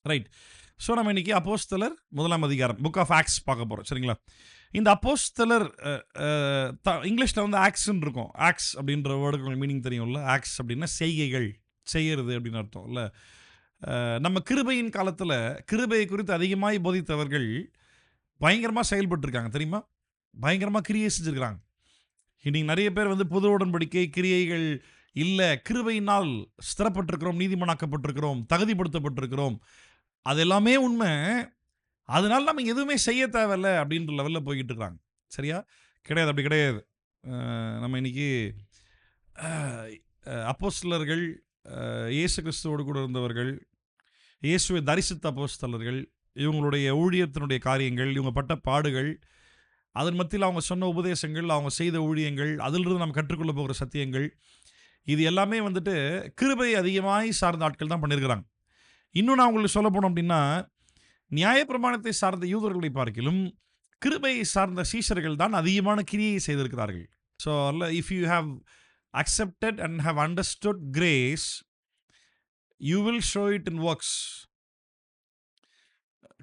Right. So நம்ம இன்னைக்கு அப்போஸ்தலர் 1ஆம் அதிகாரம் புக் ஆஃப் ஆக்ஸ் பார்க்க போகிறோம். சரிங்களா? இந்த அப்போஸ்தலர் இங்கிலீஷில் வந்து ஆக்ஸ்ன்னு இருக்கும். ஆக்ஸ் அப்படின்ற வேர்டுக்கு உங்களுக்கு மீனிங் தெரியும்ல. ஆக்ஸ் அப்படின்னா செய்கைகள், செய்யறது அப்படின்னு அர்த்தம் இல்லை. நம்ம கிருபையின் காலத்தில் கிருபையை குறித்து அதிகமாய் போதித்தவர்கள் பயங்கரமாக செயல்பட்டுருக்காங்க தெரியுமா? பயங்கரமாக கிரியை செஞ்சுருக்கிறாங்க. இன்னைக்கு நிறைய பேர் வந்து புது உடன்படிக்கை கிரியைகள் இல்லை, கிருபையினால் ஸ்திரப்பட்டிருக்கிறோம், நீதிமனாக்கப்பட்டிருக்கிறோம், தகுதிப்படுத்தப்பட்டிருக்கிறோம், அது எல்லாமே உண்மை. அதனால நம்ம எதுவுமே செய்ய தேவையில்ல அப்படின்ற லெவலில் போய்கிட்டு இருக்கிறாங்க. சரியா? கிடையாது, அப்படி கிடையாது. நம்ம இன்னைக்கு அப்போஸ்தலர்கள், இயேசு கிறிஸ்துவோடு கூட இருந்தவர்கள், இயேசுவை தரிசித்த அப்போஸ்தலர்கள், இவங்களுடைய ஊழியத்தினுடைய காரியங்கள், இவங்க பட்ட பாடுகள், அதன் மத்தியில் அவங்க சொன்ன உபதேசங்கள், அவங்க செய்த ஊழியங்கள், அதிலிருந்து நம்ம கற்றுக்கொள்ள போகிற சத்தியங்கள், இது எல்லாமே வந்துட்டு கிருபை அதிகமாய் சார்ந்த ஆட்கள் தான் பண்ணியிருக்கிறாங்க. இன்னும் நான் உங்களுக்கு சொல்ல போனோம் அப்படின்னா, நியாயப்பிரமாணத்தை சார்ந்த யூதர்களை பார்க்கிலும் கிருபையை சார்ந்த சீஷர்கள் தான் அதிகமான கிரியை செய்திருக்கிறார்கள். So if you have accepted and have understood grace, you will show it in works.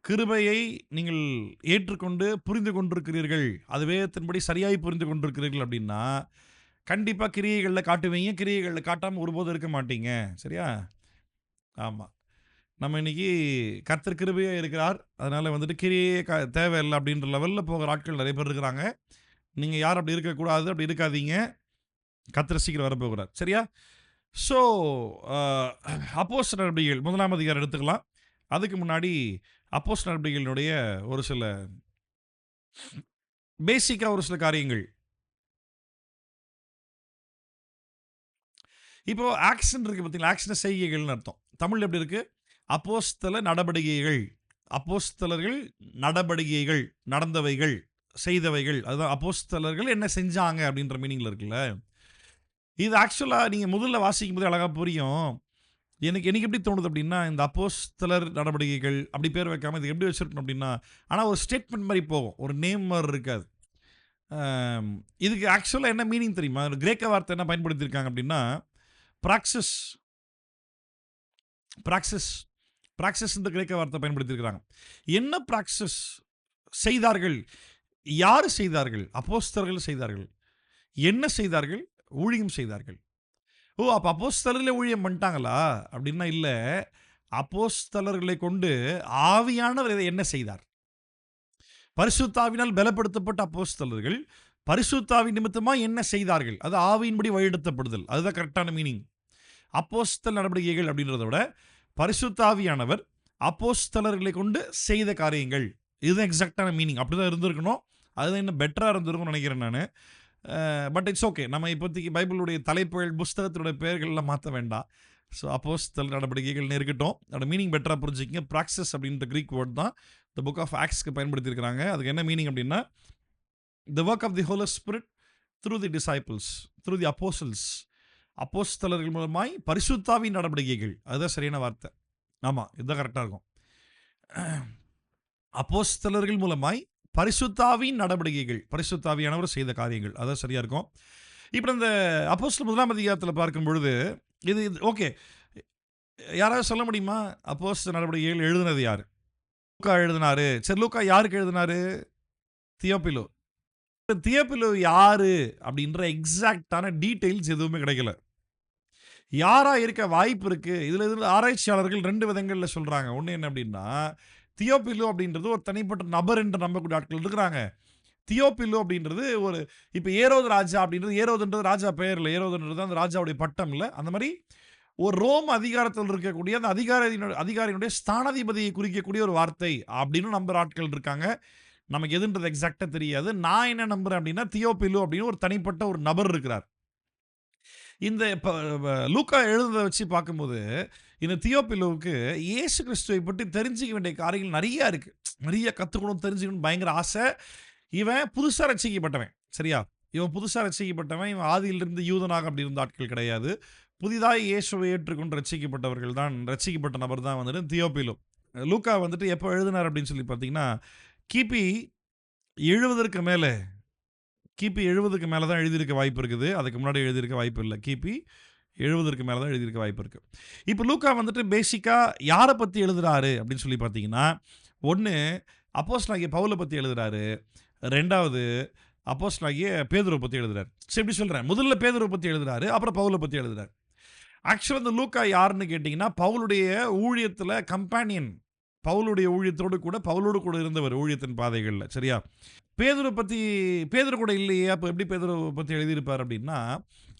கிருபையை நீங்கள் ஏற்றுக்கொண்டு புரிந்து கொண்டிருக்கிறீர்கள், அது வேதத்தின்படி சரியாய் புரிந்து கொண்டிருக்கிறீர்கள் அப்படின்னா கண்டிப்பாக கிரியைகளில் காட்டுவீங்க. கிரியைகளில் காட்டாமல் ஒருபோதும் இருக்க மாட்டீங்க. சரியா? ஆமாம். நம்ம இன்னைக்கு கர்த்தர் கிருபையாக இருக்கிறார், அதனால் வந்துட்டு கிரியே தேவையில்லை அப்படின்ற லெவலில் போகிற ஆட்கள் நிறைய பேர் இருக்கிறாங்க. நீங்கள் யாரும் அப்படி இருக்கக்கூடாது, அப்படி இருக்காதீங்க. கர்த்தர் சீக்கிரம் வரப்போகிறார். சரியா? ஸோ அப்போஸ்தலர் நடபடிகள் 1ஆம் அதிகாரம் எடுத்துக்கலாம். அதுக்கு முன்னாடி அப்போஸ்தலர் நடபடிகளினுடைய ஒரு சில பேசிக்காக ஒரு சில காரியங்கள். இப்போ ஆக்ஷன் இருக்கு பார்த்தீங்களா? ஆக்ஷன் செய்கைகள்னு அர்த்தம். தமிழ் எப்படி இருக்கு? அப்போஸ்தல நடவடிக்கைகள். அப்போஸ்தலர்கள் நடவடிக்கைகள், நடந்தவைகள், செய்தவைகள். அதுதான் அப்போஸ்தலர்கள் என்ன செஞ்சாங்க அப்படின்ற மீனிங்ல இருக்குல்ல. இது ஆக்சுவலாக நீங்கள் முதல்ல வாசிக்கும் போது அழகாக புரியும். எனக்கு எப்படி தோணுது அப்படின்னா, இந்த அப்போஸ்தலர் நடவடிக்கைகள் அப்படி பேர் வைக்காமல் இது எப்படி வச்சிருக்கணும் அப்படின்னா, ஆனால் ஒரு ஸ்டேட்மெண்ட் மாதிரி போகும், ஒரு நேம் மாதிரி இருக்காது. இதுக்கு ஆக்சுவலாக என்ன மீனிங் தெரியுமா? ஒரு கிரேக்க வார்த்தை என்ன பயன்படுத்தியிருக்காங்க அப்படின்னா, பிராக்சிஸ். பிராக்சிஸ் பிராக்சிஸ் இந்த கிரேக்க வார்த்தை பயன்படுத்தியிருக்கிறாங்க. என்ன பிராக்சிஸ் செய்தார்கள்? யார் செய்தார்கள்? அப்போஸ்தலர்கள் செய்தார்கள். என்ன செய்தார்கள்? ஊழியம் செய்தார்கள். ஓ, அப்போ அப்போஸ்தலர்களே ஊழியம் பண்ணிட்டாங்களா அப்படின்னா இல்லை. அப்போஸ்தலர்களை கொண்டு ஆவியானவர் இதை என்ன செய்தார்? பரிசுத்தாவினால் பலப்படுத்தப்பட்ட அப்போஸ்தலர்கள் பரிசுத்தாவின் நிமித்தமாக என்ன செய்தார்கள்? அது ஆவியின்படி வழிநடத்தப்படுதல். அதுதான் கரெக்டான மீனிங். அப்போஸ்தல நடவடிக்கைகள் அப்படின்றத விட பரிசுத்தாவியானவர் அப்போஸ்தலர்களை கொண்டு செய்த காரியங்கள், இதுதான் எக்ஸாக்டான மீனிங். அப்படி தான் இருந்திருக்கணும். அதுதான் இன்னும் பெட்டராக இருந்திருக்கும்னு நினைக்கிறேன் நான். But it's okay. நம்ம இப்போதைக்கு பைபிளுடைய தலைப்புகள், புஸ்தகத்தினுடைய பெயர்கள்லாம் மாற்ற வேண்டாம். ஸோ அப்போஸ்தல நடவடிக்கைகள்னு இருக்கட்டும். அதோட மீனிங் பெட்டராக புரிஞ்சுக்கிங்க. ப்ராக்சிஸ் அப்படின்ற க்ரீக் வேர்ட் தான் த புக் ஆஃப் ஆக்ஸ்க்கு பயன்படுத்தியிருக்கிறாங்க. அதுக்கு என்ன மீனிங் அப்படின்னா, the work of the Holy Spirit through the disciples, through the apostles. அப்போஸ்தலர்கள் மூலமாய் பரிசுத்தாவின் நடவடிக்கைகள். அதுதான் சரியான வார்த்தை. ஆமாம், இதுதான் கரெக்டாக இருக்கும். அப்போஸ்தலர்கள் மூலமாய் பரிசுத்தாவின் நடவடிக்கைகள், பரிசுத்தாவியானவர் செய்த காரியங்கள், அதான் சரியா இருக்கும். இப்போ இந்த அப்போஸ்தலர் 1ஆம் அதிகாரத்தில் பார்க்கும் பொழுது இது ஓகே. யாராவது சொல்ல முடியுமா அப்போஸ்தலர் நடவடிக்கைகள் எழுதினது யாரு? லூக்கா எழுதினாரு. சரி, லூக்கா யாருக்கு எழுதினாரு? தியோப்பிலு. தியோப்பிலு யாரு அப்படின்ற எக்ஸாக்டான டீட்டெயில்ஸ் எதுவுமே கிடைக்கல. யாரா இருக்க வாய்ப்பு இருக்கு? இதுல இருந்து ஆராய்ச்சியாளர்கள் 2 விதங்கள்ல சொல்றாங்க. ஒன்று என்ன அப்படின்னா, தியோப்பிலு அப்படின்றது ஒரு தனிப்பட்ட நபர் என்று நம்பக்கூடிய ஆட்கள் இருக்கிறாங்க. தியோப்பிலு அப்படின்றது ஒரு இப்போ ஏரோது ராஜா அப்படின்றது, ஏரோதுன்றது ராஜா பெயர் இல்லை, ஏரோதுன்றது அந்த ராஜாவுடைய பட்டம் இல்லை. அந்த மாதிரி ஒரு ரோம் அதிகாரத்தில் இருக்கக்கூடிய அந்த அதிகாரியினுடைய ஸ்தானாதிபதியை குறிக்கக்கூடிய ஒரு வார்த்தை அப்படின்னு நம்புற ஆட்கள் இருக்காங்க. நமக்கு எதுன்றது எக்ஸாக்டாக தெரியாது. நான் என்ன நம்புறேன் அப்படின்னா, தியோப்பிலு அப்படின்னு ஒரு தனிப்பட்ட ஒரு நபர் இருக்கிறார். இந்த லூக்கா எழுதுறதை வச்சு பார்க்கும்போது இந்த தியோப்பிலுவுக்கு இயேசு கிறிஸ்துவை பற்றி தெரிஞ்சிக்க வேண்டிய காரியங்கள் நிறைய இருக்கு. நிறைய கற்றுக்கணும், தெரிஞ்சுக்கணும் பயங்கர ஆசை. இவன் புதுசாக ரட்சிக்கப்பட்டவன். சரியா? இவன் புதுசாக ரட்சிக்கப்பட்டவன். இவன் ஆதியிலிருந்து யூதனாக அப்படி இருந்த ஆட்கள் கிடையாது. புதிதாக இயேசுவை ஏற்றுக்கொண்டு ரட்சிக்கப்பட்டவர்கள் தான், ரட்சிக்கப்பட்ட நபர் தான் வந்துட்டு தியோப்பிலு. லூக்கா வந்துட்டு எப்போ எழுதினார் அப்படின்னு சொல்லி பார்த்தீங்கன்னா, கிபி 70க்கு மேலே, கிபி 70க்கு மேலே தான் எழுதியிருக்க வாய்ப்பு இருக்குது. அதுக்கு முன்னாடி எழுதியிருக்க வாய்ப்பு இல்லை. கிபி 70க்கு மேல தான் எழுதியிருக்க வாய்ப்பு இருக்கு. இப்ப லூக்கா வந்துட்டு பேசிக்கா யார பத்தி எழுதுறாரு அப்படின்னு சொல்லி பார்த்தீங்கன்னா, 1 அப்போஸ்தலனாகிய பவுல பத்தி எழுதுறாரு. 2வது அப்போஸ்தலனாகிய பேதுருவ பத்தி எழுதுறாரு. சரி இப்படி சொல்றேன். முதல்ல பேதுருவ பத்தி எழுதுறாரு. அப்புறம் பவுல பத்தி எழுதுறாரு. ஆக்சுவலா இந்த லூக்கா யாருன்னு கேட்டீங்கன்னா, பவுலுடைய ஊழியத்துல கம்பானியன். பவுலுடைய ஊழியத்தோடு கூட பவுலோடு கூட இருந்தவர் ஊழியத்தின் பாதைகள்ல. சரியா? பேதுரு பத்தி பேதுரு கூட இல்லையே, அப்ப எப்படி பேதுருவ பத்தி எழுதியிருப்பார் அப்படின்னா,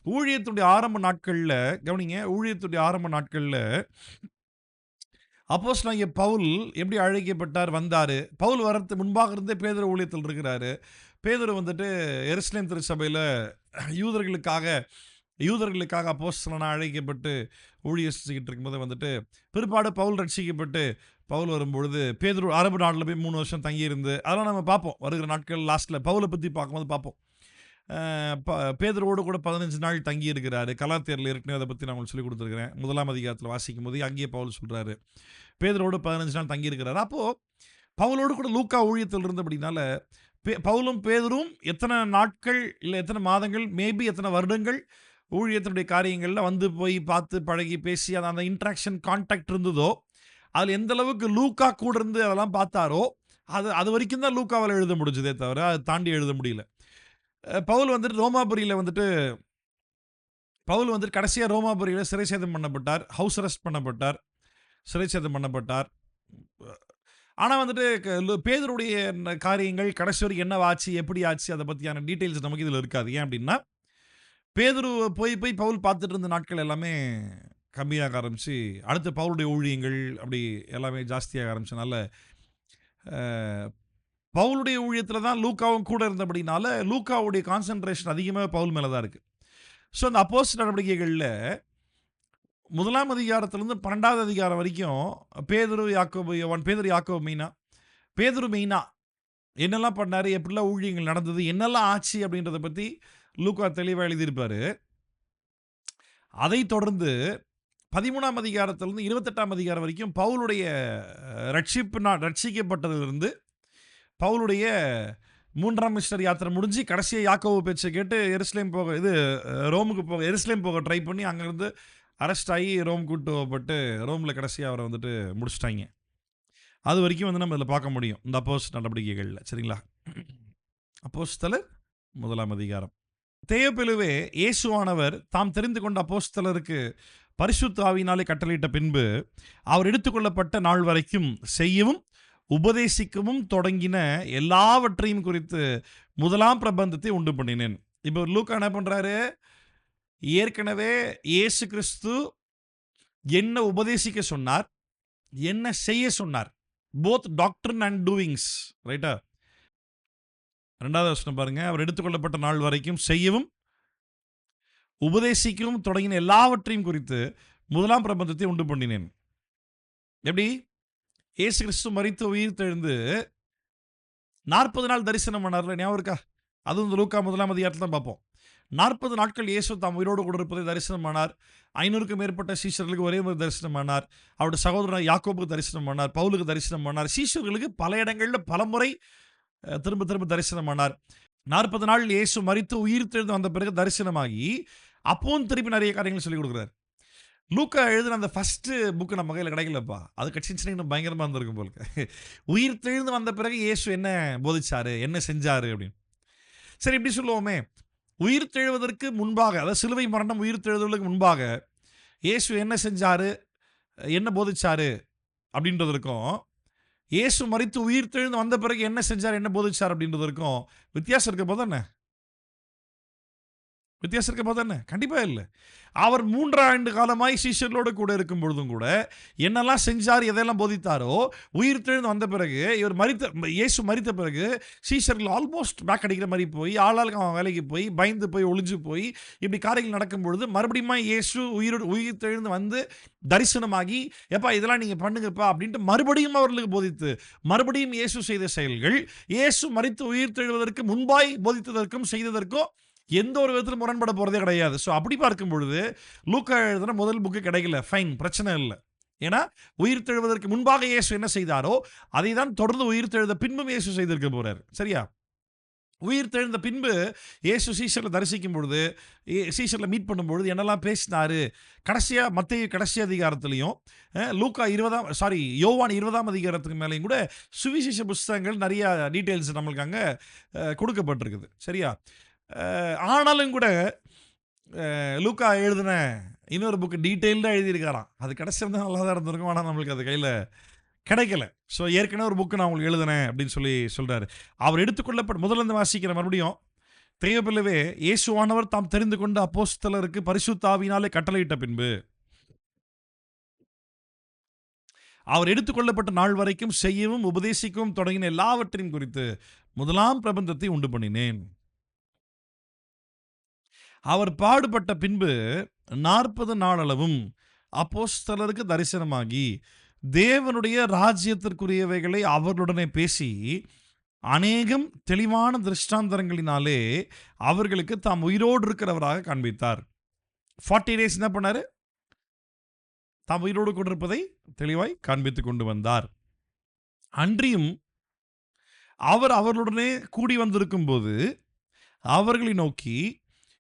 ஊழியத்துடைய ஆரம்ப நாட்கள்ல கவனிங்க, ஊழியத்துடைய ஆரம்ப நாட்கள்ல அப்போஸ்தலனாகிய பவுல் எப்படி அழைக்கப்பட்டார், வந்தாரு. பவுல் வர்றதுக்கு முன்பாக இருந்தே பேதுரு ஊழியத்தில் இருக்கிறாரு. பேதுரு வந்துட்டு எருசலேம் திருச்சபையில யூதர்களுக்காக யூதர்களுக்காக அப்போஸ்தலனா அழைக்கப்பட்டு ஊழியம் செஞ்சுக்கிட்டு இருக்கும்போது வந்துட்டு, பிற்பாடு பவுல் ரட்சிக்கப்பட்டு பவுல் வரும்பொழுது பேதுரு அரபு நாட்டில் போய் 3 வருஷம் தங்கியிருந்து அதெல்லாம் நம்ம பார்ப்போம். வருகிற நாட்கள் லாஸ்ட்ல பவுலை பத்தி பார்க்கும்போது பார்ப்போம். பேதுருவோடு கூட 15 நாள் தங்கி இருக்கிறாரு. கலாத்தியர்ல ஏற்கனவே அதை பத்தி நான் உங்களுக்கு சொல்லிக் கொடுத்துருக்கிறேன். 1ஆம் அதிகாரத்தில் வாசிக்கும் போது அங்கேயே பவுல் சொல்றாரு. பேதுருவோடு 15 நாள் தங்கி இருக்கிறாரு. அப்போ பவுலோடு கூட லூக்கா ஊழியத்தில் இருந்தபடினால பவுலும் பேதுரும் எத்தனை நாட்கள் இல்லை எத்தனை மாதங்கள் மேபி எத்தனை வருடங்கள் ஊழியத்தினுடைய காரியங்கள்ல வந்து போய் பார்த்து பழகி பேசி அந்த இன்ட்ராக்ஷன் கான்டாக்ட் இருந்ததோ, அதில் எந்த அளவுக்கு லூக்கா கூட இருந்து அதெல்லாம் பார்த்தாரோ, அது வரைக்கும் தான் லூக்காவால் எழுத முடிஞ்சதே தவிர அதை தாண்டி எழுத முடியல. பவுல் வந்துட்டு ரோமாபுரியில் வந்துட்டு பவுல் வந்துட்டு கடைசியாக ரோமாபுரியில் சிறை சேதம் பண்ணப்பட்டார். House arrest பண்ணப்பட்டார். சிறை சேதம் பண்ணப்பட்டார். ஆனால் வந்துட்டு பேதுருடைய காரியங்கள் கடைசி வரைக்கும் என்ன ஆச்சு, எப்படி ஆச்சு, அதை பற்றியான டீட்டெயில்ஸ் நமக்கு இதில் இருக்காது. ஏன் அப்படின்னா, பேதுரு போய் பவுல் பார்த்துட்டு இருந்த நாட்கள் எல்லாமே கம்மியாக ஆரம்பிச்சு, அடுத்து பவுலுடைய ஊழியங்கள் அப்படி எல்லாமே ஜாஸ்தியாக ஆரம்பிச்சனால, பவுலுடைய ஊழியத்தில் தான் லூக்காவும் கூட இருந்தபடினால லூக்காவுடைய கான்சன்ட்ரேஷன் அதிகமாக பவுல் மேலே தான் இருக்குது. ஸோ அந்த அப்போஸ்தலர் நடவடிக்கைகளில் 1ஆம் அதிகாரத்திலிருந்து 12வது அதிகாரம் வரைக்கும் பேதுரு யாக்கோபு யோவான், பேதுரு யாக்கோபு மெயினா என்னெல்லாம் பண்ணார், எப்படிலாம் ஊழியங்கள் நடந்தது, என்னெல்லாம் ஆச்சு அப்படின்றத பற்றி லூக்கா தெளிவாக எழுதியிருப்பார். அதை தொடர்ந்து 13ஆம் அதிகாரத்திலிருந்து 28ஆம் அதிகாரம் வரைக்கும் பவுலுடைய ரட்சிக்கப்பட்டதிலிருந்து பவுலுடைய 3ஆம் மிஷனரி யாத்திரை முடிஞ்சு கடைசியாக யாக்கோபு பேச்சை கேட்டு எருசலேம் போக ட்ரை பண்ணி அங்கேருந்து அரெஸ்ட் ஆகி ரோம் கூட்டு போகப்பட்டு ரோமில் கடைசியாக அவரை வந்துட்டு முடிச்சிட்டாங்க. அது வரைக்கும் வந்து நம்ம இதில் பார்க்க முடியும் இந்த அப்போஸ்தலர் நடவடிக்கைகளில். சரிங்களா? அப்போஸ்தலர் 1ஆம் அதிகாரம். தேயோபிலுவே, இயேசுவானவர் தாம் தெரிந்து கொண்ட அப்போஸ்தலருக்கு பரிசுத்த ஆவியினாலே கட்டளையிட்ட பின்பு அவர் எடுத்துக்கொள்ளப்பட்ட நாள் வரைக்கும் செய்யவும் உபதேசிக்கவும் தொடங்கின எல்லாவற்றையும் குறித்து 1ஆம் பிரபந்தத்தை உண்டு பண்ணினேன். இப்போ லூக்கா என்ன பண்றாரு, ஏற்கனவே இயேசு கிறிஸ்து என்ன உபதேசிக்க சொன்னார், என்ன செய்ய சொன்னார், போத் டாக்டரின் அண்ட் டூயிங்ஸ். ரைட்டா? 2வது வசனம் பாருங்க. அவர் எடுத்துக்கொள்ளப்பட்ட நாள் வரைக்கும் செய்யவும் உபதேசிக்கவும் தொடங்கின எல்லாவற்றையும் குறித்து 1ஆம் பிரபந்தத்தை உண்டு பண்ணினேன். எப்படி? இயேசு கிறிஸ்து மரித்து உயிர் தெழுந்து 40 நாள் தரிசனம் பண்ணார்ல, ஞாபகம் இருக்கா? அதுவும் இந்த லூக்கா 1ஆம் அதிகாரத்தில் தான் பார்ப்போம். 40 நாட்கள் இயேசு தாம் உயிரோடு கூட இருப்பதை தரிசனம் பண்ணார். 500க்கும் மேற்பட்ட சீஷர்களுக்கு ஒரே முறை தரிசனம் பண்ணார். அவருடைய சகோதரன் யாக்கோபுக்கு தரிசனம் பண்ணார். பவுலுக்கு தரிசனம் பண்ணார். சீஷர்களுக்கு பல இடங்களில் பல முறை திரும்ப தரிசனம் பண்ணார். 40 நாள் இயேசு மரித்து உயிர் தெழுந்து வந்த பிறகு தரிசனமாகி அப்பவும் திருப்பி நிறைய காரியங்கள் சொல்லிக் கொடுக்குறாரு. லூக்கா எழுதின அந்த ஃபர்ஸ்ட் புக்கு நம்ம கையில் கிடைக்கலப்பா. அது கட்சிச்சுன்னா இன்னும் பயங்கரமாக இருந்திருக்கும் போல. உயிர் தெழுந்து வந்த பிறகு இயேசு என்ன போதிச்சாரு, என்ன செஞ்சாரு அப்படின்னு. சரி, இப்படி சொல்லுவோமே, உயிர் தெழுவதற்கு முன்பாக, அதாவது சிலுவை மரணம் உயிர் தெழுவதற்கு முன்பாக இயேசு என்ன செஞ்சாரு, என்ன போதிச்சாரு அப்படின்றதற்கும், இயேசு மரித்து உயிர் தெழுந்து வந்த பிறகு என்ன செஞ்சார், என்ன போதிச்சார் அப்படின்றதற்கும் வித்தியாசம் இருக்க போது என்ன? வித்தியாசம் இருக்க போது என்ன? கண்டிப்பா இல்லை. அவர் 3 ஆண்டு காலமாய் சீஷர்களோடு கூட இருக்கும் பொழுதும் கூட என்னெல்லாம் செஞ்சார், எதெல்லாம் போதித்தாரோ, உயிர் தெழுந்து வந்த பிறகு இயேசு மரித்த பிறகு சீஷர்கள் ஆல்மோஸ்ட் பேக் அடிக்கிற மாதிரி போய் ஆளாளுக்கு அவன் வேலைக்கு போய் பயந்து போய் ஒளிஞ்சு போய் இப்படி காரியங்கள் நடக்கும் பொழுது மறுபடியும் இயேசு உயிர் தெழுந்து வந்து தரிசனமாகி, எப்பா இதெல்லாம் நீங்க பண்ணுங்கப்பா அப்படின்ட்டு மறுபடியும் அவர்களுக்கு போதித்து, மறுபடியும் இயேசு செய்த செயல்கள் இயேசு மரித்து உயிர் தெழுவதற்கு முன்பாய் போதித்ததற்கும் செய்ததற்கும் எந்த ஒரு விதத்திலும் முரண்பட போறதே கிடையாது. ஸோ அப்படி பார்க்கும் பொழுது லூக்கா எழுதின முதல் புக்கு கிடைக்கல, ஃபைன், பிரச்சனை இல்லை. ஏன்னா உயிர் தெழுவதற்கு முன்பாக இயேசு என்ன செய்தாரோ அதை தான் தொடர்ந்து உயிர் தெழுத பின்பும் இயேசு செய்திருக்க போறாரு. சரியா? உயிர் தெழுந்த பின்பு இயேசு சீஷர்களை தரிசிக்கும் பொழுது, சீஷர்களை மீட் பண்ணும்பொழுது என்னெல்லாம் பேசினாரு, கடைசியாக மத்தேயு கடைசி அதிகாரத்திலையும், லூக்கா 20 யோவான் 20ஆம் அதிகாரத்துக்கு மேலேயும் கூட சுவிசேஷ புஸ்தகங்கள் நிறைய டீட்டெயில்ஸ் நம்மளுக்கு அங்கே கொடுக்கப்பட்டிருக்குது. சரியா? ஆனாலும் கூட லூக்கா எழுதின இன்னொரு புக்கு டீட்டெயில்டாக எழுதியிருக்காராம். அது கடைசியாக நல்லா தான் இருந்திருக்கும், ஆனால் நம்மளுக்கு அது கையில் கிடைக்கல. ஸோ ஏற்கனவே ஒரு புக்கு நான் உங்களுக்கு எழுதினேன் அப்படின்னு சொல்லி சொல்கிறாரு. அவர் எடுத்துக்கொள்ளப்பட்ட முதல்ல வாசிக்கிற மறுபடியும் தேவபிள்ளவே, இயேசுவானவர் தாம் தெரிந்து கொண்ட அப்போஸ்தலருக்கு பரிசுத்த ஆவியினாலே கட்டளையிட்ட பின்பு அவர் எடுத்துக்கொள்ளப்பட்ட நாள் வரைக்கும் செய்யவும் உபதேசிக்கவும் தொடங்கின எல்லாவற்றையும் குறித்து முதலாம் பிரபந்தத்தை உண்டு பண்ணினேன். அவர் பாடுபட்ட பின்பு 40 நாளளவும் அப்போஸ்தலருக்கு தரிசனமாகி தேவனுடைய ராஜ்யத்திற்குரியவைகளை அவர்களுடனே பேசி அநேகம் தெளிவான திருஷ்டாந்தரங்களினாலே அவர்களுக்கு தாம் உயிரோடு இருக்கிறவராக காண்பித்தார். 40 days என்ன பண்ணாரு? தாம் உயிரோடு கொண்டிருப்பதை தெளிவாய் காண்பித்து கொண்டு வந்தார். அன்றியும் அவர் அவர்களுடனே கூடி வந்திருக்கும் போது அவர்களை நோக்கி,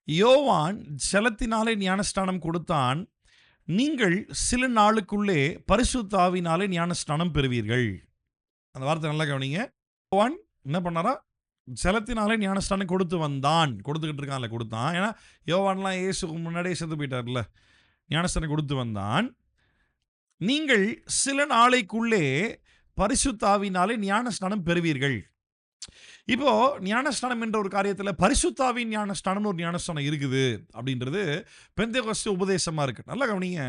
யோவான் ஜலத்தினாலே ஞானஸ்நானம் கொடுத்தான், நீங்கள் சில நாளுக்குள்ளே பரிசுத்த ஆவியினாலே ஞானஸ்நானம் பெறுவீர்கள். அந்த வார்த்தை நல்லா கவனிங்க. யோவான் என்ன பண்ணாரா? ஜலத்தினாலே ஞானஸ்நானம் கொடுத்து வந்தான். கொடுத்துக்கிட்டு இருக்கான்ல, கொடுத்தான். ஏன்னா யோவான்லாம் இயேசுக்கு முன்னாடியே செத்து போயிட்டார்ல. ஞானஸ்நானம் கொடுத்து வந்தான். நீங்கள் சில நாளைக்குள்ளே பரிசுத்த ஆவியினாலே ஞானஸ்நானம் பெறுவீர்கள். இப்போ ஞானஸ்நானம் என்ற ஒரு காரியத்தில் பரிசுத்த ஆவியின் ஞானஸ்நானம் ஒரு ஞானஸ்நானம் இருக்குது அப்படின்றது பெந்தேகோஸ்து உபதேசமா இருக்கு. நல்லா கவனிங்க.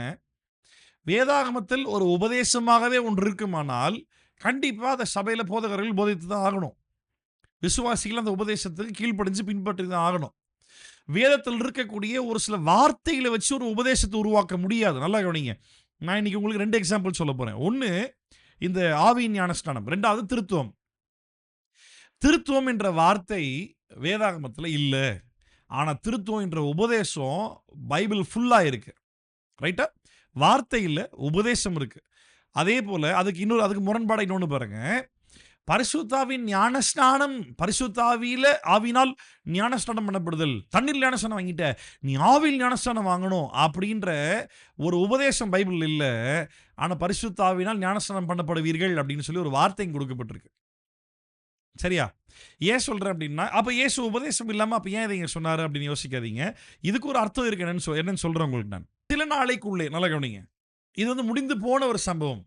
வேதாகமத்தில் ஒரு உபதேசமாகவே ஒன்று இருக்குமானால் கண்டிப்பாக அந்த சபையில் போதகர்கள் போதித்து தான் ஆகணும். விசுவாசிகள் அந்த உபதேசத்துக்கு கீழ்ப்படிஞ்சு பின்பற்றி தான் ஆகணும். வேதத்தில் இருக்கக்கூடிய ஒரு சில வார்த்தைகளை வச்சு ஒரு உபதேசத்தை உருவாக்க முடியாது. நல்லா கவனிங்க. நான் இன்னைக்கு உங்களுக்கு 2 எக்ஸாம்பிள் சொல்ல போறேன். ஒன்று இந்த ஆவியின் ஞானஸ்நானம், 2வது திருத்துவம். திருத்துவம் என்ற வார்த்தை வேதாகமத்தில் இல்லை, ஆனால் திருத்துவம் என்ற உபதேசம் பைபிள் ஃபுல்லாக இருக்கு. ரைட்டா? வார்த்தை இல்லை, உபதேசம் இருக்கு. அதே போல அதுக்கு முரண்பாடு இன்னொன்று பாருங்க. பரிசுத்தாவின் ஞானஸ்நானம், ஆவியினால் ஞானஸ்நானம் பண்ணப்படுதல். தண்ணீர் ஞானஸ்நானம் வாங்கிட்ட, நீ ஆவியில் ஞானஸ்நானம் வாங்கணும் அப்படின்ற ஒரு உபதேசம் பைபிள் இல்லை. ஆனால் பரிசுத்த ஆவியினால் ஞானஸ்நானம் பண்ணப்படுவீர்கள் அப்படின்னு சொல்லி ஒரு வார்த்தை கொடுக்கப்பட்டிருக்கு. சரியா? ஏன் சொல்கிறேன் அப்படின்னா, அப்போ இயேசு உபதேசம் இல்லாமல் அப்போ ஏன் இதை சொன்னார் அப்படின்னு யோசிக்காதீங்க. இதுக்கு ஒரு அர்த்தம் இருக்கு. என்னன்னு சொல்கிறேன் உங்களுக்கு நான். சில நாளைக்குள்ளே, நல்லா கவனிங்க, இது முடிந்து போன ஒரு சம்பவம்,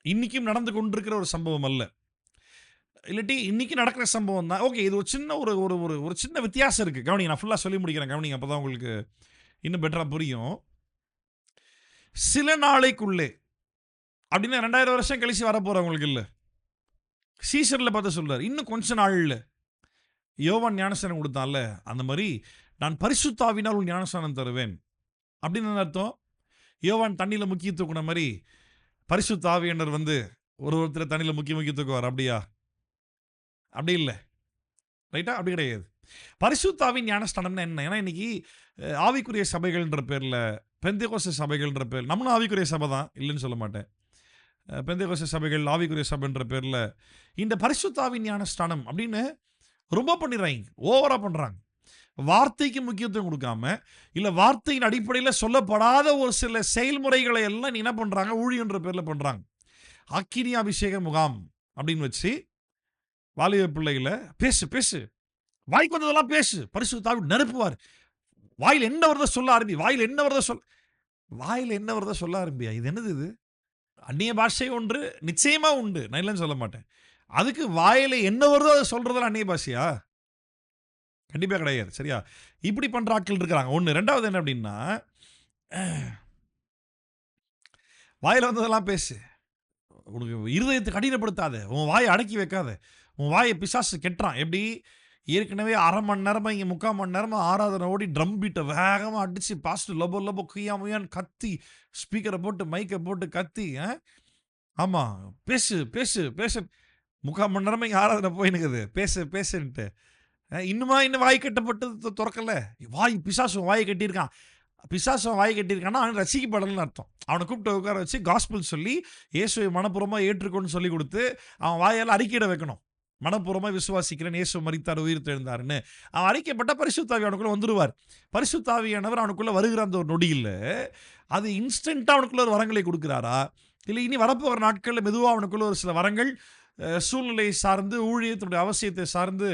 இன்னைக்கும் நடந்து கொண்டிருக்கிற ஒரு சம்பவம் அல்ல. இல்லாட்டி இன்னைக்கு நடக்கிற சம்பவம் தான். ஓகே, இது ஒரு சின்ன ஒரு சின்ன வித்தியாசம் இருக்குது. கவனிங்க, நான் ஃபுல்லாக சொல்லி முடிக்கிறேன். கவனிங்க, அப்போ தான் உங்களுக்கு இன்னும் பெட்டராக புரியும். சில நாளைக்குள்ளே அப்படின்னா 2000 வருஷம் கழிச்சு வரப்போகிறவங்களுக்கு இல்லை. சீசரில் பார்த்து சொல்கிறார், இன்னும் கொஞ்ச நாளில் யோவான் ஞானஸ்நானம் கொடுத்தான்ல, அந்த மாதிரி நான் பரிசுத்த ஆவியினால் ஒரு ஞானஸ்நானம் தருவேன் அப்படின்னு அர்த்தம். யோவான் தண்ணியில் முக்கிய தூக்குன மாதிரி பரிசுத்த ஆவியானவர் ஒருத்தர் தண்ணியில் முக்கிய தூக்குவார். அப்படியா? அப்படி இல்லை. ரைட்டா? அப்படி கிடையாது. பரிசுத்த ஆவியின் ஞானஸ்நானம்னா என்ன? ஏன்னா இன்னைக்கு ஆவிக்குரிய சபைகள்ன்ற பேரில், பெந்தேகோஸ்து சபைகள்ன்ற பேர், நம்மளும் ஆவிக்குரிய சபை தான், இல்லைன்னு சொல்ல மாட்டேன். பெந்தேகோஸ்து சபைகள், ஆவிக்குரிய சபைன்ற பேரில் இந்த பரிசுத்த ஆவியின் ஞானஸ்நானம் அப்படின்னு ரொம்ப பண்ணிடுறாங்க, ஓவராக பண்ணுறாங்க. வார்த்தைக்கு முக்கியத்துவம் கொடுக்காம, இல்லை வார்த்தையின் அடிப்படையில் சொல்லப்படாத ஒரு சில செயல்முறைகளை எல்லாம் என்ன பண்ணுறாங்க, ஊழியன்ற பேரில் பண்ணுறாங்க. அக்கினி அபிஷேக முகாம் அப்படின்னு வச்சு வாலிப பிள்ளைகளை பேசு வாய்க்கு வந்ததெல்லாம் பேசு, பரிசுத்த ஆவி நிரப்புவார், வாயில் என்ன வருதோ சொல்ல ஆரம்பி, வாயில் என்ன வருதோ சொல்ல ஆரம்பியா. இது என்னது? இது அந்நிய பாஷை ஒன்று நிச்சயமாக உண்டு, நான் இல்லைன்னு சொல்ல மாட்டேன். அதுக்கு வாயில் என்ன வருதோ அதை சொல்கிறதெல்லாம் அந்நிய பாஷையா? கண்டிப்பாக கிடையாது. சரியா? இப்படி பண்ணுற ஆட்கள் இருக்கிறாங்க. ஒன்று. 2வது என்ன அப்படின்னா, வாயில் வந்ததெல்லாம் பேசு, உனக்கு இருதயத்தை கடினப்படுத்தாத, உன் வாயை அடக்கி வைக்காத, உன் வாயை பிசாசு கெட்டுறான். எப்படி? ஏற்கனவே 1/2 மணி நேரமாக இங்கே 3/4 மணி நேரமாக ஆராதனை ஓடி ட்ரம் பீட்டை வேகமாக அடித்து பாஸ்ட்டு லொபோ குய்யாமுயான்னு கத்தி, ஸ்பீக்கரை போட்டு மைக்கை போட்டு கத்தி, ஆமாம் பேசு 3/4 மணி நேரமாக இங்கே ஆராதனை போயினுக்குது, பேசுன்ட்டு இன்னும் வாய் கட்டப்பட்டு திறக்கல. பிசாசு வாயை கட்டியிருக்கான். கட்டியிருக்கான்னா அவன் ரசிக்கப்படலன்னு அர்த்தம். அவனை கூப்பிட்டு உட்கார வச்சு காஸ்பிள் சொல்லி இயேசுவை மனப்பூர்வமாக ஏற்றுக்கொண்டு சொல்லி கொடுத்து அவன் வாயால் அறிக்கையிட வைக்கணும். மனப்பூர்வமாக விசுவாசிக்கிறேன் இயேசு மரித்தார் உயிர் தெழுந்தாருன்னு அவன் அறிக்கைப்பட்ட பரிசுத்த ஆவி அவனுக்குள்ள வந்துருவார். பரிசுத்த ஆவியானவர் அவனுக்குள்ள வருகிற அந்த ஒரு நொடியில் அது இன்ஸ்டன்ட்டாக அவனுக்குள்ள ஒரு வரங்களை கொடுக்குறாரா, இல்லை இனி வரப்போகிற நாட்களில் மெதுவாக அவனுக்குள்ள ஒரு சில வரங்கள் சூழ்நிலையை சார்ந்து ஊழியத்தினுடைய அவசியத்தை சார்ந்து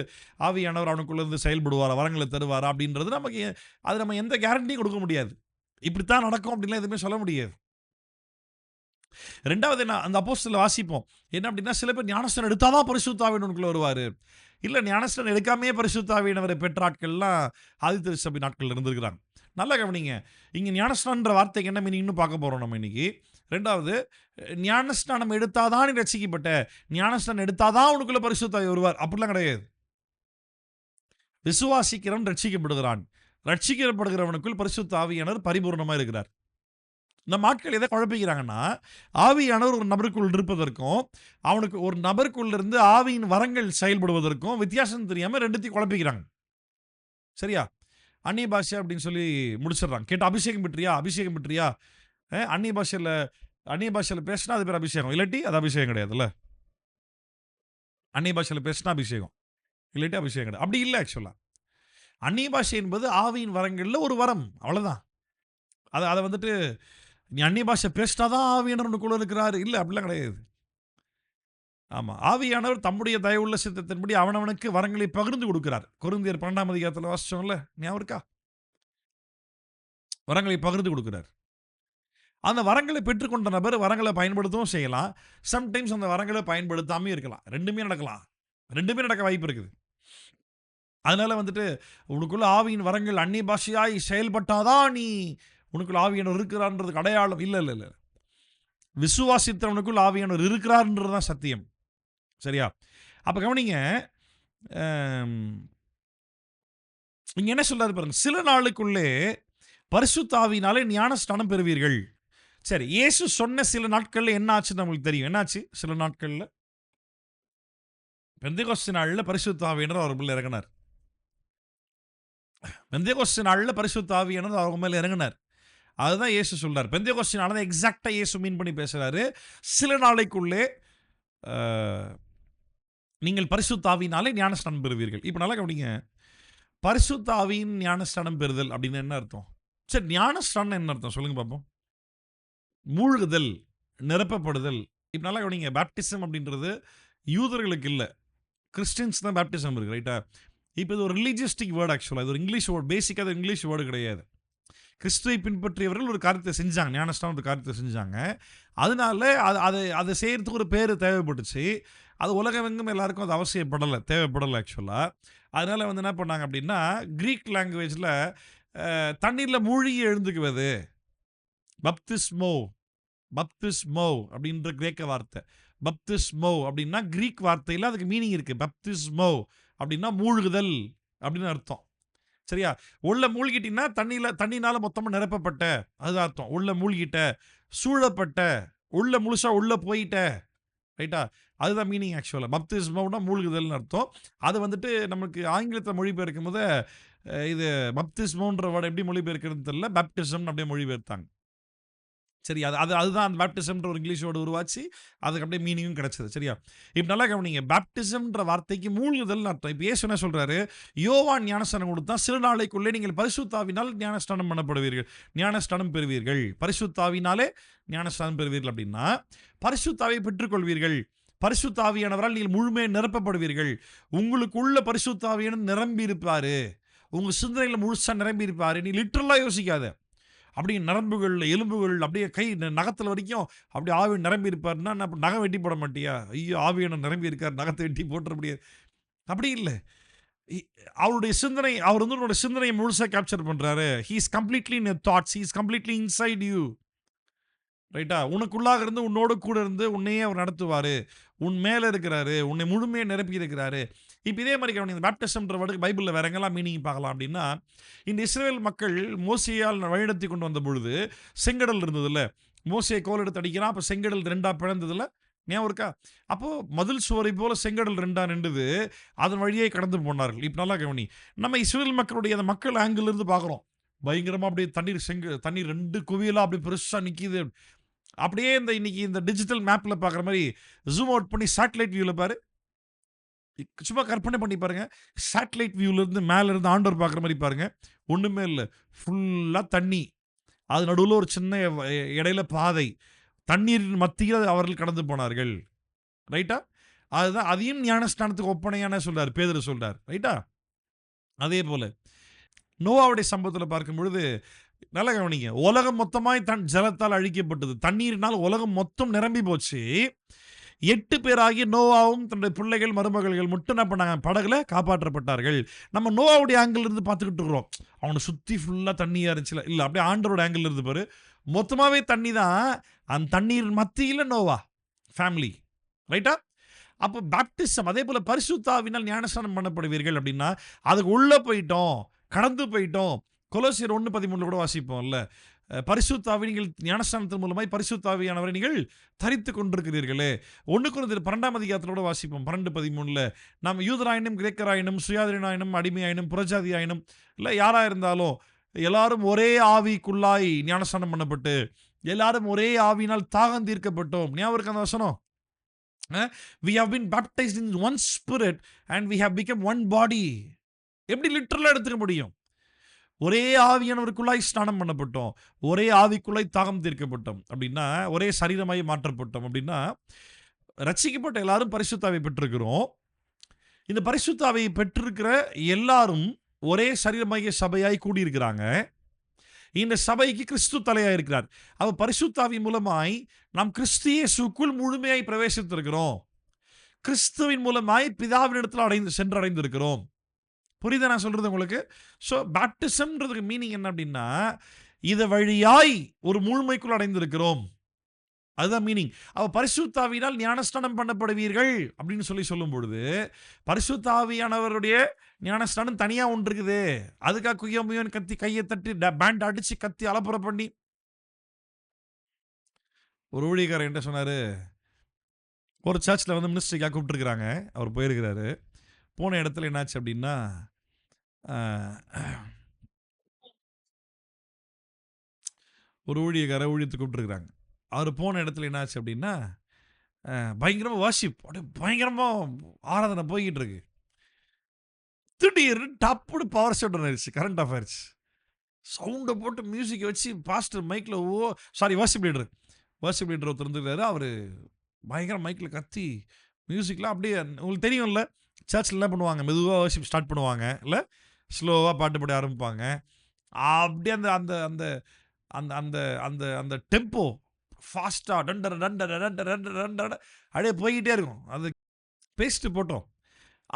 ஆவியானவர் அவனுக்குள்ள இருந்து செயல்படுவாரா, வரங்களை தருவாரா அப்படின்றது நமக்கு அது நம்ம எந்த கேரண்டியும் கொடுக்க முடியாது. இப்படித்தான் நடக்கும் அப்படின்லாம் எதுவுமே சொல்ல முடியாது. ரெண்டாவது என்ன, அந்த அப்போஸ்தலர்ல வாசிப்போம் என்ன அப்படின்னா, சில பேர் ஞானஸ்நானம் எடுத்தாதான் பரிசுத்த ஆவியானவருக்குள்ள வருவார். இல்லை ஞானஸ்நானம் எடுக்காமையே பரிசுத்த ஆவியானவரை பெற்ற ஆட்கள்லாம் ஆதி திருச்சபை நாட்கள் இருந்திருக்கிறாங்க. நல்லா கவனிங்க, இங்கே ஞானஸ்நானன்ற வார்த்தைக்கு என்ன மீனிங்னு பார்க்க போகிறோம் நம்ம இன்னைக்கு. ரெண்டாவது, ஞானஸ்நானம் எடுத்தாதான் நீ ரட்சிக்கப்பட்ட, ஞானஸ்நானம் எடுத்தாதான் உனக்குள்ள பரிசுத்த ஆவி வருவார் அப்படிலாம் கிடையாது. விசுவாசிக்கிறவன் ரட்சிக்கப்படுகிறான், ரட்சிக்கப்படுகிறவனுக்குள் பரிசுத்த ஆவியானவர் பரிபூர்ணமாக இருக்கிறார். நம்ம ஆட்கள் எதை குழப்பிக்கிறாங்கன்னா, ஆவியானவர் ஒரு நபருக்குள் இருப்பதற்கும் அவனுக்கு ஒரு நபருக்குள்ள இருந்து ஆவியின் வரங்கள் செயல்படுவதற்கும் வித்தியாசம் தெரியாமல் ரெண்டுத்தையும் குழப்பிக்கிறாங்க. சரியா? அந்நிய பாஷை அப்படின்னு சொல்லி முடிச்சிடுறாங்க. கேட்டு அபிஷேகம் பெற்றியா, அபிஷேகம் பெற்றியா, அந்நிய பாஷையில் பேசினா அது பேர் அபிஷேகம், இல்லாட்டி அது அபிஷேகம் கிடையாதுல்ல. அந்நிய பாஷையில் பேசினா அபிஷேகம், இல்லாட்டி அபிஷேகம் கிடையாது. அப்படி இல்லை. ஆக்சுவலாக அந்நிய பாஷை என்பது ஆவியின் வரங்களில் ஒரு வரம், அவ்வளோதான். அதை வந்துட்டு நீ அந்நிய பாஷை பேசிட்டாதான் ஆவியானவனுக்குள்ள இருக்கிறாரு, இல்லை அப்படிலாம் கிடையாது. ஆமாம், ஆவியானவர் தம்முடைய தயவுள்ள சித்தத்தின்படி அவனவனுக்கு வரங்களை பகிர்ந்து கொடுக்கிறார். கொரிந்தியர் 12ஆம் அதிகாரத்தில் வாசிச்சோம்ல, ஞாபகம் இருக்கா? வரங்களை பகிர்ந்து கொடுக்கிறார். அந்த வரங்களை பெற்றுக்கொண்ட நபர் வரங்களை பயன்படுத்தவும் செய்யலாம், சம்டைம்ஸ் அந்த வரங்களை பயன்படுத்தாமே இருக்கலாம். ரெண்டுமே நடக்கலாம், ரெண்டுமே நடக்க வாய்ப்பு இருக்குது. அதனால வந்துட்டு உனக்குள்ள ஆவியின் வரங்கள் அந்நிய பாஷையாய் செயல்பட்டாதான் நீ உனக்குள்ள ஆவியானவர் இருக்கிறார்ன்றதுக்கு அடையாளம் இல்லை. இல்லை இல்லை, விசுவாசித்தவனுக்குள் ஆவியானவர் இருக்கிறார்ன்றது தான் சத்தியம். சரியா? அப்போ கவனிங்க, இங்க என்ன சொல்றாரு பாருங்க, சில நாளுக்குள்ளே பரிசுத்த ஆவியினாலே ஞானஸ்நானம் பெறுவீர்கள். சரி, இயேசு சொன்ன சில நாட்கள்ல என்ன ஆச்சுன்னு நம்மளுக்கு தெரியும். என்னாச்சு? சில நாட்கள்ல பெந்தேகோஸ்து நாளில் பரிசுத்த ஆவியானவர் அவர் மேல இறங்கினார். பெந்தேகோஸ்து நாளில் பரிசுத்த ஆவியானவர் அவங்க மேல இறங்கினார். அதுதான் இயேசு சொல்றார். பெந்தேகோஸ்து நாள் தான் எக்ஸாக்டா இயேசு மீன் பண்ணி பேசுறாரு. சில நாளைக்குள்ளே நீங்கள் பரிசுத்த ஆவியினாலே ஞானஸ்நானம் பெறுவீர்கள். இப்போ நல்லா கவனிங்க, பரிசுத்த ஆவியின் ஞானஸ்நானம் பெறுதல் அப்படின்னு என்ன அர்த்தம்? சரி, ஞானஸ்நானம் என்ன அர்த்தம் சொல்லுங்க பார்ப்போம். மூழ்குதல், நிரப்பப்படுதல். இப்போ நல்லா கவனிங்க, பேப்டிசம் அப்படின்றது யூதர்களுக்கு இல்லை, கிறிஸ்டின்ஸ் தான் பேப்டிசம் இருக்கு, ரைட்டா? இப்போ இது ஒரு ரிலீஜியஸ்டிக் வேர்டு. ஆக்சுவலாக இது ஒரு இங்கிலீஷ் வேர்டு, பேசிக்காக அது இங்கிலீஷ் வேர்டு கிடையாது. கிறிஸ்துவை பின்பற்றியவர்கள் ஒரு காரியத்தை செஞ்சாங்க, ஞானஸ்நானம் ஒரு காரியத்தை செஞ்சாங்க. அதனால அதை செய்யறதுக்கு ஒரு பேர் தேவைப்பட்டுச்சு. அது உலகமெங்கும் எல்லாருக்கும் அது அவசியப்படலை, தேவைப்படலை ஆக்சுவலாக. அதனால என்ன பண்ணாங்க அப்படின்னா, கிரீக் லாங்குவேஜில் தண்ணீரில் மூழ்கி எழுந்துக்குவது, பப்திஸ்மோ, பப்திஸ்மோ அப்படின்ற கிரேக்க வார்த்தை. பப்திஸ்மோ அப்படின்னா கிரீக் வார்த்தையில் அதுக்கு மீனிங் இருக்குது. பப்திஸ்மோ அப்படின்னா மூழ்குதல் அப்படின்னு அர்த்தம். சரியா? உள்ள மூழ்கிட்டீங்கன்னா தண்ணினால மொத்தமாக நிரப்பப்பட்ட, அதுதான் அர்த்தம். உள்ள மூழ்கிட்ட, சூழப்பட்ட, உள்ள முழுசா உள்ள போயிட்ட, ரைட்டா? அதுதான் மீனிங் ஆக்சுவலாக. பப்திஸ்மோனா மூழ்குதல்னு அர்த்தம். அது நமக்கு ஆங்கிலத்தில் மொழிபெயர்க்கும் போது இது பப்திஸ்மோன்ற வேர்டு எப்படி மொழிபெயர்க்கிறது தெரியல, பேப்டிசம் அப்படியே மொழிபெயர்த்தாங்க. சரி, அதுதான் அந்த பேப்டிசம்ன்ற ஒரு இங்கிலீஷ் வேர்டு உருவாச்சு, அதுக்கு அப்படியே மீனிங்கும் கிடைச்சது. சரியா? இப்போ நல்லா கவனிங்க, பேப்டிசம்ன்ற வார்த்தைக்கு மூழ்குதல் அர்த்தம். இப்போ இயேசு என்ன சொல்றாரு, யோவான் ஞானஸ்நானம் கொடுத்தா சில நாளைக்குள்ளே நீங்கள் பரிசுத்த ஆவியினால் ஞானஸ்நானம் பண்ணப்படுவீர்கள், ஞானஸ்நானம் பெறுவீர்கள். பரிசுத்த ஆவியினாலே ஞானஸ்நானம் பெறுவீர்கள் அப்படின்னா பரிசுத்த ஆவியை பெற்றுக்கொள்வீர்கள். பரிசுத்த ஆவியானவரால் நீங்கள் முழுமையாக நிரப்பப்படுவீர்கள். உங்களுக்குள்ள பரிசுத்த ஆவியானவர் நிரம்பி இருப்பாரு, உங்க சிந்தனையில் முழுசா நிரம்பி இருப்பாரு. நீ லிட்டரலா யோசிக்காத, அப்படியே நரம்புகள், எலும்புகள், அப்படியே கை நகத்தில் வரைக்கும் அப்படியே ஆவி நிரம்பி இருப்பாருன்னா நகம் வெட்டி போட மாட்டியா? ஐயோ, ஆவியான நிரம்பி இருக்கார், நகத்தை வெட்டி போட்டுற முடியாது. அப்படி இல்லை. அவருடைய சிந்தனை, அவர் உன்னோட சிந்தனையை முழுசாக கேப்சர் பண்ணுறாரு. He is completely in your thoughts, he is completely inside you, ரைட்டா? உனக்குள்ளாக இருந்து உன்னோடு கூட இருந்து உன்னையே அவர் நடத்துவார், உன் மேலே இருக்கிறாரு, உன்னை முழுமையாக நிரப்பி இருக்கிறாரு. இப்போ இதே மாதிரி கவனிங்க, பேப்டிசம்ன்ற வேர்டுக்கு பைபிளில் வேற எங்கெல்லாம் மீனிங் பார்க்கலாம் அப்படின்னா, இந்த இஸ்ரேல் மக்கள் மோசேயால் வழிநடத்தி கொண்டு வந்த பொழுது செங்கடல் இருந்ததில்ல, மோசே கோல் எடுத்து அடிக்கிறான், அப்போ செங்கடல் ரெண்டாக பிளந்ததில்ல, ஞாபகம் இருக்கா? அப்போது மதில் சுவரை போல செங்கடல் ரெண்டாக நின்றுது, அதன் வழியே கடந்து போனார்கள். இப்போ நல்லா கவனி, நம்ம இஸ்ரேல் மக்களுடைய அந்த மக்கள் ஆங்கிள் இருந்து பார்க்குறோம், பயங்கரமாக அப்படியே தண்ணீர் ரெண்டு குவியலாக அப்படி பெருசாக நிற்கிது. அப்படியே இன்னைக்கு இந்த டிஜிட்டல் மேப்பில் பார்க்குற மாதிரி ஜூம் அவுட் பண்ணி சேட்டலைட் வியூவில் பாரு, சும்மா கற்பனை பண்ணி பாருங்க. சேட்டலைட் வியூல இருந்து மேல இருந்து ஆண்டவர் பார்க்குற மாரி பாருங்க. ஒண்ணுமே இல்ல. ஃபுல்லா தண்ணி. அது நடுவுல ஒரு சின்ன இடையில பாதை. தண்ணீரின் மத்தியில் அவர்கள் கடந்து போனார்கள். ரைட்டா? அதுதான் அதையும் ஞானஸ்நானத்துக்கு ஒப்பனையான சொல்றாரு. பேதுரு சொல்றார். ரைட்டா? அதே போல நோவாவுடைய சம்பவத்துல பார்க்கும் பொழுது நல்லா கவனிங்க. உலகம் மொத்தமாய் ஜலத்தால் அழிக்கப்பட்டது. தண்ணீரினால் உலகம் மொத்தம் நிரம்பி போச்சு. 8 பேராகிய நோவாவும் தன்னுடைய பிள்ளைகள், மருமகள்கள் மட்டும் என்ன பண்ணாங்க? படகுல காப்பாற்றப்பட்டார்கள். நம்ம நோவாவுடைய ஆங்கிள் இருந்து பார்த்துக்கிட்டு இருக்கிறோம். அவனை சுத்தி ஃபுல்லா தண்ணியா இருந்துச்சுல. இல்ல அப்படியே ஆண்டவரோட ஆங்கிள் இருந்து பாரு. மொத்தமாவே தண்ணி தான். அந்த தண்ணீர் மத்தியில நோவா ஃபேமிலி. ரைட்டா? அப்போ பாப்டிசம் அதே போல பரிசுத்த ஆவியினால் ஞானஸ்நானம் பண்ணப்படுவீர்கள் அப்படின்னா, அதுக்கு உள்ள போயிட்டோம். கடந்து போயிட்டோம். கொலோசியர் 1:13 கூட வாசிப்போம்ல. பரிசுத்த ஆவி நீங்கள் ஞானஸ்நானத்தின் மூலமாய் பரிசுத்த ஆவியானவரை நீங்கள் தரித்துக் கொண்டிருக்கிறீர்களே. 1 கொரிந்தியர் 12ஆம் அதிகாரத்தில கூட வாசிப்போம். 12:13 நாம் யூதராயினும், கிரேக்கராயினும், சுயாதீனாயினும், அடிமையாயினும், புறஜாதியாயினும் இல்ல யாரா இருந்தாலும் எல்லாரும் ஒரே ஆவிக்குள்ளாய் ஞானஸ்நானம் பண்ணப்பட்டு எல்லாரும் ஒரே ஆவியினால் தாகம் தீர்க்கப்பட்டோம். ஞாபகம் இருக்கா அந்த வசனம்? We have been baptized in one spirit and we have become one body. எப்படி லிட்டரலா எடுத்துக்க முடியும்? ஒரே ஆவியானவருக்குள்ளாய் ஸ்நானம் பண்ணப்பட்டோம். ஒரே ஆவிக்குள்ளாய் தாகம் தீர்க்கப்பட்டோம். அப்படின்னா ஒரே சரீரமாய் மாற்றப்பட்டோம். அப்படின்னா ரட்சிக்கப்பட்ட எல்லாரும் பரிசுத்த ஆவியை பெற்றிருக்கிறோம். இந்த பரிசுத்த ஆவியை பெற்றிருக்கிற எல்லாரும் ஒரே சரீரமாகிய சபையாய் கூடியிருக்கிறாங்க. இந்த சபைக்கு கிறிஸ்து தலையாக இருக்கிறார். அவர் பரிசுத்த ஆவி மூலமாய் நாம் கிறிஸ்து இயேசுக்குள் முழுமையாய் பிரவேசித்திருக்கிறோம். கிறிஸ்துவின் மூலமாய் பிதாவினிடத்தில் சென்றடைந்திருக்கிறோம். புரியுதா நான் சொல்றது உங்களுக்கு? ஸோ பேப்டிசம்ன்றதுக்கு மீனிங் என்ன அப்படின்னா, இது வழியாய் ஒரு முழுமைக்குள் அடைந்திருக்கிறோம். அதுதான் மீனிங். அவ பரிசுத்த ஆவியினால் ஞானஸ்நானம் பண்ணப்படுவீர்கள் அப்படின்னு சொல்லும் பொழுது, பரிசுத்த ஆவியானவருடைய ஞானஸ்நானம் தனியா ஒன்று இருக்குது. அதுக்காக குய்யோமுயோன்னு கத்தி கையை தட்டி பேண்ட் அடிச்சு கத்தி அலப்புற பண்ணி ஒரு ஊழியக்காரர் என்ன சொன்னாரு, ஒரு சர்ச்சில் வந்து மினிஸ்ட்ரிக்காக கூப்பிட்டுருக்குறாங்க. அவர் போயிருக்கிறாரு. போன இடத்துல என்னாச்சு அப்படின்னா, ஒரு ஊழியத்துக்கு கூப்பிட்டுருக்குறாங்க. அவர் போன இடத்துல என்னாச்சு அப்படின்னா, பயங்கரமாக வாஷிப் அப்படியே பயங்கரமாக ஆராதனை போய்கிட்டு இருக்கு. திடீர்னு டப்புனு பவர் ஷட் ஆயிடுச்சு. கரண்ட் ஆஃப் ஆயிடுச்சு. சவுண்டை போட்டு மியூசிக்கை வச்சு பாஸ்டர் மைக்கில் வாஷிப் லீடர் ஒருத்தர் இருந்துருக்காரு. அவர் பயங்கர மைக்கில் கத்தி மியூசிக்லாம் அப்படியே உங்களுக்கு தெரியும்ல, சர்ச்சில் என்ன பண்ணுவாங்க, மெதுவாக வாஷிப் ஸ்டார்ட் பண்ணுவாங்க இல்லை, ஸ்லோவாக பாட்டு பாடி ஆரம்பிப்பாங்க. அப்படியே அந்த அந்த அந்த அந்த அந்த அந்த அந்த டெம்போ ஃபாஸ்ட்டாக டண்டர் டண்டர் டண்டர் டண்டர் டண்டர் அப்படியே போய்கிட்டே இருக்கும். அது பேஸ்ட்டு போட்டோம்.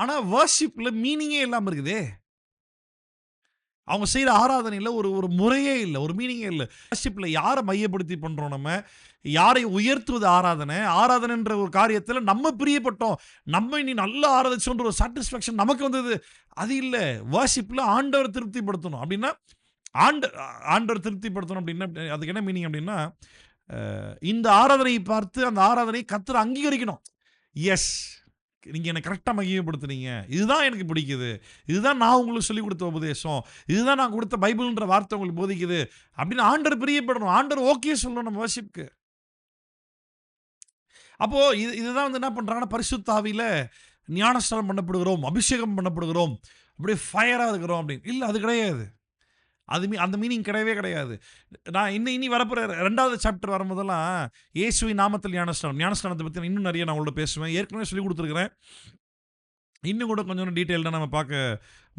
ஆனால் வர்ஷிப்பில் மீனிங்கே இல்லாமல் இருக்குதே. அவங்க செய்கிற ஆராதனையில் ஒரு முறையே இல்லை, ஒரு மீனிங்கே இல்லை. வர்ஷிப்பில் யாரை மையப்படுத்தி பண்ணுறோம்? நம்ம யாரை உயர்த்துவது? ஆராதனைன்ற ஒரு காரியத்தில் நம்ம பிரியப்பட்டோம், நம்ம இனி நல்லா ஆராதிச்சோன்ற ஒரு சாட்டிஸ்ஃபேக்ஷன் நமக்கு வந்தது. அது இல்லை. வர்ஷிப்பில் ஆண்டவர் திருப்திப்படுத்தணும் அப்படின்னா, ஆண்டவர் திருப்திப்படுத்தணும் அப்படின்னா அதுக்கு என்ன மீனிங் அப்படின்னா, இந்த ஆராதனையை பார்த்து அந்த ஆராதனை கர்த்தர் அங்கீகரிக்கணும். எஸ், நீங்கள் என்னை கரெக்டாக மகிமைப்படுத்துனீங்க, இதுதான் எனக்கு பிடிக்குது, இதுதான் நான் உங்களுக்கு சொல்லிக் கொடுத்த உபதேசம், இதுதான் நான் கொடுத்த பைபிள்ன்ற வார்த்தை உங்களுக்கு போதிக்குது அப்படின்னு ஆண்டவர் பிரியப்படணும். ஆண்டவர் ஓகே சொல்லணும் நம்ம வர்ஷிப்க்கு. அப்போ இதுதான் வந்து என்ன பண்றாங்கன்னா, பரிசுத்த ஆவியில ஞானஸ்நானம் பண்ணப்படுகிறோம், அபிஷேகம் பண்ணப்படுகிறோம், அப்படியே ஃபயராக இருக்கிறோம் அப்படின்னு இல்லை. அது கிடையாது. அந்த மீனிங் கிடையவே கிடையாது. நான் இனி வரப்போகிற 2வது சாப்டர் வரும்போதெல்லாம் இயேசுவின் நாமத்தில் ஞானஸ்நானத்தை பற்றி இன்னும் நிறைய நான் உங்களோட பேசுவேன். ஏற்கனவே சொல்லி கொடுத்துருக்கிறேன். இன்னும் கூட கொஞ்சம் டீட்டெயில்டாக நம்ம பார்க்க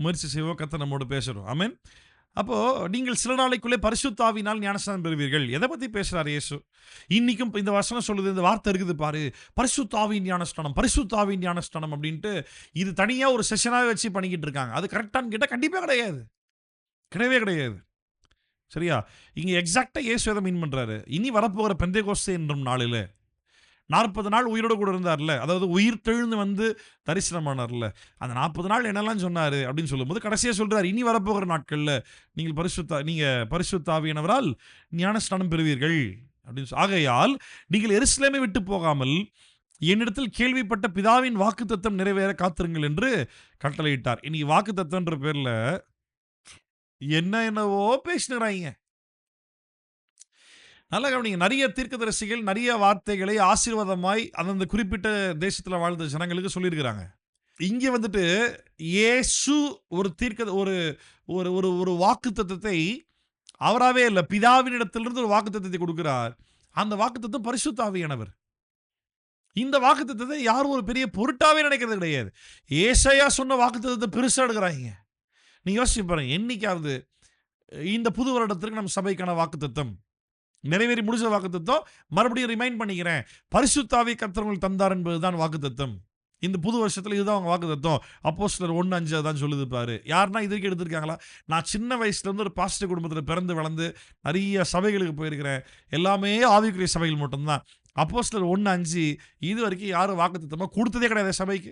முயற்சி செய்வோம். கர்த்தர் நம்மோடு பேசுகிறோம். ஆமென். அப்போது நீங்கள் சில நாளைக்குள்ளே பரிசுத்த ஆவியினால் ஞானஸ்நானம் பெறுவீர்கள். எதை பற்றி பேசுகிறார் இயேசு? இன்னைக்கும் இந்த வசனம் சொல்லுது, இந்த வார்த்தை இருக்குது பாரு, பரிசுத்த ஆவியின் ஞானஸ்நானம், பரிசுத்த ஆவியின் ஞானஸ்நானம் அப்படின்ட்டு இது தனியாக ஒரு செஷனாகவே வச்சு பண்ணிக்கிட்டு இருக்காங்க. அது கரெக்டானு கேட்டால் கண்டிப்பாக கிடையாது. கிடையவே கிடையாது. சரியா? இங்கே எக்ஸாக்டாக இயேசு எதை மீன் பண்ணுறாரு? இனி வரப்போகிற பெந்தேகோஸ்தே என்னும் நாளில் 40 நாள் உயிரோடு கூட இருந்தார்ல, அதாவது உயிர் தெழுந்து வந்து தரிசனமானார்ல, அந்த 40 நாள் என்னெல்லாம் சொன்னார் அப்படின்னு சொல்லும்போது கடைசியாக சொல்கிறார், இனி வரப்போகிற நாட்களில் நீங்கள் பரிசுத்த ஆவியானவரால் ஞானஸ்நானம் பெறுவீர்கள் அப்படின்னு. ஆகையால் நீங்கள் எருசலேமை விட்டு போகாமல் என்னிடத்தில் கேள்விப்பட்ட பிதாவின் வாக்குத்தத்தம் நிறைவேற காத்திருங்கள் என்று கட்டளையிட்டார். இன்னைக்கு வாக்குத்தத்தம்ன்ற பேரில் என்னவோ பேசினுறாங்க. நல்லா கவனிங்க. நிறைய தீர்க்கதரிசிகள் நிறைய வார்த்தைகளை ஆசீர்வாதமாய் அந்தந்த குறிப்பிட்ட தேசத்தில் வாழ்ந்த ஜனங்களுக்கு சொல்லியிருக்கிறாங்க. இங்க வந்துட்டு இயேசு ஒரு ஒரு ஒரு ஒரு ஒரு வாக்குத்தத்தத்தை அவராவே இல்ல, பிதாவினிடத்திலிருந்து ஒரு வாக்குத்தத்தத்தை கொடுக்கிறார். அந்த வாக்குத்தத்தம் பரிசுத்த ஆவியானவர். இந்த வாக்குத்தத்தத்தை யாரும் ஒரு பெரிய பொருட்டாவே நினைக்கிறது கிடையாது. ஏசாயா சொன்ன வாக்குத்தத்தத்தை பெருசா எடுக்குறாய்ங்க. நீங்க யோசிச்சு பாருங்க. என்னைக்காவது இந்த புது வருடத்திற்கு நம்ம சபைக்கான வாக்குத்தத்தம் நிறைவேறி முடிச்ச வாக்குத்தத்தம் மறுபடியும் ரிமைண்ட் பண்ணிக்கிறேன். பரிசுத்த ஆவியை கர்த்தர் உங்களுக்கு தந்தார் என்பதுதான் வாக்குத்தத்தம். இந்த புது வருஷத்துல இதுதான் அவங்க வாக்குத்தத்தம். அப்போஸ்தலர் 1:5 அதான் சொல்லுது பாரு. யாருன்னா இது வரைக்கும் எடுத்திருக்காங்களா? நான் சின்ன வயசுல இருந்து ஒரு பாஸ்டர் குடும்பத்துல பிறந்து வளர்ந்து நிறைய சபைகளுக்கு போயிருக்கிறேன். எல்லாமே ஆவிக்குரிய சபைகள் மட்டும்தான். அப்போஸ்தலர் 1:5 இது வரைக்கும் யாரும் வாக்குத்தத்தமா கொடுத்ததே கிடையாது சபைக்கு.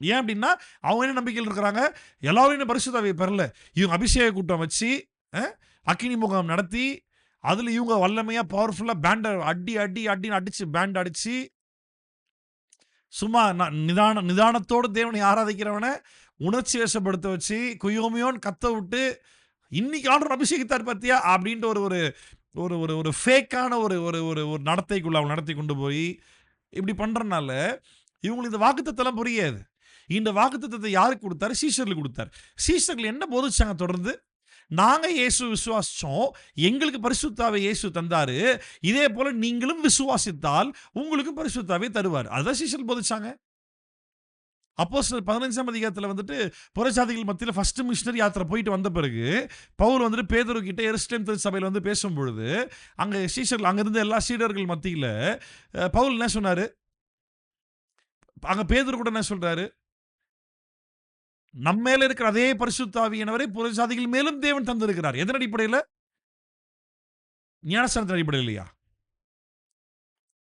ஏன் அப்படின்னா அவங்க என்ன நம்பிக்கையில் இருக்கிறாங்க? எல்லாரும் இன்னும் பரிசுத்த ஆவியை பெறல. இவங்க அபிஷேக கூட்டம் வச்சு அக்கினி முகாம் நடத்தி அதுல இவங்க வல்லமையா பவர்ஃபுல்லா பேண்ட அடி அடி அடின்னு அடிச்சு பேண்ட் அடிச்சு சும்மா நிதானத்தோடு தேவனை ஆராதிக்கிறவனை உணர்ச்சி வசப்படுத்த வச்சு குயோமியோன்னு கத்த விட்டு இன்னைக்கு ஆர்டர் அபிஷேகித்தார் பார்த்தியா அப்படின்ட்டு ஒரு ஒரு ஒரு ஒரு ஒரு ஃபேக்கான ஒரு ஒரு ஒரு ஒரு நடத்தைக்குள்ள அவங்க நடத்தி கொண்டு போய் இப்படி பண்றதுனால இவங்களுக்கு இந்த வாக்குத்தத்தெல்லாம் புரியாது. இந்த வாக்குத்தத்தத்தை யாருக்கு கொடுத்தாரு? சீஷர்களுக்கு கொடுத்தாரு. சீஷர்கள் என்ன போதிச்சாங்க? தொடர்ந்து நாங்க இயேசு விசுவாசிச்சோம், எங்களுக்கு பரிசுத்த ஆவியை இயேசு தந்தாரு, இதே போல நீங்களும் விசுவாசித்தால் உங்களுக்கும் பரிசுத்த ஆவியை தருவார். அதான் சீஷர்கள் போதிச்சாங்க. அப்போஸ்தலர் 15ஆம் அதிகாரத்துல வந்துட்டு புறஜாதிகள் மத்தியில ஃபர்ஸ்ட் மிஷனரி யாத்திரை போயிட்டு வந்த பிறகு பவுல் வந்துட்டு பேதுரு கிட்ட எருசலேம் திருச்சபையில வந்து பேசும்பொழுது அங்க சீஷர்கள் அங்க இருந்த எல்லா சீடர்கள் மத்தியில பவுல் என்ன சொன்னாரு? அங்க பேதுரு கூட என்ன சொல்றாரு? நம்ம மேல இருக்கிற அதே பரிசுத்த ஆவியானவரை புறஜாதிகள் மேலும் தேவன் தந்திருக்கிறார். எதன் அடிப்படையில்? ஞானஸ்தானத்தின் அடிப்படையிலையா?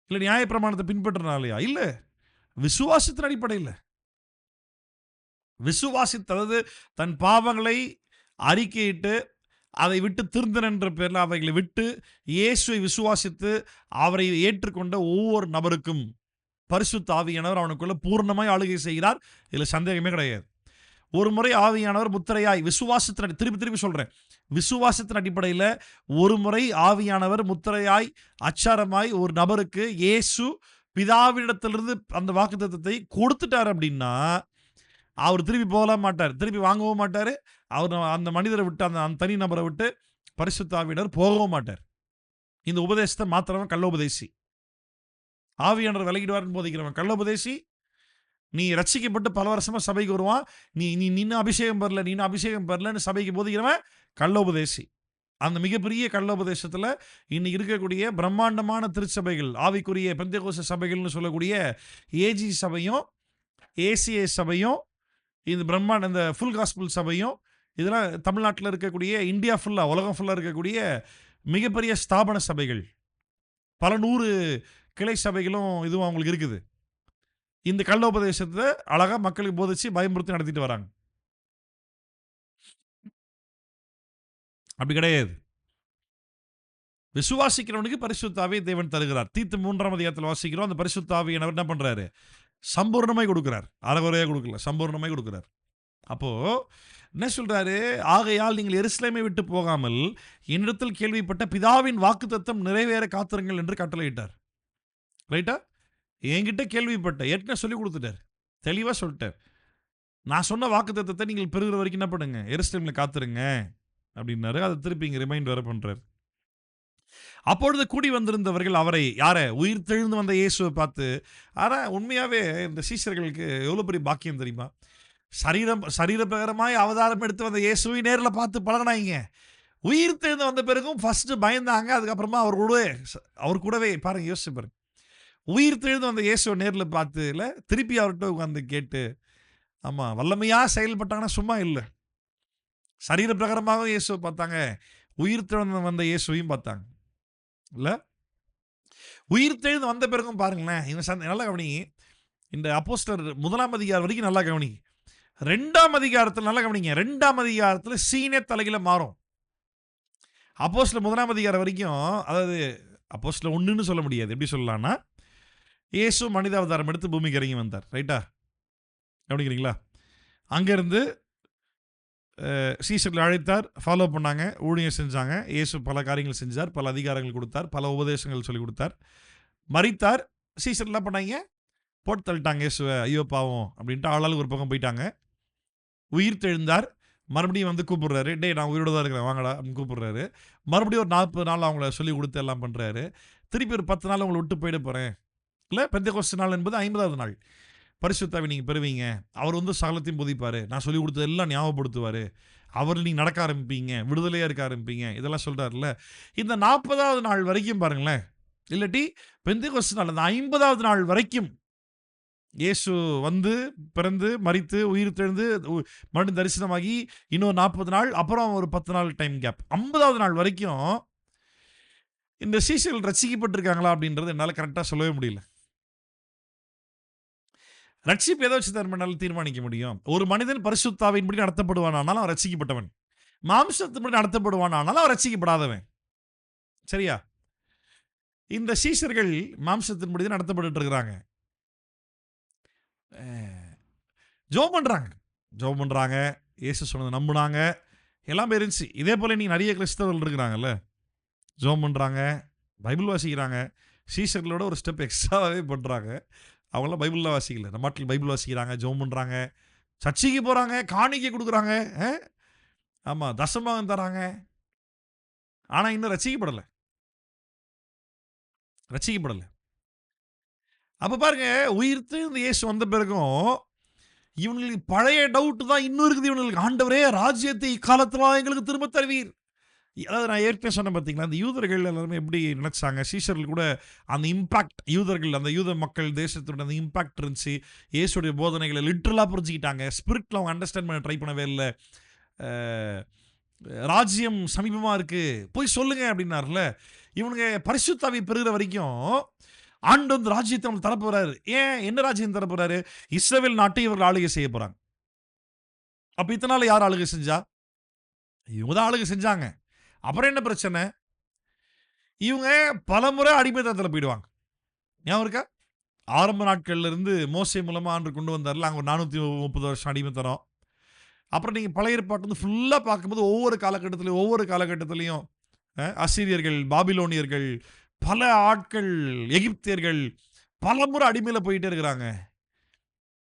இல்ல நியாயப்பிரமாணத்தை பின்பற்றனாலயா? இல்ல, விசுவாசத்தின் அடிப்படையில். விசுவாசித்தது தன் பாவங்களை அறிக்கையிட்டு அதை விட்டு திருந்தன் என்ற பேரில் அவைகளை விட்டு இயேசுவை விசுவாசித்து அவரை ஏற்றுக்கொண்ட ஒவ்வொரு நபருக்கும் பரிசுத்த ஆவியானவர் அவனுக்குள்ள பூர்ணமாய் ஆளுகை செய்கிறார். இதுல சந்தேகமே கிடையாது. ஒரு முறை ஆவியானவர் முத்திரையாய் விசுவாசத்தின் திருப்பி சொல்றேன், விசுவாசத்தின் அடிப்படையில் ஒரு முறை ஆவியானவர் முத்திரையாய் அச்சாரமாய் ஒரு நபருக்கு இயேசு பிதாவிடத்திலிருந்து அந்த வாக்குத்தத்தத்தை கொடுத்துட்டார் அப்படின்னா அவர் திருப்பி போகலாம் மாட்டார், திருப்பி வாங்கவும் மாட்டார். அவர் அந்த மனிதரை விட்டு அந்த தனி நபரை விட்டு பரிசுத்த ஆவியானவர் போகவும் மாட்டார். இந்த உபதேசத்தை மாத்திரவன் கள்ளோபதேசி. ஆவியானவர் விலகிடுவார்னு போதிக்கிறவன் கள்ளோபதேசி. நீ ரட்சிக்கப்பட்டு பல வருஷமா சபைக்கு வருவான், நீ நீ நின்று அபிஷேகம் பெறலன்னு சபைக்கு போதிக்கிறவன் கள்ளோபதேசி. அந்த மிகப்பெரிய கள்ளோபதேசத்தில் இன்னைக்கு இருக்கக்கூடிய பிரம்மாண்டமான திருச்சபைகள், ஆவிக்குரிய பெந்தேகோஸ்து சபைகள்னு சொல்லக்கூடிய ஏஜி சபையும் ஏசிஏ சபையும் இந்த பிரம்மாண்ட இந்த ஃபுல் காஸ்பிள் சபையும் இதெல்லாம் தமிழ்நாட்டில் இருக்கக்கூடிய இந்தியா ஃபுல்லாக உலகம் ஃபுல்லாக இருக்கக்கூடிய மிகப்பெரிய ஸ்தாபன சபைகள், பல 100 கிளை சபைகளும் இதுவும் அவங்களுக்கு இருக்குது. இந்த கள்ளோபதேசத்தை அழகா மக்களுக்கு போதிச்சு பயமுறுத்தி நடத்திட்டு வராங்க. அப்படி கிடையாது. விசுவாசிக்கிறவனுக்கு பரிசுத்த ஆவியை தேவன் தருகிறார். தீத்து 3ஆம் அதிகாரத்தில் வாசிக்கிறோம். அந்த பரிசுத்த ஆவியானவர் என்ன பண்றாரு? சம்பூர்ணமாய் கொடுக்கிறார். அறகுறையாக கொடுக்கல, சம்பூர்ணமாய் கொடுக்கிறார். அப்போ என்ன சொல்றாரு? ஆகையால் நீங்கள் எருசலேமை விட்டு போகாமல் என்னிடத்தில் கேள்விப்பட்ட பிதாவின் வாக்குத்தத்தம் நிறைவேற காத்திருங்கள் என்று கட்டளையிட்டார். ரைட்டா? என்கிட்ட கேள்விப்பட்ட ஏற்கனவே சொல்லி கொடுத்துட்டார், தெளிவா சொல்லிட்டார். நான் சொன்ன வாக்குத்தத்தத்தை நீங்கள் பெறுகிற வரைக்கும் என்ன பண்ணுங்க? எருசலேம்ல காத்திருங்க அப்படின்னாரு. அதை திருப்பி இங்க ரிமைண்ட் வேற பண்றாரு. அப்பொழுது கூடி வந்திருந்தவர்கள் அவரை, யார? உயிர் தெழுந்து வந்த இயேசுவை பார்த்து, ஆனா உண்மையாவே இந்த சீஷர்களுக்கு எவ்வளவு பெரிய பாக்கியம் தெரியுமா? சரீர பிரகாரமாய் அவதாரம் எடுத்து வந்த இயேசுவை நேரில் பார்த்து பழகினாங்க. உயிர் தெழுந்து வந்த பிறகும் ஃபர்ஸ்ட் பயந்தாங்க. அதுக்கப்புறமா அவர் கூடவே பாருங்க, யோசிச்சு பாருங்க. உயிர் தெழுந்து வந்த இயேசுவை நேரில் பார்த்துல திருப்பி அவர்கிட்ட உட்காந்து கேட்டு, ஆமா வல்லமையா செயல்பட்டாங்கன்னா சும்மா இல்லை. சரீர பிரகாரமாக இயேசுவை பார்த்தாங்க, உயிர் தெழுந்து வந்த இயேசுவையும் பார்த்தாங்க. இல்ல, உயிர் தெழுந்து வந்த பிறகும் பாருங்களேன். இவன் நல்லா கவனி. இந்த அப்போஸ்தலர் 1ஆம் அதிகாரம் வரைக்கும் நல்லா கவனி. 2ஆம் அதிகாரத்தில் நல்லா கவனிங்க. 2ஆம் அதிகாரத்தில் சீனே தலையில மாறும். அப்போஸ்தலர் 1ஆம் அதிகாரம் வரைக்கும், அதாவது அப்போஸ்தலர் 1ன்னு சொல்ல முடியாது. எப்படி சொல்லலாம்னா, இயேசு மனித அவதாரம் எடுத்து பூமிக்கு இறங்கி வந்தார். ரைட்டா? கவனிக்கிறீங்களா? அங்கிருந்து சீஷர்களை அழைத்தார், ஃபாலோ பண்ணாங்க, ஊழியம் செஞ்சாங்க. இயேசு பல காரியங்கள் செஞ்சார், பல அதிகாரங்கள் கொடுத்தார், பல உபதேசங்கள் சொல்லி கொடுத்தார். மரித்தார். சீஷர் என்ன பண்ணாங்க? போட்டு தள்ளிட்டாங்க இயேசுவ. ஐயோ பாவம் அப்படின்ட்டு ஆளாளுக்கு ஒரு பக்கம் போயிட்டாங்க. உயிர் தெழுந்தார். மறுபடியும் வந்து கூப்பிடுறாரு. டேய் நான் உயிரோட தான் இருக்கிறேன் வாங்கடா அப்படின்னு கூப்பிடுறாரு. மறுபடியும் ஒரு 40 நாள் அவங்கள சொல்லி கொடுத்து எல்லாம் பண்ணுறாரு. திருப்பி ஒரு 10 நாள் உங்களை விட்டு போயிட போகிறேன். இல்லை பெந்தெகோஸ்து நாள் என்பது 50வது நாள். பரிசுத்த ஆவி நீங்கள் பெறுவீங்க. அவர் வந்து சகலத்தையும் போதிப்பார். நான் சொல்லிக் கொடுத்தது எல்லாம் ஞாபகப்படுத்துவார். அவர் நீங்கள் நடக்க ஆரம்பிப்பீங்க, விடுதலையாக இருக்க ஆரம்பிப்பீங்க, இதெல்லாம் சொல்கிறாருல்ல. இந்த 40வது நாள் வரைக்கும் பாருங்களேன், இல்லாட்டி பெந்தெகோஸ்து நாள் அந்த 50வது நாள் வரைக்கும் இயேசு வந்து பிறந்து மரித்து உயிர் தெழுந்து மறுபடியும் தரிசனமாகி இன்னொரு 40 நாள், அப்புறம் ஒரு 10 நாள் டைம் கேப். 50வது நாள் வரைக்கும் இந்த சீஷர்கள் ரட்சிக்கப்பட்டிருக்காங்களா அப்படின்றது என்னால் கரெக்டாக சொல்லவே முடியல. ரட்சிப்பு எதை வச்சு தர்மனால தீர்மானிக்க முடியும்? ஒரு மனிதன் பரிசுத்த ஆவியின்படி நடத்தப்படுவானானால் அவன் ரட்சிக்கப்பட்டவன். மாம்சத்தின்படி நடத்தப்படுவானானால் அவன் ரட்சிக்கப்படாதவன். சரியா? இந்த சீஷர்கள் மாம்சத்தின்படி தான் நடத்தப்பட்டு இருக்கிறாங்க. ஜெபம் பண்றாங்க. ஜெபம் பண்றாங்க. இயேசு சொன்னதை நம்புனாங்க. எல்லாமே இருந்துச்சு. இதே போல நீ நிறைய கிறிஸ்தவர்கள் இருக்கிறாங்கல்ல. ஜெபம் பண்றாங்க, பைபிள் வாசிக்கிறாங்க. சீஷர்களோட ஒரு ஸ்டெப் எக்ஸ்ட்ராவே பண்றாங்க. அவங்களாம் பைபிள்லாம் வாசிக்கல. நம்ம நாட்டில் பைபிள் வாசிக்கிறாங்க, ஜெபம் பண்றாங்க, சர்ச்சைக்கு போறாங்க, காணிக்கை கொடுக்குறாங்க. ஆமா, தசமபாகம் தராங்க. ஆனா இன்னும் ரட்சிக்கப்படல. ரட்சிக்கப்படல. அப்ப பாருங்க, உயிர்த்தெழுந்த இயேசு வந்த பிறகும் இவங்களுக்கு பழைய டவுட் தான் இன்னும் இருக்குது இவங்களுக்கு. ஆண்டவரே ராஜ்யத்தை இக்காலத்துல எங்களுக்கு திரும்ப தருவீர். அதாவது நான் ஏற்கனவே சொன்னேன் பார்த்தீங்களா, அந்த யூதர்கள் எல்லாருமே எப்படி நினைச்சாங்க, சீஷர்கள் கூட அந்த இம்பாக்ட், யூதர்கள் அந்த யூத மக்கள் தேசத்தோட அந்த இம்பாக்ட் இருந்துச்சு. இயேசுடைய போதனைகளை லிட்ரலாக புரிஞ்சுக்கிட்டாங்க. ஸ்பிரிட்டில் அவங்க அண்டர்ஸ்டாண்ட் பண்ண ட்ரை பண்ணவே இல்லை. ராஜ்யம் சமீபமாக இருக்குது போய் சொல்லுங்க அப்படின்னார்ல. இவனுங்க பரிசுத்த ஆவி பெறுகிற வரைக்கும் ஆண்டு வந்து ராஜ்யத்தை அவங்க தரப்போறாரு. ஏன் என்ன ராஜ்யம் தரப்போறாரு? இஸ்ரவேல் நாட்டை இவர்கள் ஆளுகை செய்ய போறாங்க. அப்ப இத்தனை நாள் யார் ஆளுகை செஞ்சா? இவங்க தான் ஆளுகை செஞ்சாங்க. அப்புறம் என்ன பிரச்சனை? இவங்க பலமுறை அடிமைத்தனத்தில் போயிடுவாங்க. ஞாபகம் இருக்கா? ஆரம்ப நாட்கள்ல இருந்து மோசே மூலமா ஆண்டு கொண்டு வந்தார்ல, அங்க ஒரு 430 வருஷம் அடிமைத்தனம். அப்புறம் நீங்க பழைய ஏற்பாட்டு வந்து ஃபுல்லா பார்க்கும்போது ஒவ்வொரு காலகட்டத்திலையும் அசீரியர்கள், பாபிலோனியர்கள், பல ஆட்கள், எகிப்தியர்கள் பலமுறை அடிமையில போயிட்டே இருக்கிறாங்க.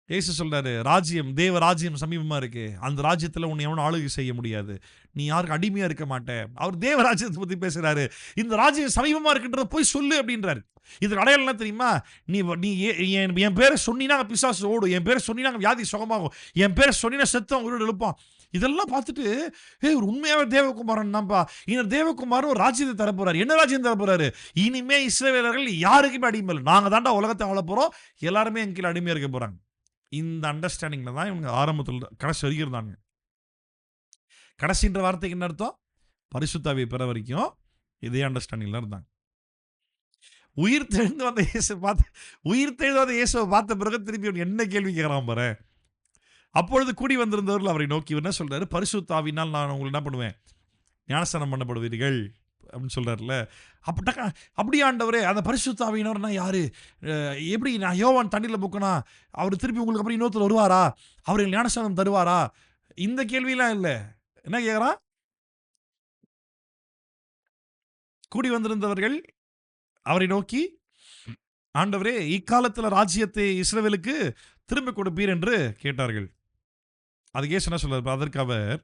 இயேசு சொல்றாரு, ராஜ்யம், தேவ ராஜ்யம் சமீபமா இருக்கு. அந்த ராஜ்யத்துல உன்னை எவனும் ஆளுகை செய்ய முடியாது. நீ யாருக்கு அடிமையா இருக்க மாட்ட. அவர் தேவ ராஜ்யத்தை பத்தி பேசுறாரு. இந்த ராஜ்யம் சமீபமா இருக்குன்றத போய் சொல்லு அப்படின்றாரு. இதுக்கு அடையாளம் என்ன தெரியுமா? நீ என் பேரை சொன்னீனா பிசாசு ஓடும். என் பேரை சொன்னீனா வியாதி சுகமாகும். என் பேரை சொன்னீனா செத்தவன் உயிரோடு எழுப்பான். இதெல்லாம் பார்த்துட்டு ஒரு உண்மையாவே தேவகுமாரன் தான்ப்பா. இந்த தேவகுமாரன் ஒரு ராஜ்யத்தை தரப்போறாரு. என்ன ராஜ்யம் தரப்போறாரு? இனிமே இஸ்ரவேலர்கள் யாருக்குமே அடிமை இல்லை. நாங்க தாண்டா உலகத்தை ஆள போறோம். எல்லாருமே என் கீழே அடிமையா இருக்க போறாங்க. இந்த அண்டர்ஸ்டாண்டிங்ல தான் இவங்க ஆரம்பத்தில் கடைசி வரைக்கும் இருந்தாங்க. கடைசின்ற வார்த்தைக்கு என்ன அர்த்தம்? பரிசுத்த ஆவியை பெற வரைக்கும் இதே அண்டர்ஸ்டாண்டிங்ல இருந்தாங்க. உயிர் தெழுந்து வந்த இயேசுவை பார்த்த பிறகு திருப்பி என்ன கேள்வி கேட்கறான் பாரு. அப்பொழுது கூடி வந்திருந்தவர்கள் அவரை நோக்கி என்ன சொல்றாரு? பரிசுத்த ஆவியினால் நான் உங்களை என்ன பண்ணுவேன்? ஞானஸ்நானம் பண்ணப்படுவீர்கள் அப்படின்னு சொல்றாருல. அப்படியே ஆண்டவரே, அந்த பரிசுத்த ஆவியினர்னா யாரு? எப்படி நான் யோவான் தண்ணியில் முக்கனா அவர் திருப்பி உங்களுக்கு அப்புறம் இன்னொருத்தர் வருவாரா? அவர்கள் ஞானஸ்நானம் தருவாரா? இந்த கேள்வியெல்லாம் இல்லை. என்ன கேட்குறான்? கூடி வந்திருந்தவர்கள் அவரை நோக்கி, ஆண்டவரே இக்காலத்தில் ராஜ்யத்தை இஸ்ரவேலுக்கு திரும்ப கொடுப்பீர் என்று கேட்டார்கள். அதுக்கு இயேசு என்ன சொல்றாரு? அதற்கு அவர்,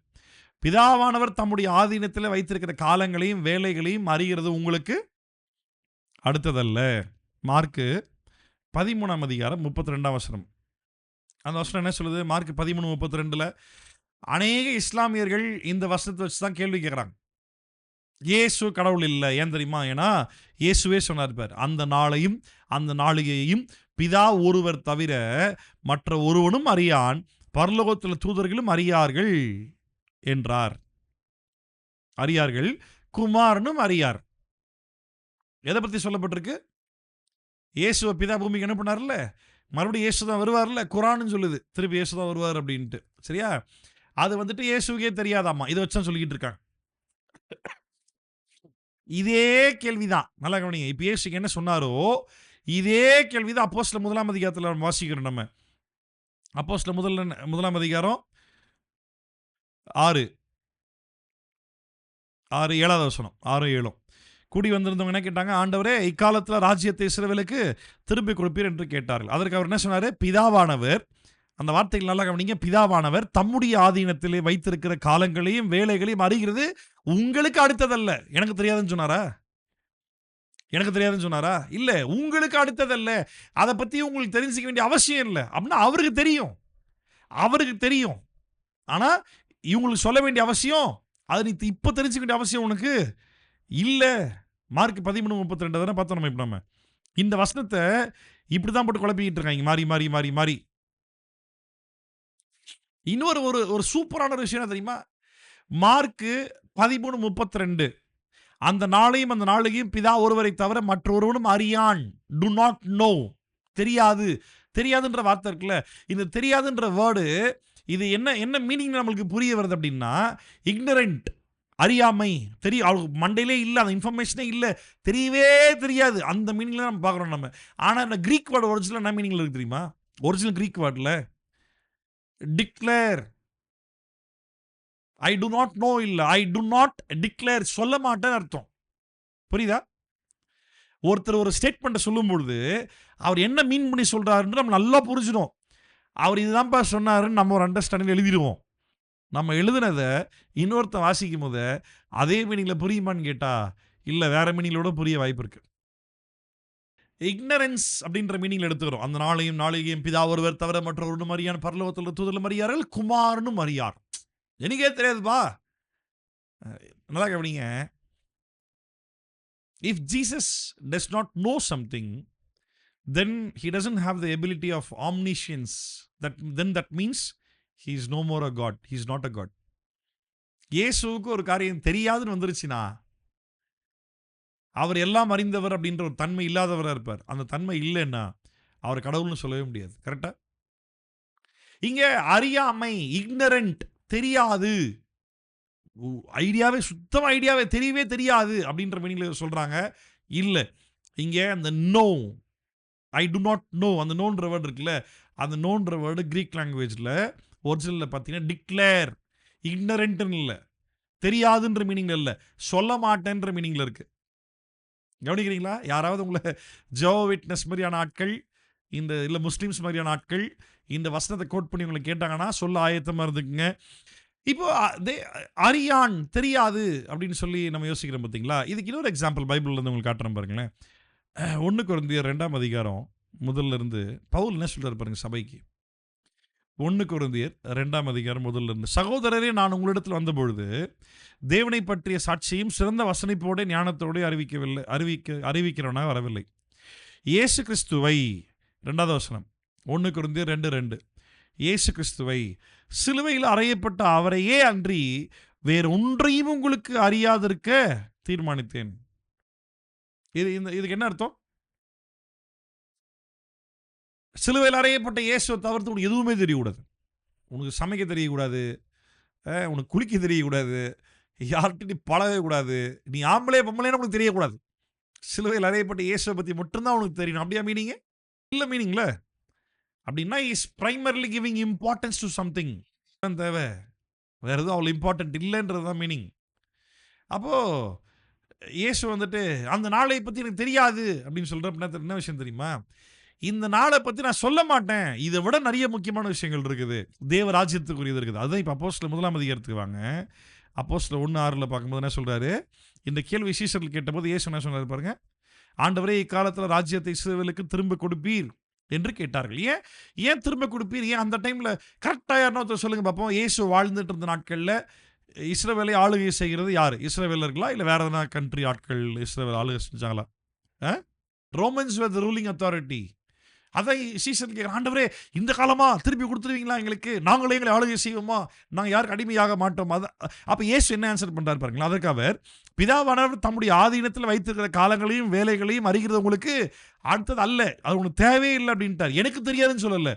பிதாவானவர் தம்முடைய ஆதீனத்தில் வைத்திருக்கிற காலங்களையும் வேலைகளையும் அறிகிறது உங்களுக்கு அடுத்ததல்ல. மார்க்கு 13ஆம் அதிகாரம் 32ஆம் வசனம். அந்த வசனம் என்ன சொல்லுது? மார்க் 13:32 அநேக இஸ்லாமியர்கள் இந்த வசனத்தை வச்சு தான் கேள்வி கேட்குறாங்க. இயேசு கடவுள் இல்லை. ஏன் தெரியுமா? ஏன்னா இயேசுவே சொன்னார் பார், அந்த நாளையும் அந்த நாளிகையையும் பிதா ஒருவர் தவிர மற்ற ஒருவனும் அறியான், பரலோகத்தில் தூதர்களும் அறியார்கள் என்றார். அறியார்கள், குமாரனும் அறியார். எதை பற்றி சொல்லப்பட்டிருக்கு? இயேசுவை பிதா பூமிக்கு என்ன பண்ணார்ல, மறுபடியும் இயேசு தான் வருவார்ல. குரான்னு சொல்லுது திருப்பி இயேசு தான் வருவார் அப்படின்ட்டு. சரியா? அது வந்துட்டு இயேசுக்கே தெரியாதாமா. இதை வச்சு தான் சொல்லிக்கிட்டு இருக்காங்க. இதே கேள்விதான். நல்லா கவனிங்க. இப்போ இயேசுக்கு என்ன சொன்னாரோ இதே கேள்விதான் அப்போஸ்தலர் 1ஆம் அதிகாரத்தில் வாசிக்கிறோம். நம்ம அப்போஸ்தலர் 1ஆம் அதிகாரம் 6 7வது வசனம், 6 7 கூடி வந்திருந்தவங்க என்ன கேட்டாங்க, ஆண்டவரே இக்காலத்தில் ராஜ்யத்தை இஸ்ரவேலுக்கு திருப்பி கொடுப்பீர் என்று கேட்டார்கள். அதற்கு அவர் என்ன சொன்னார், பிதாவானவர், அந்த வார்த்தைகள் நல்லா கவனிங்க, பிதாவானவர் தம்முடைய ஆதீனத்திலே வைத்திருக்கிற காலங்களையும் வேலைகளையும் அறிகிறது உங்களுக்கு அடுத்ததல்ல. எனக்கு தெரியாதுன்னு சொன்னாரா? எனக்கு தெரியாதுன்னு சொன்னாரா? இல்ல, உங்களுக்கு அடுத்ததல்ல. அதை பத்தி உங்களுக்கு தெரிஞ்சுக்க வேண்டிய அவசியம் இல்லை அப்படின்னா அவருக்கு தெரியும். அவருக்கு தெரியும். ஆனா இவங்களுக்கு சொல்ல வேண்டிய அவசியம், அது நீ இப்ப தெரிஞ்சுக்க வேண்டிய அவசியம் உனக்கு இல்ல. மார்க் 13:32 தானே பார்த்தோம் நம்ம. இப்ப நம்ம இந்த வசனத்தை இப்படிதான் போட்டு குழப்பிக்கிட்டு இருக்காங்க, மாறி மாறி மாறி மாறி. இன்னொரு ஒரு சூப்பரான ஒரு விஷயம் என்ன தெரியுமா? மார்க் 13:32, அந்த நாளையும் அந்த நாளையும் பிதா ஒருவரை தவிர மற்றொருவனும் அறியான். டு நாட் நோ, தெரியாது. தெரியாதுன்ற வார்த்தை இருக்குல்ல, இந்த தெரியாதுன்ற வேர்டு இது என்ன என்ன மீனிங் நம்மளுக்கு புரிய வருது அப்படின்னா, இக்னரண்ட், அறியாமை, அவளுக்கு மண்டையிலே இல்லை, அந்த இன்ஃபர்மேஷனே இல்லை, தெரியவே தெரியாது, அந்த மீனிங்ல நம்ம பார்க்குறோம் நம்ம. ஆனால் இந்த கிரீக் வேர்டு ஒரிஜினல் என்ன மீனிங்ல இருக்கு தெரியுமா? ஒரிஜினல் கிரீக் வேர்டில் declare. I do not know இல்லை, ஐ டு நாட் டிக்ளேர், சொல்ல மாட்டேன்னு அர்த்தம். புரியுதா? ஒருத்தர் ஒரு ஸ்டேட்மெண்ட்டை சொல்லும் பொழுது அவர் என்ன மீன் பண்ணி சொல்றாருன்னு நம்ம நல்லா புரிஞ்சிடும். அவர் இதுதான்ப்பா சொன்னாருன்னு நம்ம ஒரு அண்டர்ஸ்டாண்டிங் எழுதிடுவோம். நம்ம எழுதுனதை இன்னொருத்தன் வாசிக்கும் போது அதே மீனிங்ல புரியுமான்னு கேட்டா இல்லை, வேற மீனிங்களோட புரிய வாய்ப்பு இருக்கு. இக்னரன்ஸ் அப்படின்ற மீனிங்ல எடுத்துக்கிறோம். அந்த நாளையும் நாளையும் பிதா ஒருவர் தவிர மற்றொரு மரியான், பரலோகத்தில் தூதர்கள் மரியார்கள், குமாரனு மரியார். எனக்கே தெரியாதுப்பா. நல்லா கவனிங்க. If Jesus does not know something, then he doesn't have the ability of omniscience. Then that means he is no more a God. He is not a God. இயேசுவுக்கு ஒரு காரியம் தெரியாதுன்னு வந்துருச்சுன்னா அவர் எல்லாம் அறிந்தவர் அப்படின்ற ஒரு தன்மை இல்லாதவராக இருப்பார். அந்த தன்மை இல்லைன்னா அவர் கடவுள்னு சொல்லவே முடியாது. கரெக்டா? இங்க அறியாமை, இக்னரண்ட், தெரியாது, ஐடியாவே, சுத்தம் ஐடியாவே, தெரியவே தெரியாது அப்படின்ற மீனிங்ல சொல்றாங்க. இல்லை, இங்க அந்த no, I do not know, அந்த நோன்ற வேர்டு இருக்குல்ல, அந்த நோன்ற வேர்டு கிரீக் லாங்குவேஜில் ஒரிஜினலில் பார்த்தீங்கன்னா டிக்ளேர், இக்னரண்ட்னு இல்லை, தெரியாதுன்ற மீனிங்ல இல்லை, சொல்ல மாட்டேன்ற மீனிங்ல இருக்கு. கவனிக்கிறீங்களா? யாராவது உங்களை ஜெகோவா விட்னஸ் மாதிரியான ஆட்கள், இந்த இல்லை முஸ்லீம்ஸ் மாதிரியான ஆட்கள் இந்த வசனத்தை கோட் பண்ணி உங்களை கேட்டாங்கன்னா சொல்ல ஆயத்தமாக இருந்துக்குங்க. இப்போ அறியான், தெரியாது அப்படின்னு சொல்லி நம்ம யோசிக்கிறோம் பார்த்தீங்களா? இதுக்கு இன்னொரு எக்ஸாம்பிள் பைபிள்ல இருந்து உங்களுக்கு காட்டுறேன் பாருங்களேன். 1 கொரிந்தியர் 2ஆம் அதிகாரம் முதல்ல இருந்து பவுல் என்ன சொல்றாரு பாருங்க சபைக்கு. 1 கொரிந்தியர் 2ஆம் அதிகாரம் முதல்ல இருந்து, சகோதரரே, நான் உங்களிடத்தில் வந்தபொழுது தேவனை பற்றிய சாட்சியும் சிறந்த வசனிப்போட ஞானத்தோடு அறிவிக்கிறவனாக வரவில்லை. இயேசு கிறிஸ்துவை, 2வது வசனம் 1 கொரிந்தியர் 2:2, இயேசு கிறிஸ்துவை சிலுவையில் அறையப்பட்ட அவரையே அன்றி வேறு ஒன்றையும் உங்களுக்கு அறியாதிருக்க தீர்மானித்தேன். இதுக்கு என்ன அர்த்தம்? சிலுவையில் அறையப்பட்ட இயேசுவை தவிர்த்து உனக்கு எதுவுமே தெரியக்கூடாது. உனக்கு சமைக்க தெரியக்கூடாது, உனக்கு குளிக்க தெரியக்கூடாது, யார்கிட்ட நீ பழகக்கூடாது, நீ ஆம்பளே பொம்பளைன்னு உனக்கு தெரியக்கூடாது. சிலுவையில் அறையப்பட்ட இயேசுவை பற்றி மட்டும்தான் உனக்கு தெரியணும். அப்படியா மீனிங்? இல்லை மீனிங்ல அப்படின்னா is primarily giving importance to something. தேவை, வேற எதுவும் அவ்வளோ இம்பார்ட்டன்ட் இல்லைன்றது தான் மீனிங். அப்போது இயேசு வந்துட்டு அந்த நாளை பற்றி எனக்கு தெரியாது அப்படின்னு சொல்கிறப்ப என்ன விஷயம் தெரியுமா? இந்த நாளை பற்றி நான் சொல்ல மாட்டேன், இதை விட நிறைய முக்கியமான விஷயங்கள் இருக்குது, தேவ ராஜ்யத்துக்குரியது இருக்குது. அதுதான் இப்போ அப்போஸ்தலர் 1ஆம் அதிகாரத்துக்கு வாங்க. அப்போஸ்தலர் 1:6 பார்க்கும்போது என்ன சொல்கிறாரு? இந்த கேள்வி சீஷர்கள் கேட்டபோது இயேசு என்ன சொன்னார் பாருங்க. ஆண்டவரே, இக்காலத்தில் ராஜ்யத்தை இஸ்ரவேலுக்கு திரும்ப கொடுப்பீர் என்று கேட்டார்கள். ஏன் திரும்ப கொடுப்பீர்? ஏன் அந்த டைமில் கரெக்டாக யாருன்னா சொல்லுங்க பார்ப்போம். இயேசு வாழ்ந்துட்டு இருந்த நாட்களில் இஸ்ரவேலை ஆளுகை செய்கிறது யார்? இஸ்ரவேலர்களா இல்லை வேற எதனா கண்ட்ரி ஆட்கள் இஸ்ரவேல் ஆளுகை செஞ்சாங்களா? Romans were the ruling authority. அதை சீசன் கேட்குற, ஆண்டவரே இந்த காலமா திருப்பி கொடுத்துருவீங்களா எங்களுக்கு? நாங்களே எங்களை ஆளுகை செய்வோமா? நாங்கள் யாருக்கு அடிமையாக மாட்டோம்? அப்போ இயேசு என்ன ஆன்சர் பண்ணுறாரு பாருங்களா. அதற்கு அவர், பிதாவானவர் தம்முடைய ஆதீனத்தில் வைத்திருக்கிற காலங்களையும் வேலைகளையும் அறிகிறது உங்களுக்கு அடுத்தது அல்ல, அது உனக்கு தேவையில்லை அப்படின்ட்டார். எனக்கு தெரியாதுன்னு சொல்லலை,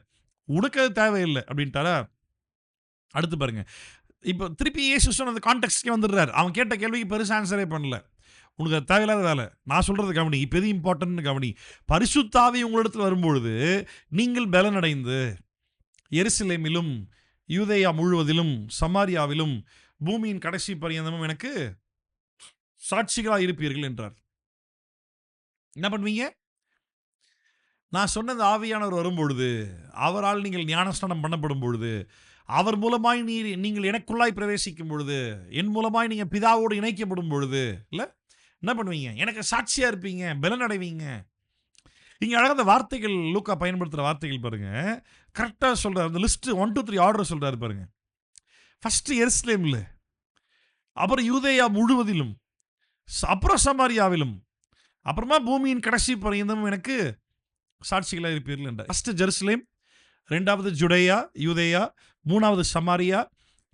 உனக்கு அது தேவையில்லை அப்படின்ட்டாரா? அடுத்து பாருங்க, இப்போ திருப்பி இயேசு சொன்ன கான்டெக்ஸ்ட்க்கு வந்துடுறாரு. அவன் கேட்ட கேள்விக்கு பெருசு ஆன்சரே பண்ணல. உனக்கு அது தேவையில்லாத வேலை, நான் சொல்கிறது கவனி, இப்போ எது இம்பார்ட்டன்ட்னு கவனி. பரிசுத்த ஆவி உங்களிடத்தில் வரும்பொழுது நீங்கள் பலனடைந்து எருசலேமிலும் யூதேயா முழுவதிலும் சமாரியாவிலும் பூமியின் கடைசி பரியந்தமும் எனக்கு சாட்சிகளாக இருப்பீர்கள் என்றார். என்ன பண்ணுவீங்க? நான் சொன்ன இந்த ஆவியானவர் வரும்பொழுது, அவரால் நீங்கள் ஞானஸ்நானம் பண்ணப்படும் பொழுது, அவர் மூலமாய் நீங்கள் எனக்குள்ளாய் பிரவேசிக்கும் பொழுது, என் மூலமாய் நீங்க பிதாவோடு இணைக்கப்படும் பொழுது, இல்ல என்ன பண்ணுவீங்க? எனக்கு சாட்சியா இருப்பீங்க, பலன் அடைவீங்க. இங்க அழகா அந்த வார்த்தைகள் லூக்கா பயன்படுத்துற வார்த்தைகள் பாருங்க. கரெக்ட்டா சொல்றாரு. அந்த லிஸ்ட் 1, 2, 3 ஆர்டர் சொல்றாரு பாருங்க. ஃபர்ஸ்ட் எருசலேம்ல, அப்புறம் யூதேயா முழுவதிலும், அப்புறம் சமாரியாவிலும், அப்புறமா பூமியின் கடைசி பரியந்தமும் எனக்கு சாட்சிகளா இருப்பீர்கள் என்றார். ஃபர்ஸ்ட் ஜெருசலேம், 2வது ஜுடேயா, யூதேயா, 3வது சமாரியா,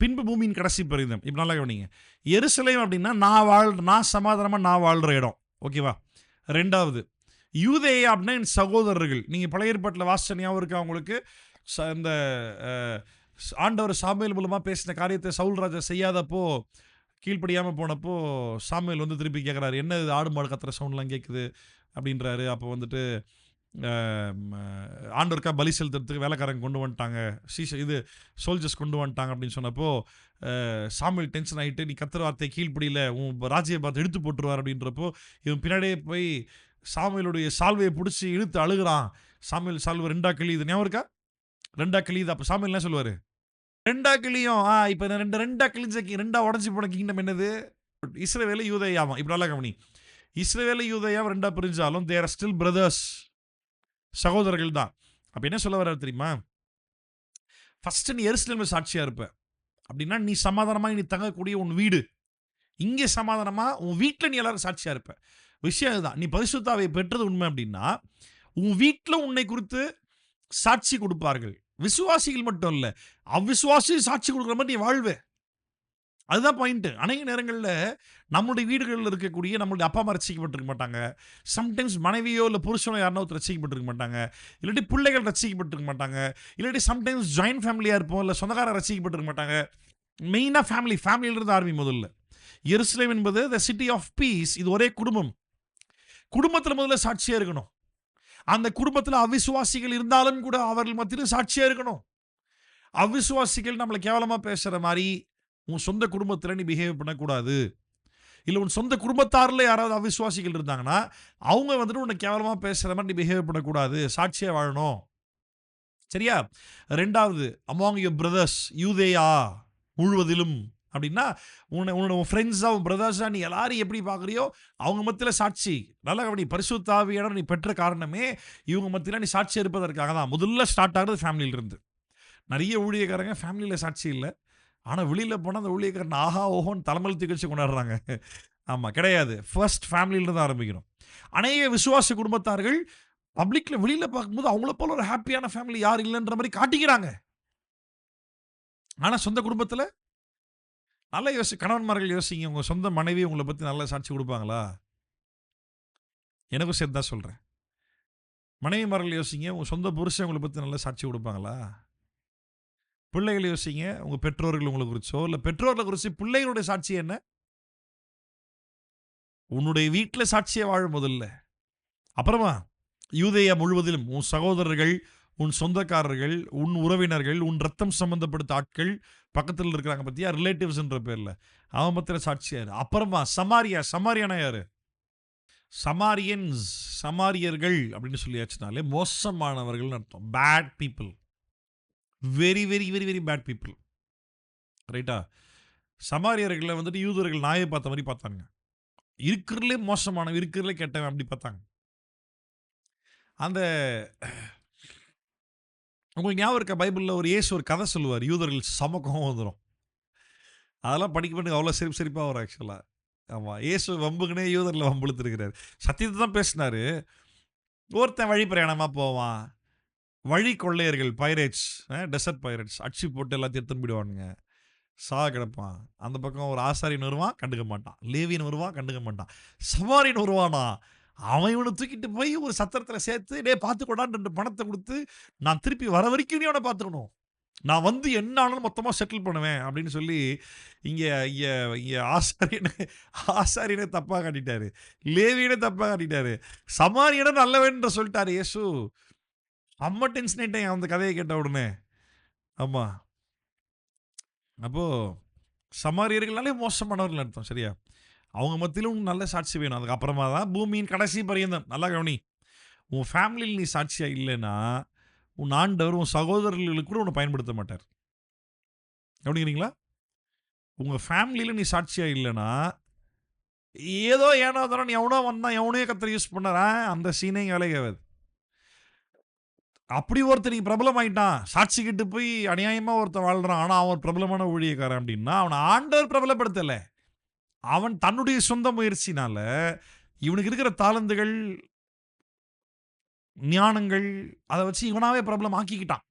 பின்பு பூமியின் கடைசி பரியந்தம். இப்ப நல்லா கவனிங்க. எருசலேம் அப்படின்னா நான் சமாதானமா நான் வாழ்ற இடம். ஓகேவா? 2வது யூதேயா அப்படின்னா என் சகோதரர்கள். நீங்க பழைய ஏற்பாட்டில் வாசிச்ச ஞாபகம் இருக்கா உங்களுக்கு? இந்த ஆண்டவர் சாமுவேல் மூலமா பேசின காரியத்தை சவுல் ராஜா செய்யாதப்போ, கீழ்ப்படியாம போனப்போ, சாமுவேல் வந்து திருப்பி கேட்குறாரு, என்ன இது ஆடு மாடு கத்துற சவுண்ட்லாம் கேட்குது அப்படின்றாரு. அப்போ வந்துட்டு ஆண்டவருக்கா பலி செலுத்துறதுக்கு வேலைக்காரங்க கொண்டு வந்துட்டாங்க, இது சோல்ஜர்ஸ் கொண்டு வந்துட்டாங்க அப்படின்னு சொன்னப்போ, சாமுவேல் டென்ஷன் ஆகிட்டு, நீ கத்துற வார்த்தை கீழ்ப்படியில் உன் ராஜ்ய பார்த்து எடுத்து போட்டுருவார் அப்படின்றப்போ, இவன் பின்னாடியே போய் சாமுவேலுடைய சால்வையை பிடிச்சி இழுத்து அழுகிறான். சாமுவேல் சால்வை 2 கிழியுது. ஞாபகம் இருக்கா? 2 கிழியுது. அப்போ சாமுவேல் என்ன சொல்லுவார்? 2 கிழியும். இப்போ 2 கிழிஞ்ச 2 உடஞ்சி போன கிங்டம் என்னது? இஸ்ரவேல் யூதேயாவும். இப்போ நல்லா கவனி. இஸ்ரவேல் யூதேயாவும் 2 பிரிஞ்சாலும் தேர் ஆர் ஸ்டில் பிரதர்ஸ், சகோதரர்கள் தான். அப்போ என்ன சொல்ல வர்றாரு தெரியுமா? ஃபர்ஸ்ட் நீ எருசலேம்ல சாட்சியா இருப்ப அப்படின்னா, நீ சமாதானமாக நீ தங்கக்கூடிய உன் வீடு, இங்கே சமாதானமா உன் வீட்டில் நீ எல்லாரும் சாட்சியா இருப்ப. விஷயம் இதுதான். நீ பரிசுத்தாவை பெற்றது உண்மை அப்படின்னா, உன் வீட்டில் உன்னை குறித்து சாட்சி கொடுப்பார்கள். விசுவாசிகள் மட்டும் இல்ல, அவ்விசுவாசி சாட்சி கொடுக்குற மாதிரி நீ வாழ்வே. அதுதான் பாயிண்ட். அநேக நேரங்களில் நம்முடைய வீடுகளில் இருக்கக்கூடிய நம்மளுடைய அப்பா அம்மா ரசிக்கப்பட்டிருக்க மாட்டாங்க. சம்டைம்ஸ் மனைவியோ இல்லை புருஷனோ யாருனோ ரசிக்கப்பட்டிருக்க மாட்டாங்க. இல்லாட்டி பிள்ளைகள் ரசிக்கப்பட்டிருக்க மாட்டாங்க. இல்லாட்டி சம்டைம்ஸ் ஜாயின்ட் ஃபேமிலியாக இருப்போம், இல்லை சொந்தக்காரர் ரசிக்கப்பட்டிருக்க மாட்டாங்க. மெயினாக ஃபேமிலியிலிருந்து ஆரம்பி முதல்ல. எருசலேம் என்பது த சிட்டி ஆஃப் பீஸ். இது ஒரே குடும்பம். குடும்பத்தில் முதல்ல சாட்சியாக இருக்கணும். அந்த குடும்பத்தில் அவிசுவாசிகள் இருந்தாலும் கூட அவர்கள் மத்தியில் சாட்சியாக இருக்கணும். அவிசுவாசிகள் நம்மளை கேவலமாக பேசுகிற மாதிரி உன் சொந்த குடும்பத்தில் நீ பிஹேவ் பண்ணக்கூடாது. இல்லை உன் சொந்த குடும்பத்தாரில் யாராவது அவிசுவாசிகள் இருந்தாங்கன்னா அவங்க வந்துட்டு உன்னை கேவலமாக பேசுகிற மாதிரி நீ பிஹேவ் பண்ணக்கூடாது. சாட்சியாக வாழணும். சரியா? 2வது அமாங் யுவர் பிரதர்ஸ், யூதேயா முழுவதிலும் அப்படின்னா, உன்னோட ஃப்ரெண்ட்ஸாக உன் பிரதர்ஸாக நீ எல்லாரும் எப்படி பார்க்குறியோ அவங்க மத்தியில் சாட்சி. நல்லா கவனி. பரிசுத்த ஆவியானவர் நீ பெற்ற காரணமே இவங்க மத்தியில் நீ சாட்சி இருப்பதற்காக தான். முதல்ல ஸ்டார்ட் ஆகுறது ஃபேமிலியிலிருந்து. நிறைய ஊழியக்காரங்க ஃபேமிலியில் சாட்சி இல்லை, ஆனால் வெளியில் போனால் அந்த ஊழியக்காரன் ஆஹா ஓஹோன்னு தலைமையில் திகழ்ச்சி கொண்டாடுறாங்க. ஆமாம், கிடையாது. ஃபர்ஸ்ட் ஃபேமிலியிலிருந்து தான் ஆரம்பிக்கணும். அநேக விசுவாச குடும்பத்தார்கள் பப்ளிக்கில் வெளியில் பார்க்கும்போது அவங்கள போல ஒரு ஹாப்பியான ஃபேமிலி யார் இல்லைன்ற மாதிரி காட்டிக்கிறாங்க. ஆனால் சொந்த குடும்பத்தில் நல்லா கணவன்மார்கள் யோசிங்க. உங்கள் சொந்த மனைவி உங்களை பற்றி நல்லா சாட்சி கொடுப்பாங்களா? எனக்கும் சேர்த்து தான் சொல்கிறேன். மனைவிமார்கள் யோசிங்க, உங்கள் சொந்த புருஷன் உங்களை பற்றி நல்லா சாட்சி கொடுப்பாங்களா? பிள்ளைகள் யோசிங்க, உங்கள் பெற்றோர்கள் உங்களை குறிச்சோ இல்லை பெற்றோர்களை குறித்து பிள்ளைகளுடைய சாட்சி என்ன? உன்னுடைய வீட்டில் சாட்சியை வாழும் முதல்ல. அப்புறமா யூதேயா முழுவதிலும் உன் சகோதரர்கள், உன் சொந்தக்காரர்கள், உன் உறவினர்கள், உன் ரத்தம் சம்பந்தப்படுத்த ஆட்கள் பக்கத்தில் இருக்கிறாங்க பற்றியா, ரிலேட்டிவ்ஸ்ன்ற பேரில் அவன் பத்திர சாட்சியாரு. அப்புறமா சமாரியானா யாரு? சமாரியர்கள் அப்படின்னு சொல்லியாச்சுனாலே மோசமானவர்கள் அர்த்தம். Bad people. Very very very very bad people. ரைட்டா? சமாரியர்களை வந்துட்டு யூதர்கள் நாயை பார்த்த மாதிரி பார்த்தாங்க. இருக்கிறதுலே மோசமானவன், இருக்கிறதுலே கெட்டவன் அப்படி பார்த்தாங்க. அந்த உங்களுக்கு ஞாபகம் இருக்க, பைபிளில் ஒரு இயேசு ஒரு கதை சொல்லுவார். யூதர்கள் சமக்கம் வந்துடும். அதெல்லாம் படிக்க அவ்வளோ சிரிப்பாக வரும் ஆக்சுவலாக. ஆமாம், இயேசு வம்புக்குனே யூதரில் வம்புழுத்துருக்கிறார். சத்தியத்தை தான் பேசினார். ஒருத்தன் வழி பிரயாணமாக போவான். வழி கொள்ளையர்கள், பைரேட்ஸ், டெசர்ட் பைரேட்ஸ் அடிச்சு போட்டு எல்லாத்தையும் எடுத்துன்னு போயிடுவானுங்க. கிடப்பான். அந்த பக்கம் ஒரு ஆசாரியன் வருவான், கண்டுக்க மாட்டான். லேவியன் வருவான், கண்டுக்க மாட்டான். சமாரியன் வருவானா, அவன் இவனை தூக்கிட்டு போய் ஒரு சத்திரத்தில் சேர்த்து, டே பார்த்துக்கூடான்னு 2 பணத்தை கொடுத்து, நான் திருப்பி வர வரைக்கும் நீ அவனை பார்த்துக்கணும், நான் வந்து என்ன ஆனாலும் மொத்தமாக செட்டில் பண்ணுவேன் அப்படின்னு சொல்லி இங்கே இங்கே இங்கே ஆசாரியனை தப்பாக காட்டிட்டாரு, லேவியனை தப்பாக காட்டிட்டாரு, சமாரியனை நல்லவன்ற சொல்லிட்டாரு இயேசு. அம்மா டென்ஷன் ஆயிட்டேன் அந்த கதையை கேட்ட உடனே. ஆமாம், அப்போது சமாரியர்களாலே மோசமானவர்கள் அர்த்தம். சரியா? அவங்க மத்தியிலும் நல்ல சாட்சி வேணும். அதுக்கப்புறமா தான் பூமியின் கடைசி பரியந்தம். நல்லா கவனி. உன் ஃபேமிலியில் நீ சாட்சியா இல்லைன்னா, உன் ஆண்டவர் உன் சகோதரர்களுக்கு கூட உன்னை பயன்படுத்த மாட்டார். கவனிக்கிறீங்களா? உங்க ஃபேமிலியில நீ சாட்சியா இல்லைன்னா, ஏதோ ஏனோ தானோ எவனோ வந்தான், எவனையோ கர்த்தர் யூஸ் பண்ணாரா, அந்த சீனே இங்க வேலைக்கு ஆகாது. அப்படி ஒருத்தன் நீ பிரபலம் ஆயிட்டான், சாட்சிக்கிட்டு போய் அநியாயமா ஒருத்தன் வாழ்றான், ஆனா அவன் பிரபலமான ஊழியக்காரன் அப்படின்னா, அவனை ஆண்டவர் பிரபலப்படுத்தல. அவன் தன்னுடைய சொந்த முயற்சினால இவனுக்கு இருக்கிற தாளந்துகள், ஞானங்கள், அதை வச்சு இவனாவே பிரபலம் ஆக்கிக்கிட்டான்.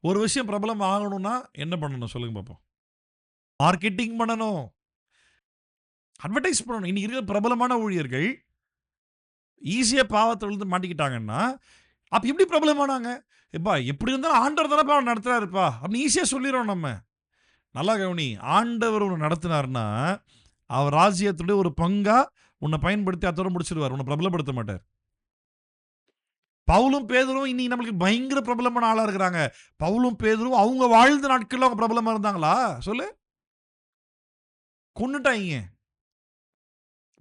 ஒரு விஷயம் பிரபலம் ஆகணும்னா என்ன பண்ணணும் சொல்லுங்க பார்ப்போம்? மார்க்கெட்டிங் பண்ணணும், அட்வர்டைஸ் பண்ணணும். இன்னைக்கு இருக்கிற பிரபலமான ஊழியர்கள் ஈஸியா பாவத்துல விழுந்து மாட்டிக்கிட்டாங்கன்னா, அப்ப எப்படி பிரபலமானாங்க? எப்பா எப்படி இருந்தாலும் ஆண்டவர் தானப்பா அவன நடத்துறாருப்பா அப்படின்னு ஈஸியா சொல்லிடுறோம் நம்ம. நல்லா கவனி. ஆண்டவர் உன்னை நடத்தினார்னா, அவர் ராஜ்யத்துடைய ஒரு பங்கா உன்னை பயன்படுத்தி அத்தோட முடிச்சிருவார். உன்னை பிரபலப்படுத்த மாட்டார். பவுலும் பேதுருவும் இன்னைக்கு நம்மளுக்கு பயங்கர பிரபலமான ஆளா இருக்கிறாங்க. பவுலும் பேதுருவும் அவங்க வாழ்ந்த நாட்கள்ல அவங்க பிரபலமா இருந்தாங்களா? சொல்லு. கொன்னுட்டாய்ங்க.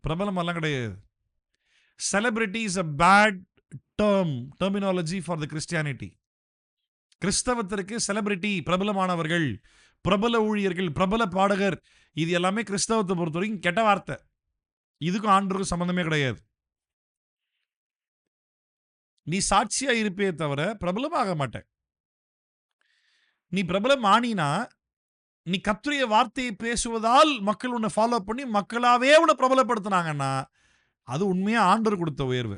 பிரபலம் எல்லாம் கிடையாது. Celebrity is a bad terminology for the Christianity. கிறிஸ்தவத்திற்கு செலிபிரிட்டி, பிரபலமானவர்கள், பிரபல ஊழியர்கள், பிரபல பாடகர், இது எல்லாமே கிறிஸ்தவத்தை பொறுத்த வரைக்கும் கெட்ட வார்த்தை. இதுக்கும் ஆண்டவருக்கும் சம்பந்தமே கிடையாது. நீ சாட்சியா இருப்பே தவிர பிரபலமாக மாட்ட. நீ பிரபலம் ஆனினா, நீ கர்த்தருடைய வார்த்தையை பேசுவதால் மக்கள் உன்னை ஃபாலோ பண்ணி மக்களாவே உன்னை பிரபலப்படுத்தினாங்கன்னா, அது உண்மையா ஆண்டவர் கொடுத்த உயர்வு.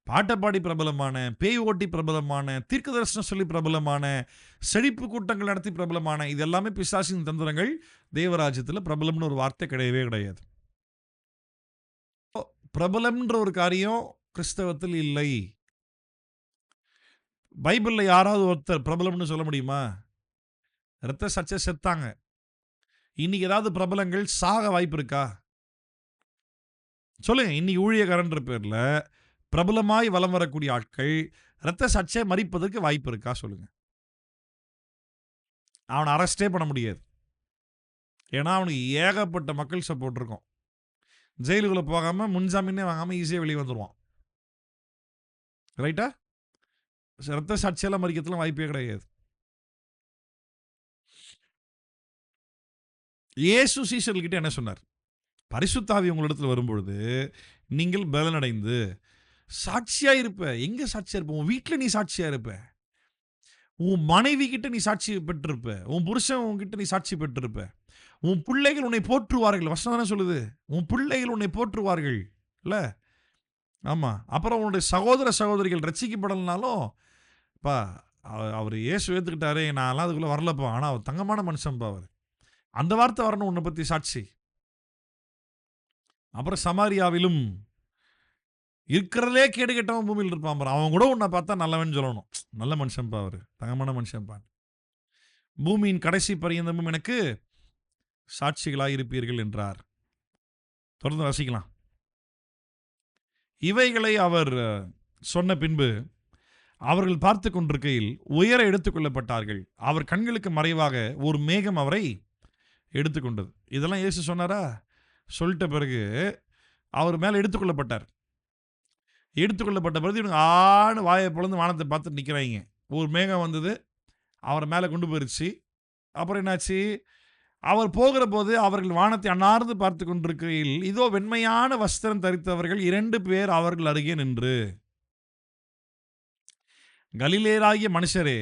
பாட்டை பாடி பிரபலமான, பேய் ஓட்டி பிரபலமான, தீர்க்க தரிசனம் சொல்லி பிரபலமான, செழிப்பு கூட்டங்கள் நடத்தி பிரபலமான, இது எல்லாமே பிசாசின் தந்திரங்கள். தேவராஜ்யத்தில் பிரபலம்னு ஒரு வார்த்தை கிடையவே கிடையாது. பிரபலம்ன்ற ஒரு காரியம் கிறிஸ்தவத்தில் இல்லை. பைபிள்ல யாராவது ஒருத்தர் பிரபலம்னு சொல்ல முடியுமா? இரத்த சாட்சியா செத்தாங்க. இன்னைக்கு ஏதாவது பிரபலங்கள் சாக வாய்ப்பு இருக்கா? சொல்லுங்க. இன்னைக்கு ஊழியக்காரன்ற பேர்ல பிரபலமாய் வலம் வரக்கூடிய ஆட்கள் இரத்த சாட்சியை மறிப்பதற்கு வாய்ப்பு இருக்கா? சொல்லுங்க. அவனை அரெஸ்டே பண்ண முடியாது. ஏன்னா அவனுக்கு ஏகப்பட்ட மக்கள் சப்போர்ட் இருக்கும். ஜெயிலுக்குள்ள போகாம முன்ஜாமீனே வாங்காம ஈஸியா வெளியே வந்துருவான். ரைட்டா? இரத்த சாட்சியெல்லாம் மறிக்கிறதுலாம் வாய்ப்பே கிடையாது. இயேசு சீஷர்கள்கிட்ட என்ன சொன்னார்? பரிசுத்த ஆவி உங்களிடத்தில் வரும்பொழுது நீங்கள் பலனடைந்து சாட்சியா இருப்ப. எங்க சாட்சியா இருப்ப? உன் வீட்டில் நீ சாட்சியா இருப்ப. உன் மனைவி கிட்ட நீ சாட்சி பெற்றிருப்ப. உன் புருஷன் உன்கிட்ட நீ சாட்சி பெற்றிருப்ப. உன் பிள்ளைகள் உன்னை போற்றுவார்கள். வசனம் தானே சொல்லுது, உன் பிள்ளைகள் உன்னை போற்றுவார்கள் இல்ல? ஆமா. அப்புறம் உன்னுடைய சகோதர சகோதரிகள் ரட்சிக்கப்படலனாலும், பா அவர் இயேசு ஏத்துக்கிட்டாரு, நான்லாம் அதுக்குள்ள வரலப்பா, ஆனா அவர் தங்கமான மனுஷன்ப்பா அவர், அந்த வார்த்தை வரணும் உன்னை பத்தி சாட்சி. அப்புறம் சமாரியாவிலும் இருக்கிறதே கேடு கெட்டவன் பூமியில் இருப்பான் பாரு, அவன் கூட உன்னை பார்த்தா நல்லவன் சொல்லணும். நல்ல மனுஷன்ப்பா அவர், தங்கமான மனுஷன்ப்பா. பூமியின் கடைசி பரியந்தமும் எனக்கு சாட்சிகளாய் இருப்பீர்கள் என்றார். தொடர்ந்து வாசிக்கலாம். இவைகளை அவர் சொன்ன பின்பு அவர்கள் பார்த்து கொண்டிருக்கையில் உயர எடுத்துக்கொள்ளப்பட்டார்கள். அவர் கண்களுக்கு மறைவாக ஒரு மேகம் அவரை எடுத்துக்கொண்டது. இதெல்லாம் இயேசு சொன்னாரா? சொல்லிட்ட பிறகு அவர் மேலே எடுத்துக்கொள்ளப்பட்டார். எடுத்துக்கொள்ளப்பட்ட பிறகு இவங்க ஆணு வாயை பொழுது வானத்தை பார்த்துட்டு நிற்கிறாங்க. ஒரு மேகம் வந்தது, அவரை மேலே கொண்டு போயிருச்சு. அப்புறம் என்னாச்சு? அவர் போகிற போது அவர்கள் வானத்தை அண்ணார்ந்து பார்த்து கொண்டிருக்கையில் இதோ வெண்மையான வஸ்திரம் தரித்தவர்கள் 2 பேர் அவர்கள் அருகே நின்று, கலிலேயராகிய மனுஷரே,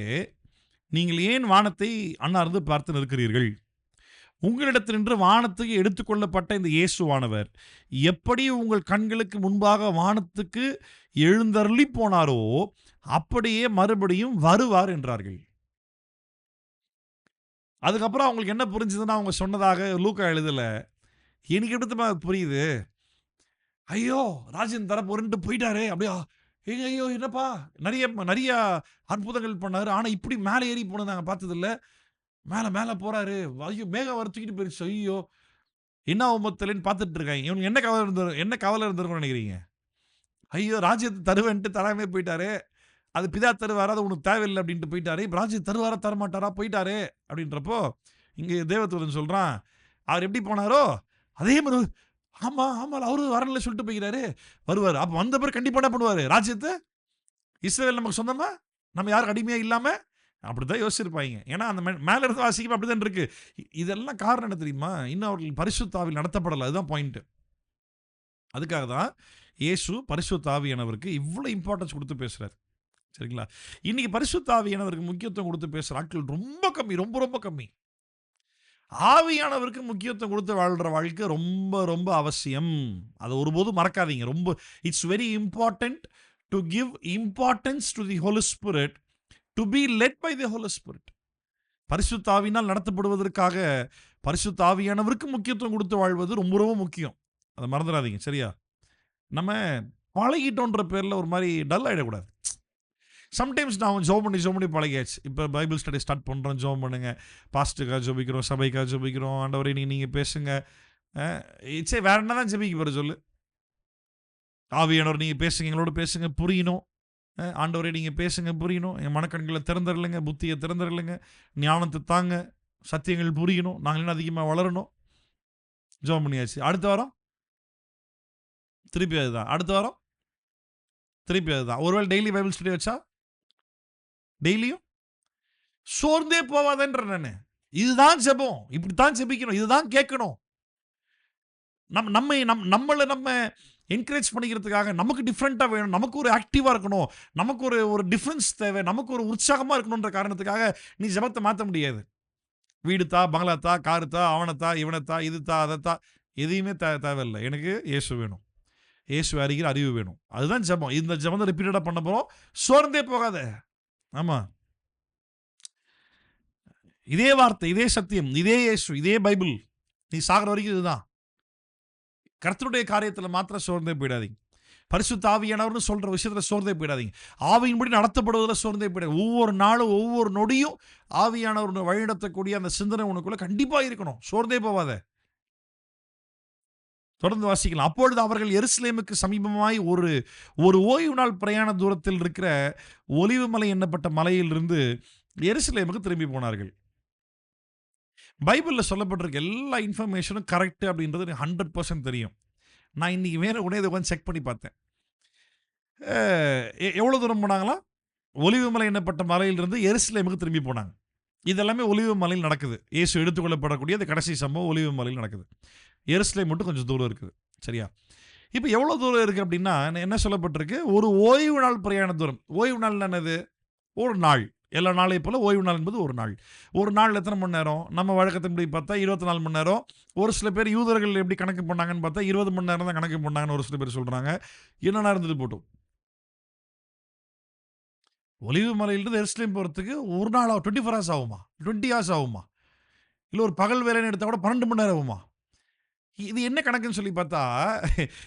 நீங்கள் ஏன் வானத்தை அண்ணார்ந்து பார்த்து நிற்கிறீர்கள்? உங்களிடத்தினின்று வானத்துக்கு எடுத்துக்கொள்ளப்பட்ட இந்த இயேசுவானவர் எப்படி உங்கள் கண்களுக்கு முன்பாக வானத்துக்கு எழுந்தருளி போனாரோ அப்படியே மறுபடியும் வருவார் என்றார்கள். அதுக்கப்புறம் அவங்களுக்கு என்ன புரிஞ்சதுன்னா, அவங்க சொன்னதாக லூக்கா எழுதல. எனக்கு எடுத்து புரியுது. ஐயோ ராஜன் தரப்பு ஒருன்ட்டு போயிட்டாரே அப்படியா, ஐயோ என்னப்பா, நிறைய அற்புதங்கள் பண்ணாரு, ஆனா இப்படி மேலே ஏறி போனது நாங்கள் பார்த்ததில்ல. மேலே போறாரு, ஐயோ மேகம் வர தூக்கிட்டு போயிடுச்சு, ஐயோ என்ன உமத்தலன்னு பார்த்துட்டு இருக்காங்க. இவனுக்கு என்ன கவலை இருந்திருக்கும்னு நினைக்கிறீங்க? ஐயோ ராஜ்யத்தை தருவேன்ட்டு தராமே போயிட்டாரு, அது பிதா தருவாரா, அது உனக்கு தேவையில்லை அப்படின்ட்டு போயிட்டாரு. இப்போ ராஜ்யம் தருவாரா தரமாட்டாரா, போயிட்டாரு அப்படின்றப்போ இங்கே தேவதூதன் சொல்றான், அவர் எப்படி போனாரோ அதே மாதிரி ஆமாம் அவரு வரல சொல்லிட்டு போய்கிறாரு, வருவார். அப்போ வந்த பிறகு கண்டிப்பாக என்ன பண்ணுவார்? ராஜ்யத்தை இஸ்ரவேல் நமக்கு சொந்தமா, நம்ம யாரும் அடிமையாக இல்லாமல், அப்படிதான் யோசிச்சிருப்பாங்க. ஏன்னா அந்த மேலே இருந்து வாசிக்கும் அப்படிதான் இருக்கு. இதெல்லாம் காரணம் என்ன தெரியுமா? இன்னும் அவர்கள் பரிசுத்த ஆவியில் நடத்தப்படலை. அதுதான் பாயிண்ட். அதுக்காக தான் இயேசு பரிசுத்த ஆவியானவருக்கு இவ்வளோ இம்பார்ட்டன்ஸ் கொடுத்து பேசுறாரு. சரிங்களா? இன்னைக்கு பரிசுத்த ஆவியானவருக்கு முக்கியத்துவம் கொடுத்து பேசுகிற ஆட்கள் ரொம்ப கம்மி, ரொம்ப ரொம்ப கம்மி. ஆவியானவருக்கு முக்கியத்துவம் கொடுத்து வாழ்கிற வாழ்க்கை ரொம்ப ரொம்ப அவசியம். அதை ஒருபோதும் மறக்காதீங்க. ரொம்ப it's very important to give importance to the Holy Spirit, to be led by the Holy Spirit. பரிசுத்த ஆவியினால் நடத்தப்படுவதற்காக பரிசுத்த ஆவியானவருக்கு முக்கியத்துவம் கொடுத்து வாழ்வது ரொம்ப ரொம்ப முக்கியம். அதை மறந்துடாதீங்க. சரியா? நம்ம பழகிட்டோன்ற பேரில் ஒரு மாதிரி டல் ஆகிடக்கூடாது. சம்டைம்ஸ் நான் ஜோம் பண்ணி பழகியாச்சு. இப்போ பைபிள் ஸ்டடி ஸ்டார்ட் பண்ணுறோம், ஜோம் பண்ணுங்க, பாஸ்ட்டுக்காக ஜெபிக்கிறோம், சபைக்காக ஜெபிக்கிறோம், ஆண்டவரே நீங்கள் பேசுங்க. சரி, வேற என்ன தான் ஜெபிக்க போகிற சொல்லு? ஆவியானவர் நீங்கள் பேசுங்க, எங்களோட பேசுங்க, புரியணும். ஆண்டவரே நீங்கள் பேசுங்க, புரியணும். என் மனக்கண்களை திறந்துடலைங்க, புத்தியை திறந்துடலைங்க, ஞானத்தை தாங்க, சத்தியங்கள் புரியணும், நாங்கள் இன்னும் அதிகமாக வளரணும். ஜோம் பண்ணியாச்சு. அடுத்த வாரம் திருப்பி அதுதான், அடுத்த வாரம் திருப்பி அதுதான். ஒருவேளை டெய்லி பைபிள் ஸ்டடி வச்சா டெய்லியும் சோர்ந்தே போவாதன்ற நான். இதுதான் ஜெபம், இப்படித்தான் ஜெபிக்கணும், இதுதான் கேட்கணும். நம்மளை என்கரேஜ் பண்ணிக்கிறதுக்காக நமக்கு டிஃப்ரெண்ட்டாக வேணும், நமக்கு ஒரு ஆக்டிவாக இருக்கணும், நமக்கு ஒரு டிஃப்ரென்ஸ் தேவை, நமக்கு ஒரு உற்சாகமாக இருக்கணுன்ற காரணத்துக்காக நீ ஜெபத்தை மாற்ற முடியாது. வீடுத்தா, பங்களாத்தா, காருத்தா, அவனத்தா, இவனத்தா, இதுத்தா, அதைத்தா, எதையுமே தேவையில்லை. எனக்கு இயேசு வேணும், இயேசு அறிகிற அறிவு வேணும். அதுதான் ஜெபம். இந்த ஜெபத்தை ரிப்பீட்டடாக பண்ண போகிறோம். சோர்ந்தே போகாத. ஆமாம், இதே வார்த்தை, இதே சத்தியம், இதே இயேசு, இதே பைபிள், நீ சாகிற வரைக்கும் இதுதான். கர்த்தருடைய காரியத்தில் மாத்திரம் சோர்ந்தே போயிடாதீங்க. பரிசுத்த ஆவியானவர்னு சொல்கிற விஷயத்தில் சோர்ந்தே போயிடாதீங்க. ஆவியின்படி நடத்தப்படுவதில் சோர்ந்தே போயிடாது. ஒவ்வொரு நாளும் ஒவ்வொரு நொடியும் ஆவியானவர் வழிநடத்தக்கூடிய அந்த சிந்தனை உனக்குள்ள கண்டிப்பாக இருக்கணும். சோர்ந்தே போவாத. தொடர்ந்து வாசிக்கலாம். அப்பொழுது அவர்கள் எருசலேமுக்கு சமீபமாய் ஒரு ஓய்வு நாள் பிரயாண தூரத்தில் இருக்கிற ஒலிவு மலை என்னப்பட்ட மலையிலிருந்து எருசலேமுக்கு திரும்பி போனார்கள். பைபிளில் சொல்லப்பட்டிருக்க எல்லா இன்ஃபர்மேஷனும் கரெக்ட் அப்படின்றது எனக்கு 100% தெரியும். நான் இன்றைக்கி வேறு உடனே இதை உட்காந்து செக் பண்ணி பார்த்தேன். எவ்வளோ தூரம் போனாங்களாம்? ஒலிவு மலை என்னப்பட்ட மலையிலிருந்து எருசலேமுக்கு திரும்பி போனாங்க. இதெல்லாமே ஒலிவு மலையில் நடக்குது. இயேசு எடுத்துக்கொள்ளப்படக்கூடிய அந்த கடைசி சம்பவம் ஒலிவு மலையில் நடக்குது. எருசலேம் மட்டும் கொஞ்சம் தூரம் இருக்குது. சரியா? இப்போ எவ்வளோ தூரம் இருக்குது அப்படின்னா என்ன சொல்லப்பட்டிருக்கு? ஒரு ஓய்வு நாள் பிரயாண தூரம். ஓய்வு நாள் என்னது? ஒரு நாள். எல்லா நாளையும் போல் ஓய்வு நாள் என்பது ஒரு நாள். ஒரு நாள் எத்தனை மணி நேரம்? நம்ம வழக்கத்தின்படி பார்த்தா 24 மணி நேரம். ஒரு சில பேர் யூதர்கள் எப்படி கணக்கு பண்ணாங்கன்னு பார்த்தா 20 மணி நேரம் தான் கணக்கு பண்ணாங்கன்னு ஒரு சில பேர் சொல்கிறாங்க. என்னென்ன இருந்துட்டு போட்டோம். ஒலிவு மலையிலிருந்து எருசலேம் போகிறதுக்கு ஒரு நாள் 24 ஹவர்ஸ் ஆகுமா? 20 ஹவர்ஸ் ஆகுமா? இல்லை ஒரு பகல் வேலைன்னு எடுத்தால் கூட 12 மணி நேரம் ஆகுமா? இது என்ன கணக்குன்னு சொல்லி பார்த்தா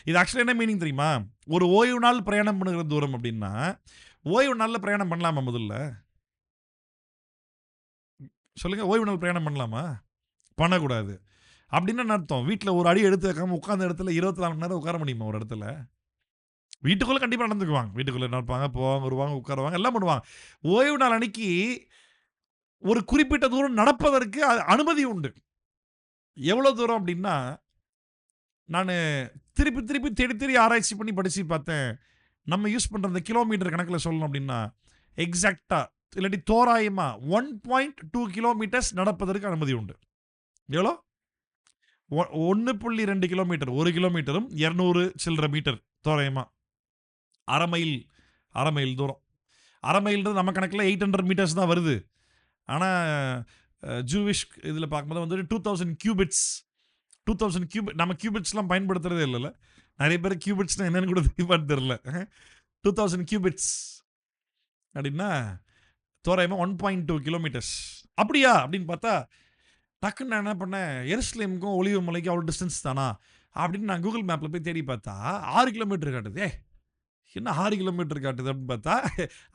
இது ஆக்சுவலாக என்ன மீனிங் தெரியுமா? ஒரு ஓய்வு நாள் பிரயாணம் பண்ணுகிற தூரம் அப்படின்னா ஓய்வு நாளில் பிரயாணம் பண்ணலாமா? முதல்ல சொல்லுங்க. ஓய்வு நாள் பிரயாணம் பண்ணலாமா? பண்ணக்கூடாது. அப்படின்னு என்ன அர்த்தம்? வீட்டில் ஒரு அடி எடுத்து வைக்காம உட்கார்ந்த இடத்துல 24 மணி நேரம் உட்கார முடியுமா ஒரு இடத்துல? வீட்டுக்குள்ளே கண்டிப்பாக நடந்துக்குவாங்க. வீட்டுக்குள்ளே நடப்பாங்க, போவாங்க, வருவாங்க, உட்காருவாங்க, எல்லாம் பண்ணுவாங்க. ஓய்வு நாள் அன்னைக்கு ஒரு குறிப்பிட்ட தூரம் நடப்பதற்கு அனுமதி உண்டு. எவ்வளோ தூரம் அப்படின்னா நான் திருப்பி திருப்பி தேடி ஆராய்ச்சி பண்ணி படித்து பார்த்தேன். நம்ம யூஸ் பண்ணுற அந்த கிலோமீட்டர் கணக்கில் சொல்லணும் அப்படின்னா எக்ஸாக்டாக இல்லாட்டி தோராயமாக 1.2 கிலோமீட்டர்ஸ் நடப்பதற்கு அனுமதி உண்டு. எவ்வளோ? 1.2 கிலோமீட்டர். 1 கிலோமீட்டரும் 200 சில்லரை மீட்டர் தோராயமாக. அரை மைல் தூரம். அரை மைல்ன்றது நம்ம கணக்கில் 800 மீட்டர்ஸ் தான் வருது. ஆனால் ஜூவிஷ் இதில் பார்க்கும்போது வந்து 2000 கியூபிட்ஸ். 2000 கியூபிட். நம்ம கியூபிட்ஸ்லாம் பயன்படுத்துறதே இல்லைல்ல. நிறைய பேர் கியூபிட்ஸ்னால் என்னென்னு கூட தெரில. 2000 கியூபிட்ஸ் அப்படின்னா தோராயமாக 1.2 கிலோமீட்டர்ஸ். அப்படியா அப்படின்னு பார்த்தா டக்குன்னு நான் என்ன பண்ணேன், எருசலேமுக்கும் ஒலிவு மலைக்கும் அவ்வளோ டிஸ்டன்ஸ் தானா அப்படின்னு நான் கூகுள் மேப்பில் போய் தேடி பார்த்தா 6 கிலோமீட்டர் காட்டுது. என்ன 6 கிலோமீட்டர் காட்டுது அப்படின்னு பார்த்தா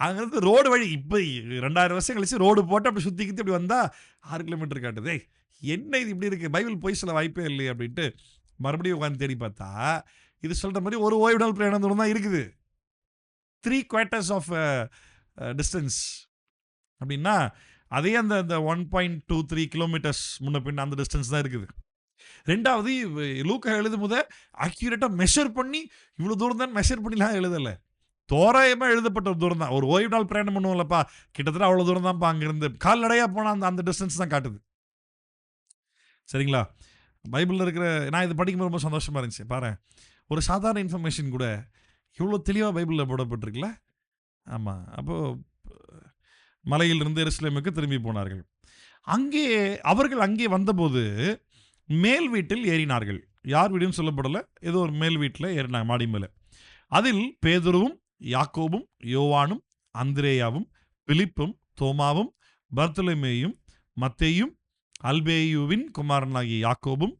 அங்கேருந்து ரோடு வழி இப்போ 2000 வருஷம் கழிச்சு ரோடு போட்டு அப்படி சுற்றிக்கிட்டு இப்படி வந்தால் 6 கிலோமீட்டர் காட்டுது. என்ன இது இப்படி இருக்குது? பைபிள் போய் சொல்ல வாய்ப்பே இல்லையே அப்படின்ட்டு மறுபடியும் உட்காந்து தேடி பார்த்தா இது சொல்கிற மாதிரி ஒரு ஓய்வு நாள் பிரயாணம் தூரம் தான் இருக்குது. 3 குவார்ட்டர்ஸ் ஆஃப் டிஸ்டன்ஸ் அப்படின்னா அதே அந்த 1.23 கிலோமீட்டர்ஸ் முன்ன பின்ன அந்த டிஸ்டன்ஸ் தான் இருக்குது. 2வது லூக்கா எழுதும்போது அக்யூரேட்டா மெஷர் பண்ணி இவ்வளவு தூரம் தான் மெஷர் பண்ணிலாம் எழுதல. தோராயமா எழுதப்பட்ட ஒரு தூரம் தான். ஒரு ஓய்வு நாள் பிரயாணம் பண்ணுவோம்லப்பா, கிட்டத்தட்ட அவ்வளவு தூரம் தான்ப்பா அங்கிருந்து. கால்நடையா போனா அந்த அந்த டிஸ்டன்ஸ் தான் காட்டுது. சரிங்களா? பைபிள்ல இருக்கிற நான் இது படிக்கும்போது ரொம்ப சந்தோஷமா இருந்துச்சு. பாரேன். ஒரு சாதாரண இன்ஃபர்மேஷன் கூட இவ்வளோ தெளிவா பைபிள்ல போடப்பட்டிருக்குல்ல. ஆமா. அப்போ மலையிலிருந்து எருசலேமுக்கு திரும்பி போனார்கள். அங்கே அவர்கள் அங்கே வந்தபோது மேல் வீட்டில் ஏறினார்கள். யார் வீடுன்னு சொல்லப்படல. ஏதோ ஒரு மேல் வீட்டில ஏறினாங்க மாடி மேல. அதில் பேதுருவும், யாக்கோபும், யோவானும், அந்திரேயாவும், பிலிப்பும், தோமாவும், பர்த்தலமேயும், மத்தேயும், அல்பேயுவின் குமாரனாகிய யாக்கோபும்,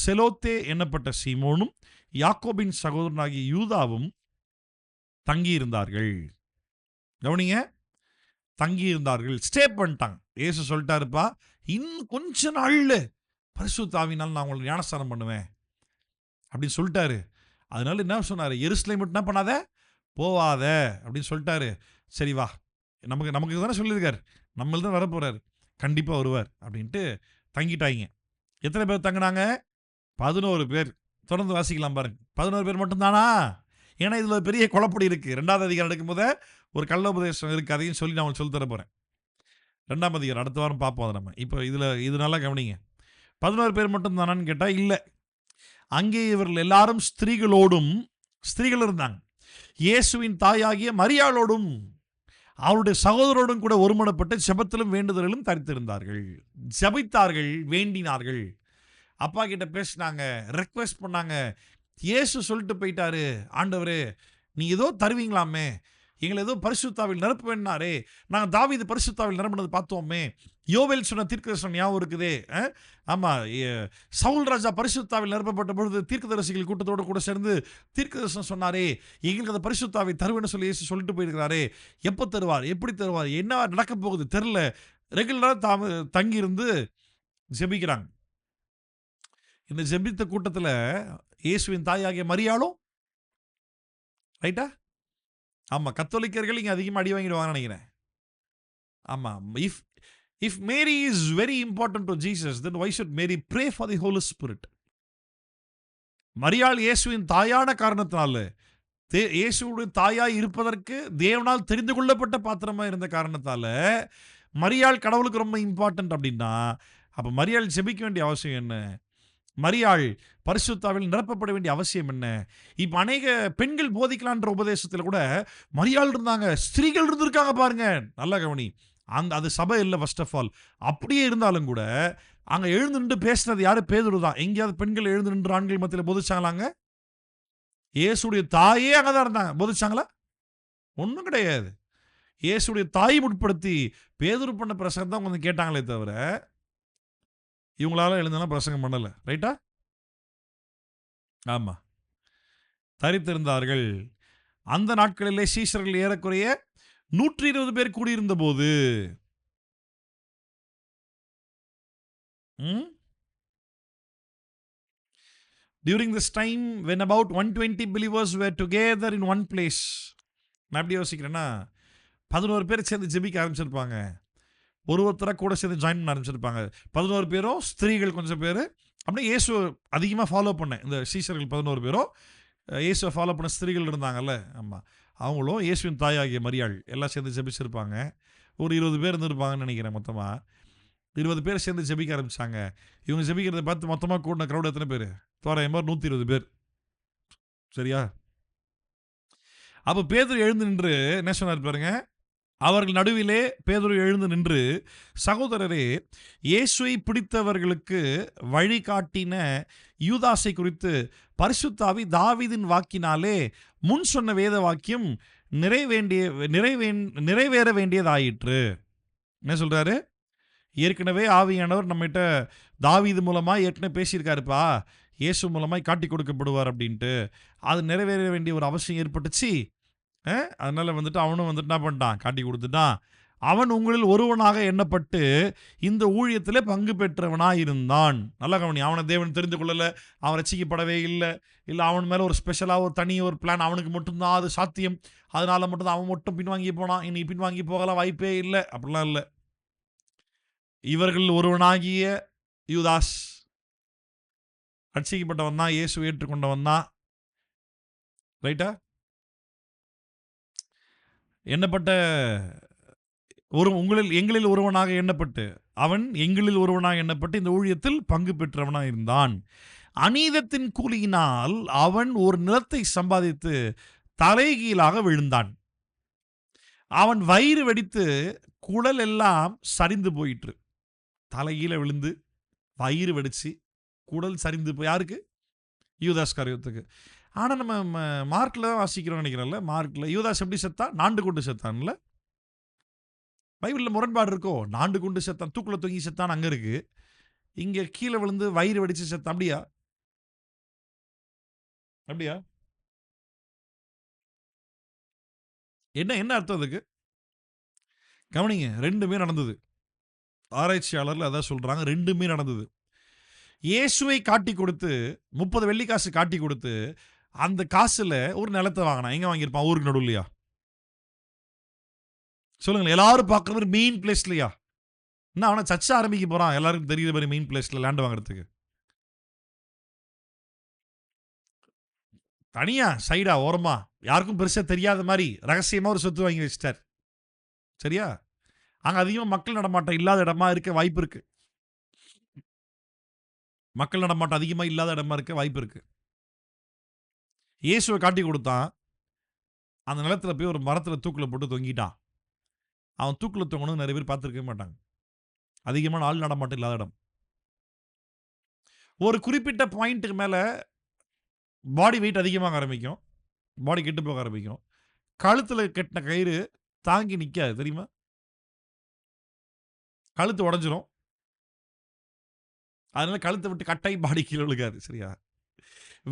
செலோத்தே என்னப்பட்ட சீமோனும், யாக்கோபின் சகோதரனாகிய யூதாவும் தங்கியிருந்தார்கள். கவனிங்க, தங்கியிருந்தார்கள். ஸ்டே பண்ணிட்டாங்க. இயேசு சொல்லிட்டாருப்பா, இன்னும் கொஞ்ச நாள்ல பரிசுத்த ஆவியினால நான் உங்களை ஞானஸ்தானம் பண்ணுவேன் அப்படின்னு சொல்லிட்டாரு. அதனால என்ன சொன்னாரு, எருசலேம் மட்டும் என்ன பண்ணாத, போவாத அப்படின்னு சொல்லிட்டாரு. சரி வா, நமக்கு நமக்கு தானே சொல்லியிருக்காரு, நம்மள தான் வரப்போறாரு, கண்டிப்பா வருவார் அப்படின்ட்டு தங்கிட்டாங்க. எத்தனை பேர் தங்கினாங்க? 11 பேர். தொடர்ந்து வாசிக்கலாம் பாருங்க. 11 பேர் மட்டும்தானா? ஏன்னா இதுல ஒரு பெரிய குழப்படி இருக்கு. 2வது அதிகாரம் எடுக்கும்போது ஒரு கள்ள உபதேசம் இருக்கு. அதையும் சொல்லி நான் உங்களுக்கு சொல்லி தர போறேன். 2ஆம் அதிகாரம் அடுத்த வாரம் பார்ப்போம் அதை நம்ம. இப்போ இது நல்லா கவனிங்க. 11 பேர் மட்டும் தானான்னு கேட்டா இல்ல. அங்கே இவர்கள் எல்லாரும் ஸ்திரீகள் இருந்தாங்க. இயேசுவின் தாயாகிய மரியாளோடும் அவருடைய சகோதரோடும் கூட ஒருமனப்பட்டு ஜெபத்திலும் வேண்டுதலிலும் தரித்திருந்தார்கள். ஜெபித்தார்கள், வேண்டினார்கள், அப்பா கிட்ட பேசினாங்க, ரெக்வெஸ்ட் பண்ணாங்க. இயேசு சொல்லிட்டு போயிட்டாரு, ஆண்டவரே நீங்க ஏதோ தருவீங்களாமே, எங்களை ஏதோ பரிசுத்தாவில் நிரப்ப வேணாரே, நாங்கள் தாவீது பரிசுத்தாவில் நிரம்பினது பார்த்தோமே, யோவேல் சொன்ன தீர்க்கதரிசனம் ஞாபகம் இருக்குதே. ஆமா, சவுல் ராஜா பரிசுத்தாவில் நிரப்பப்பட்ட பொழுது தீர்க்கதரிசிகள் கூட்டத்தோடு கூட சேர்ந்து தீர்க்கதரிசனம் சொன்னாரே, எங்களுக்கு அந்த பரிசுத்தாவை தருவேன்னு சொல்லி இயேசு சொல்லிட்டு போயிருக்கிறாரே, எப்போ தருவார், எப்படி தருவார், என்ன நடக்க போகுது தெரில. ரெகுலராக தங்கியிருந்து ஜெபிக்கிறாங்க. இந்த ஜெபித்த கூட்டத்தில் இயேசுவின் தாயாகிய மரியாளும், ரைட்டா? ஆமா, கத்தோலிக்கர்கள் இங்க அதிகமாக அடி வாங்கிடுவாங்கன்னு நினைக்கிறேன். ஆமா, if if Mary is very important to Jesus, then why should Mary pray for the Holy Spirit? மரியாள் இயேசுவின் தாயான காரணத்தினால, இயேசுவுடைய தாயாய் இருப்பதற்கு தேவனால் தெரிந்து கொள்ளப்பட்ட பாத்திரமா இருந்த காரணத்தால மரியாள் கடவுளுக்கு ரொம்ப இம்பார்ட்டன்ட் அப்படின்னா, அப்ப மரியாள் ஜெபிக்க வேண்டிய அவசியம் என்ன? மரியாள் பரிசுத்தாவில் நிரப்பப்பட வேண்டிய அவசியம் என்ன? இப்ப அநேக பெண்கள் போதிக்கலான்ற உபதேசத்தில் கூட மரியாள் இருந்தாங்க, ஸ்திரீகள் இருந்திருக்காங்க பாருங்க. நல்லா கவனி. அது சபை இல்லை ஃபர்ஸ்ட் ஆஃப் ஆல். அப்படியே இருந்தாலும் கூட அங்க எழுந்து நின்று பேசினது யாரு? பேதுரு தான். எங்கேயாவது பெண்கள் எழுந்து நின்று ஆண்கள் மத்தியில் போதிச்சாங்களாங்க? இயேசுடைய தாயே அங்கதான் இருந்தாங்க. போதிச்சாங்களா? ஒன்றும் கிடையாது. இயேசுடைய தாய் முற்படுத்தி பேதுரு பண்ண பிரசங்கம் தான் கொஞ்சம் கேட்டாங்களே தவிர இவங்களால எழுந்தெல்லாம் பிரசங்கம் பண்ணல. ரைட்டா? ஆமா, தரித்திருந்தார்கள். அந்த நாட்களிலே சீஷர்கள் ஏறக்குறைய 120 பேர் கூடியிருந்த போது, during this time when about 120 believers were together in one place. நான் எப்படி யோசிக்கிறேன்னா, 11 பேர் சேர்ந்து ஜெபிக்க ஆரம்பிச்சிருப்பாங்க. ஒருத்தராக கூட சேர்ந்து ஜாயின் பண்ண ஆரம்பிச்சிருப்பாங்க. 11 பேரும் ஸ்திரீகள் கொஞ்சம் பேர். அப்படியே இயேசு அதிகமாக ஃபாலோ பண்ண இந்த சீஷர்கள் 11 பேரும், இயேசுவை ஃபாலோ பண்ண ஸ்திரீகள் இருந்தாங்கல்ல, ஆமாம், அவங்களும் இயேசுவின் தாயாகிய மரியாள் எல்லாம் சேர்ந்து ஜெபிச்சிருப்பாங்க. ஒரு 20 பேர் இருந்திருப்பாங்கன்னு நினைக்கிறேன். மொத்தமாக 20 பேர் சேர்ந்து ஜெபிக்க ஆரம்பிச்சாங்க. இவங்க ஜெபிக்கிறத பார்த்து மொத்தமாக கூடின க்ரௌட் எத்தனை பேர்? தோராயமாக 120 பேர். சரியா? அப்போ பேதுரு எழுந்து நின்று என்ன சொன்னார் பாருங்க. அவர்கள் நடுவிலே பேதுரு எழுந்து நின்று, சகோதரரே, இயேசுவை பிடித்தவர்களுக்கு வழிகாட்டின யூதாசை குறித்து பரிசுத்த ஆவி தாவீதின் வாக்கினாலே முன் சொன்ன வேத வாக்கியம் நிறைவேற வேண்டியதாயிற்று. என்ன சொல்றாரு? ஏற்கனவே ஆவியானவர் நம்மகிட்ட தாவீது மூலமா ஏற்கனவே பேசியிருக்காருப்பா, இயேசு மூலமாய் காட்டி கொடுக்கப்படுவார் அப்படின்ட்டு. அது நிறைவேற வேண்டிய ஒரு அவசியம் ஏற்பட்டுச்சு. அதனால வந்துட்டு அவனும் வந்துட்டு என்ன பண்ணிட்டான்? காட்டி கொடுத்துட்டான். அவன் உங்களில் ஒருவனாக எண்ணப்பட்டு இந்த ஊழியத்தில் பங்கு பெற்றவனாக இருந்தான். நல்லா கவனி. அவனை தேவன் தெரிந்து கொள்ளல, அவன் ரசிக்கப்படவே இல்லை, அவன் மேலே ஒரு ஸ்பெஷலாக ஒரு தனி ஒரு பிளான் அவனுக்கு மட்டும்தான் அது சாத்தியம், அதனால மட்டும்தான் அவன் மட்டும் பின்வாங்கி போனான், இனி பின்வாங்கி போகலாம் வாய்ப்பே இல்லை, அப்படிலாம் இல்லை. இவர்கள் ஒருவனாகிய யூதாஸ் ரட்சிக்கப்பட்டவன் தான், இயேசு ஏற்றுக்கொண்டவன் தான். ரைட்டா? எண்ணப்பட்ட எங்களில் ஒருவனாக எண்ணப்பட்டு, அவன் எங்களில் ஒருவனாக எண்ணப்பட்டு இந்த ஊழியத்தில் பங்கு பெற்றவனாக இருந்தான். அநீதத்தின் கூலியினால் அவன் ஒரு நிலத்தை சம்பாதித்து தலைகீழாக விழுந்தான். அவன் வயிறு வெடித்து குடல் எல்லாம் சரிந்து போயிற்று. தலைகீழ விழுந்து வயிறு வெடிச்சு குடல் சரிந்து போய், யாருக்கு? யூதாஸ் காரியத்துக்கு. ஆனா நம்ம மார்க்ல தான் வாசிக்கிறோம் நினைக்கிறோம்ல. மார்க்ல யூதாஸ் எப்படி செத்தான்? நாண்டு கொண்டு செத்தான்ல. பைபிள்ல முரண்பாடு இருக்கோ? நாண்டு கொண்டு செத்தான், தூக்குல தொங்கி செத்தான் அங்க இருக்கு. இங்க கீழே விழுந்து வயிறு வெடிச்சு செத்தான். அப்படியா? அப்படியா? என்ன அர்த்தம் அதுக்கு? கவனிங்க, ரெண்டுமே நடந்தது. ஆராய்ச்சியாளர்கள் அதான் சொல்றாங்க, ரெண்டுமே நடந்தது. இயேசுவை காட்டி கொடுத்து 30 வெள்ளிக்காசு காட்டி கொடுத்து அந்த காசுல ஒரு நிலத்தை வாங்கினான். எங்க வாங்கியிருப்பான்? ஊருக்கு நடுவுலையா? சொல்லுங்க. எல்லாரும் பார்க்குற மெயின் பிளேஸ்லையா? என்ன அவனை சர்ச்சை ஆரம்பிக்க போறான், எல்லாருக்கும் தெரியுற மாதிரி மெயின் பிளேஸ்ல லேண்ட் வாங்குறதுக்கு. தனியா சைடா ஓரமா யாருக்கும் பெருசா தெரியாத மாதிரி ரகசியமா ஒரு சொத்து வாங்கி வச்சிட்டார். சரியா? அங்க அதிகமா மக்கள் நடமாட்டம் இல்லாத இடமா இருக்க வாய்ப்பு இருக்கு. மக்கள் நடமாட்டம் அதிகமா இல்லாத இடமா இருக்க வாய்ப்பு இருக்கு. இயேசுவை காட்டி கொடுத்தான். அந்த நிலத்துல போய் ஒரு மரத்துல தூக்குல போட்டு தொங்கிட்டான். அவன் தூக்குல தொங்கணும் நிறைய பேர் பார்த்துருக்கவே மாட்டாங்க. அதிகமான ஆள் நடமாட்டம் இல்லாத இடம். ஒரு குறிப்பிட்ட பாயிண்ட்டுக்கு மேல பாடி வெயிட் அதிகமாக ஆரம்பிக்கும். பாடி கெட்டு போக ஆரம்பிக்கும். கழுத்துல கட்டின கயிறு தாங்கி நிக்காது, தெரியுமா? கழுத்து உடைஞ்சிரும். அதனால கழுத்தை விட்டு கட்டாயி பாடி கீழே விழுகாது. சரியா?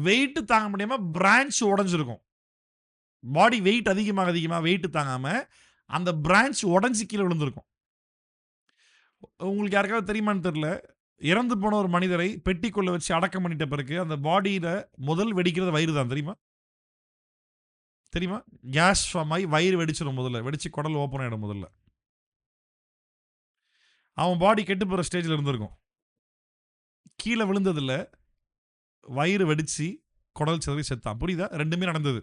வெயிட் தாங்க முடியாம பிரான்ச் உடைஞ்சிருக்கும். பாடி வெயிட் அதிகமாக வெயிட் தாங்காம அந்த பிரான்ச் உடைஞ்சு கீழே விழுந்திருக்கும். உங்களுக்கு யாருக்காவது தெரியுமான்னு தெரியல, இறந்து போன ஒரு மனிதரை பெட்டிக்குள்ள வச்சு அடக்கம் பண்ணிட்ட பிறகு அந்த பாடியில முதல் வெடிக்கிறது வயிறு தான். தெரியுமா? தெரியுமா? கேஸ் ஃபார்ம் ஆகி வயிறு வெடிச்சிடும். முதல்ல வெடிச்சு குடல் ஓப்பன் ஆயிடும். முதல்ல அவன் பாடி கெட்டு போற ஸ்டேஜில் இருந்திருக்கும். கீழே விழுந்ததுல வயிறு வெடிச்சு குடல் சிதறி செத்தான். புரியுதா? ரெண்டுமே நடந்தது.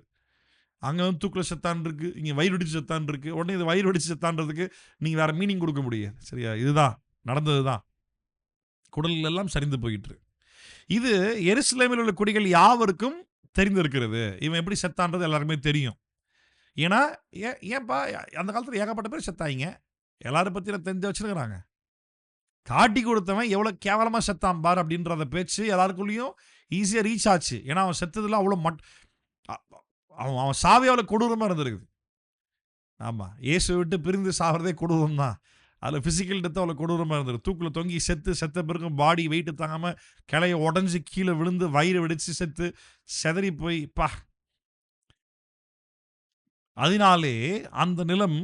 அங்க வந்து தூக்குல செத்தான் இருக்கு, இங்க வயிறு வெடிச்சு செத்தான் இருக்கு. உடனே இது வயிறு வெடிச்சு செத்தான்றதுக்கு நீங்க வேற மீனிங் கொடுக்க முடியாது. சரியா? இதுதான் நடந்ததுதான். குடல் எல்லாம் சரிந்து போயிட்டு. இது எருசலேமில் உள்ள குடிகள் யாவருக்கும் தெரிந்திருக்கிறது. இவன் எப்படி செத்தான்றது எல்லாருமே தெரியும். ஏன்னா ஏன்பா அந்த காலத்துல ஏகப்பட்ட பேர் செத்தாங்க. எல்லாரும் பத்தி தெரிஞ்சு வச்சிருக்கிறாங்க. காட்டி கொடுத்தவன் எவ்வளவு கேவலமா செத்தான் பார் அப்படின்ற பேச்சு எல்லாருக்குள்ளேயும் ஈஸியா ரீச் ஆச்சு. ஏன்னா அவன் செத்ததுல அவ்வளவு அவன் சாவே அவ்வளவு கொடூரமா இருந்திருக்குது. ஆமா, இயேசு விட்டு பிரிந்து சாவறதே கொடூரம் தான். அதுல பிசிக்கல் டெத் அவ்வளவு கொடூரமா இருந்திருக்கு. தூக்குல தொங்கி செத்த பிறகு பாடி வெயிட் தாங்காம கிளைய உடஞ்சி கீழே விழுந்து வயிறு வெடிச்சு செத்து செதறி போய் அதனாலே அந்த நிலம்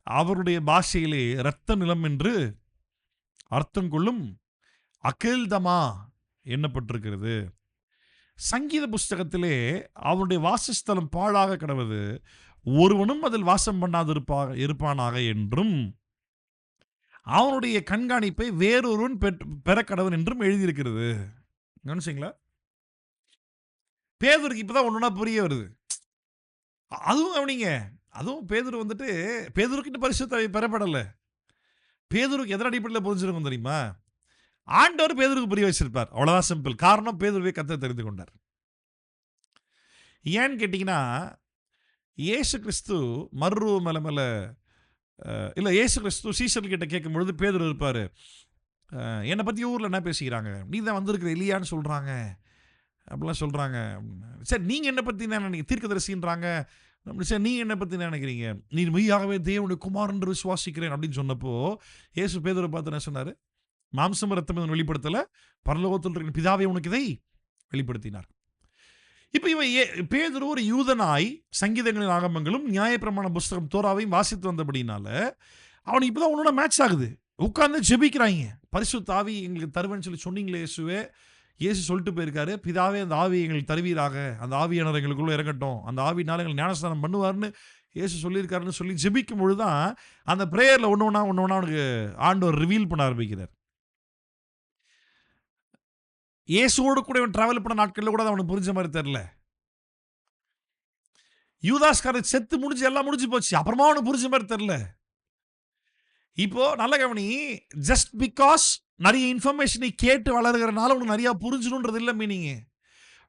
அவருடைய பாஷையிலே இரத்த நிலம் என்று அர்த்தம் கொள்ளும் அகேல்தமா எண்ணப்பட்டிருக்கிறது. சங்கீத புஸ்தகத்திலே அவனுடைய வாசஸ்தலம் பாழாக கிடவது, ஒருவனும் அதில் வாசம் பண்ணாது இருப்பானாக என்றும், அவனுடைய கண்காணிப்பை வேறொருவன் பெற கடவன் என்றும் எழுதியிருக்கிறது. கவனிச்சிங்களா? பேதுருக்கு இப்பதான் ஒண்ணுனா புரிய வருது. அதுவும் கவனிங்க, அதுவும் பேதுரு வந்துட்டு பேதுருக்கு பரிசுத்த பெறப்படல. பேதுருக்கு எதன் அடிப்படையில் புரிஞ்சிருக்கும் தெரியுமா? ஆண்டவர் பேதுருக்கு புரிய வச்சிருப்பார். அவ்வளவுதான் சிம்பிள். காரணம் பேதுருவை கர்த்தர் தெரிந்து கொண்டார். ஏன்னு கேட்டீங்கன்னா, இயேசு கிறிஸ்து மறுரூப மேல இல்ல, இயேசு கிறிஸ்து சீஷர்கள் கிட்ட கேட்கும் பொழுது பேதுரு இருப்பாரு. என்னை பத்தி ஊர்ல என்ன பேசிக்கிறாங்க? நீ தான் வந்திருக்கிற எலியான்னு சொல்றாங்க, அப்படிலாம் சொல்றாங்க. சரி, நீங்க என்ன பத்தி என்ன நினைக்கிறீங்க? தீர்க்கதரிசின்றாங்க. சரி, நீங்க என்ன பத்தி என்ன நினைக்கிறீங்க? நீ மெய்யாகவே தேவனுடைய குமாரன் என்று விசுவாசிக்கிறேன் அப்படின்னு சொன்னப்போ இயேசு பேதுருவை பார்த்து என்ன சொன்னாரு? மாம்சம் ரத்தம் வெளிப்படுத்தல, பரலோகத்தில் இருக்கிற பிதாவே உனக்கு இதை வெளிப்படுத்தினார். இப்ப இவன் பேதுரு ஒரு யூதனாய் சங்கீதங்களின் ஆகமங்களும் நியாயப்பிரமாண புஸ்தகம் தோராவையும் வாசித்து வந்தபடினால அவனுக்கு இப்பதான் உன்னோட மேட்ச் ஆகுது. உட்கார்ந்து ஜெபிக்கிறாங்க. பரிசுத்த ஆவி எங்களுக்கு தருவேன்னு சொல்லி சொன்னீங்களே இயேசுவே. இயேசு சொல்லிட்டு போயிருக்காரு, பிதாவே அந்த ஆவி எங்களுக்கு தருவீராக, அந்த ஆவியானவர் எங்களுக்குள்ள இறங்கட்டும், அந்த ஆவினால எங்களுக்கு ஞானஸ்தானம் பண்ணுவார்னு இயேசு சொல்லியிருக்காருன்னு சொல்லி ஜெபிக்கும் பொழுதுதான் அந்த பிரேயர்ல ஒன்னொன்னா அவனுக்கு ஆண்டவர் ரிவீல் பண்ண ஆரம்பிக்கிறார். இயேசுவோடு கூட இவன் டிராவல் பண்ண நாட்களில் கூட அவனுக்கு புரிஞ்ச மாதிரி தெரியல. யூதாஸ்காரர் செத்து முடிஞ்சு எல்லாம் முடிஞ்சு போச்சு, அப்புறமா அவனுக்கு புரிஞ்ச மாதிரி தெரியல. இப்போ நல்ல கவனி, ஜஸ்ட் பிகாஸ் நிறைய இன்ஃபர்மேஷனை கேட்டு வளர்கிறனால உனக்கு நிறைய புரிஞ்சணுன்றது இல்லை மீனிங்.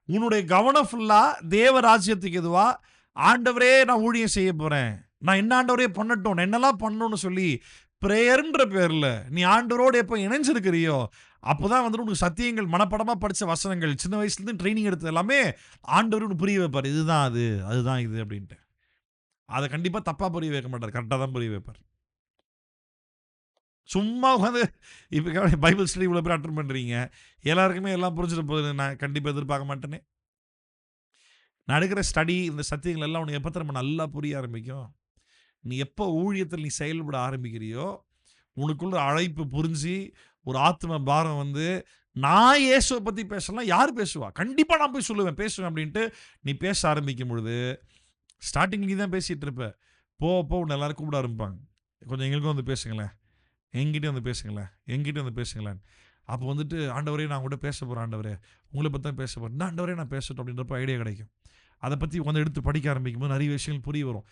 உன்னுடைய கவனம் ஃபுல்லா தேவ ராஜ்யத்துக்கு எதுவா, ஆண்டவரே நான் ஊழியம் செய்ய போறேன், நான் என்ன ஆண்டவரே பண்ணட்டும், நான் என்னெல்லாம் பண்ணணும்னு சொல்லி பிரேயர்ன்ற பேர்ல நீ ஆண்டவரோடு எப்போ இணைஞ்சிருக்கிறியோ அப்போதான் வந்துட்டு உனக்கு சத்தியங்கள் மனப்படமா படிச்ச வசனங்கள், சின்ன வயசுல இருந்து ட்ரைனிங் எடுத்தது எல்லாமே ஆண்டவர் உனக்கு புரிய வைப்பார். இதுதான் அது, அதுதான் இது அப்படின்ட்டு. அதை கண்டிப்பா தப்பா புரிய வைக்க மாட்டார், கரெக்டாக தான் புரிய வைப்பார். சும்மா உட்காந்து இப்போ பைபிள் ஸ்டடி இவ்வளோ பேர் அட்டன் பண்ணுறீங்க, எல்லாருக்குமே எல்லாம் புரிஞ்சுட்டு போகுது நான் கண்டிப்பாக எதிர்பார்க்க மாட்டேனே. நடக்கிற ஸ்டடி இந்த சத்தியங்கள் எல்லாம் உனக்கு எப்போ திரும்ப நல்லா புரிய ஆரம்பிக்கும்? நீ எப்போ ஊழியத்தில் நீ செயல்பட ஆரம்பிக்கிறியோ, உனக்குள்ள அழைப்பு புரிஞ்சு ஒரு ஆத்ம பாரம் வந்து, நான் இயேசுவை பற்றி பேசலாம், யார் பேசுவா, கண்டிப்பாக நான் போய் சொல்லுவேன் பேசுவேன் அப்படின்ட்டு நீ பேச ஆரம்பிக்கும் பொழுது, ஸ்டார்டிங் நீ தான் பேசிகிட்டு இருப்ப, போ உன்னை எல்லாரும் கூப்பிட ஆரம்பிப்பாங்க. கொஞ்சம் எங்களுக்கும் வந்து பேசுங்களேன், எங்கிட்டே வந்து பேசுங்களேன், எங்கிட்டே வந்து பேசுங்களேன். அப்போ வந்துட்டு ஆண்டவரே நான் கூட பேச போகிறேன், ஆண்டவரே உங்களை பற்றி தான் பேச போகிறேன், ஆண்டவரே நான் பேசட்டும் அப்படின்றப்ப ஐடியா கிடைக்கும். அதை பற்றி வந்து எடுத்து படிக்க ஆரம்பிக்கும் போது நிறைய விஷயங்கள் புரிய வரும்.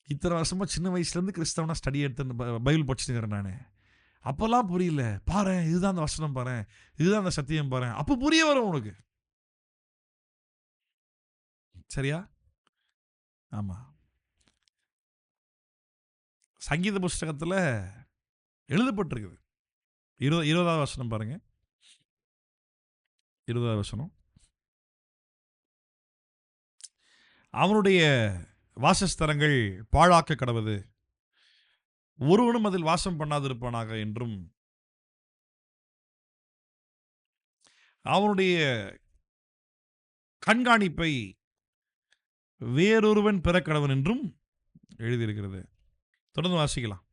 இத்தனை வருஷமாக சின்ன வயசுலேருந்து கிறிஸ்தவனா ஸ்டடி எடுத்து பைபிள் படிச்சுக்கிறேன் நான், அப்போல்லாம் புரியல. பாரு, இதுதான் அந்த வசனம், பாரு இதுதான் அந்த சத்தியம், பாரு அப்போ புரிய வரும் உனக்கு. சரியா? ஆமாம். சங்கீத புஸ்தகத்தில் எழுதப்பட்டிருக்குது. 20வது வசனம் பாருங்க, 20வது வசனம். அவனுடைய வாசஸ்தலங்கள் பாழாக்க கடவது, ஒருவனும் அதில் வாசம் பண்ணாதிருப்பானாக என்றும், அவனுடைய கண்காணிப்பை வேறொருவன் பெறக்கடவன் என்றும் எழுதியிருக்கிறது. தொடர்ந்து வாசிக்கலாம்.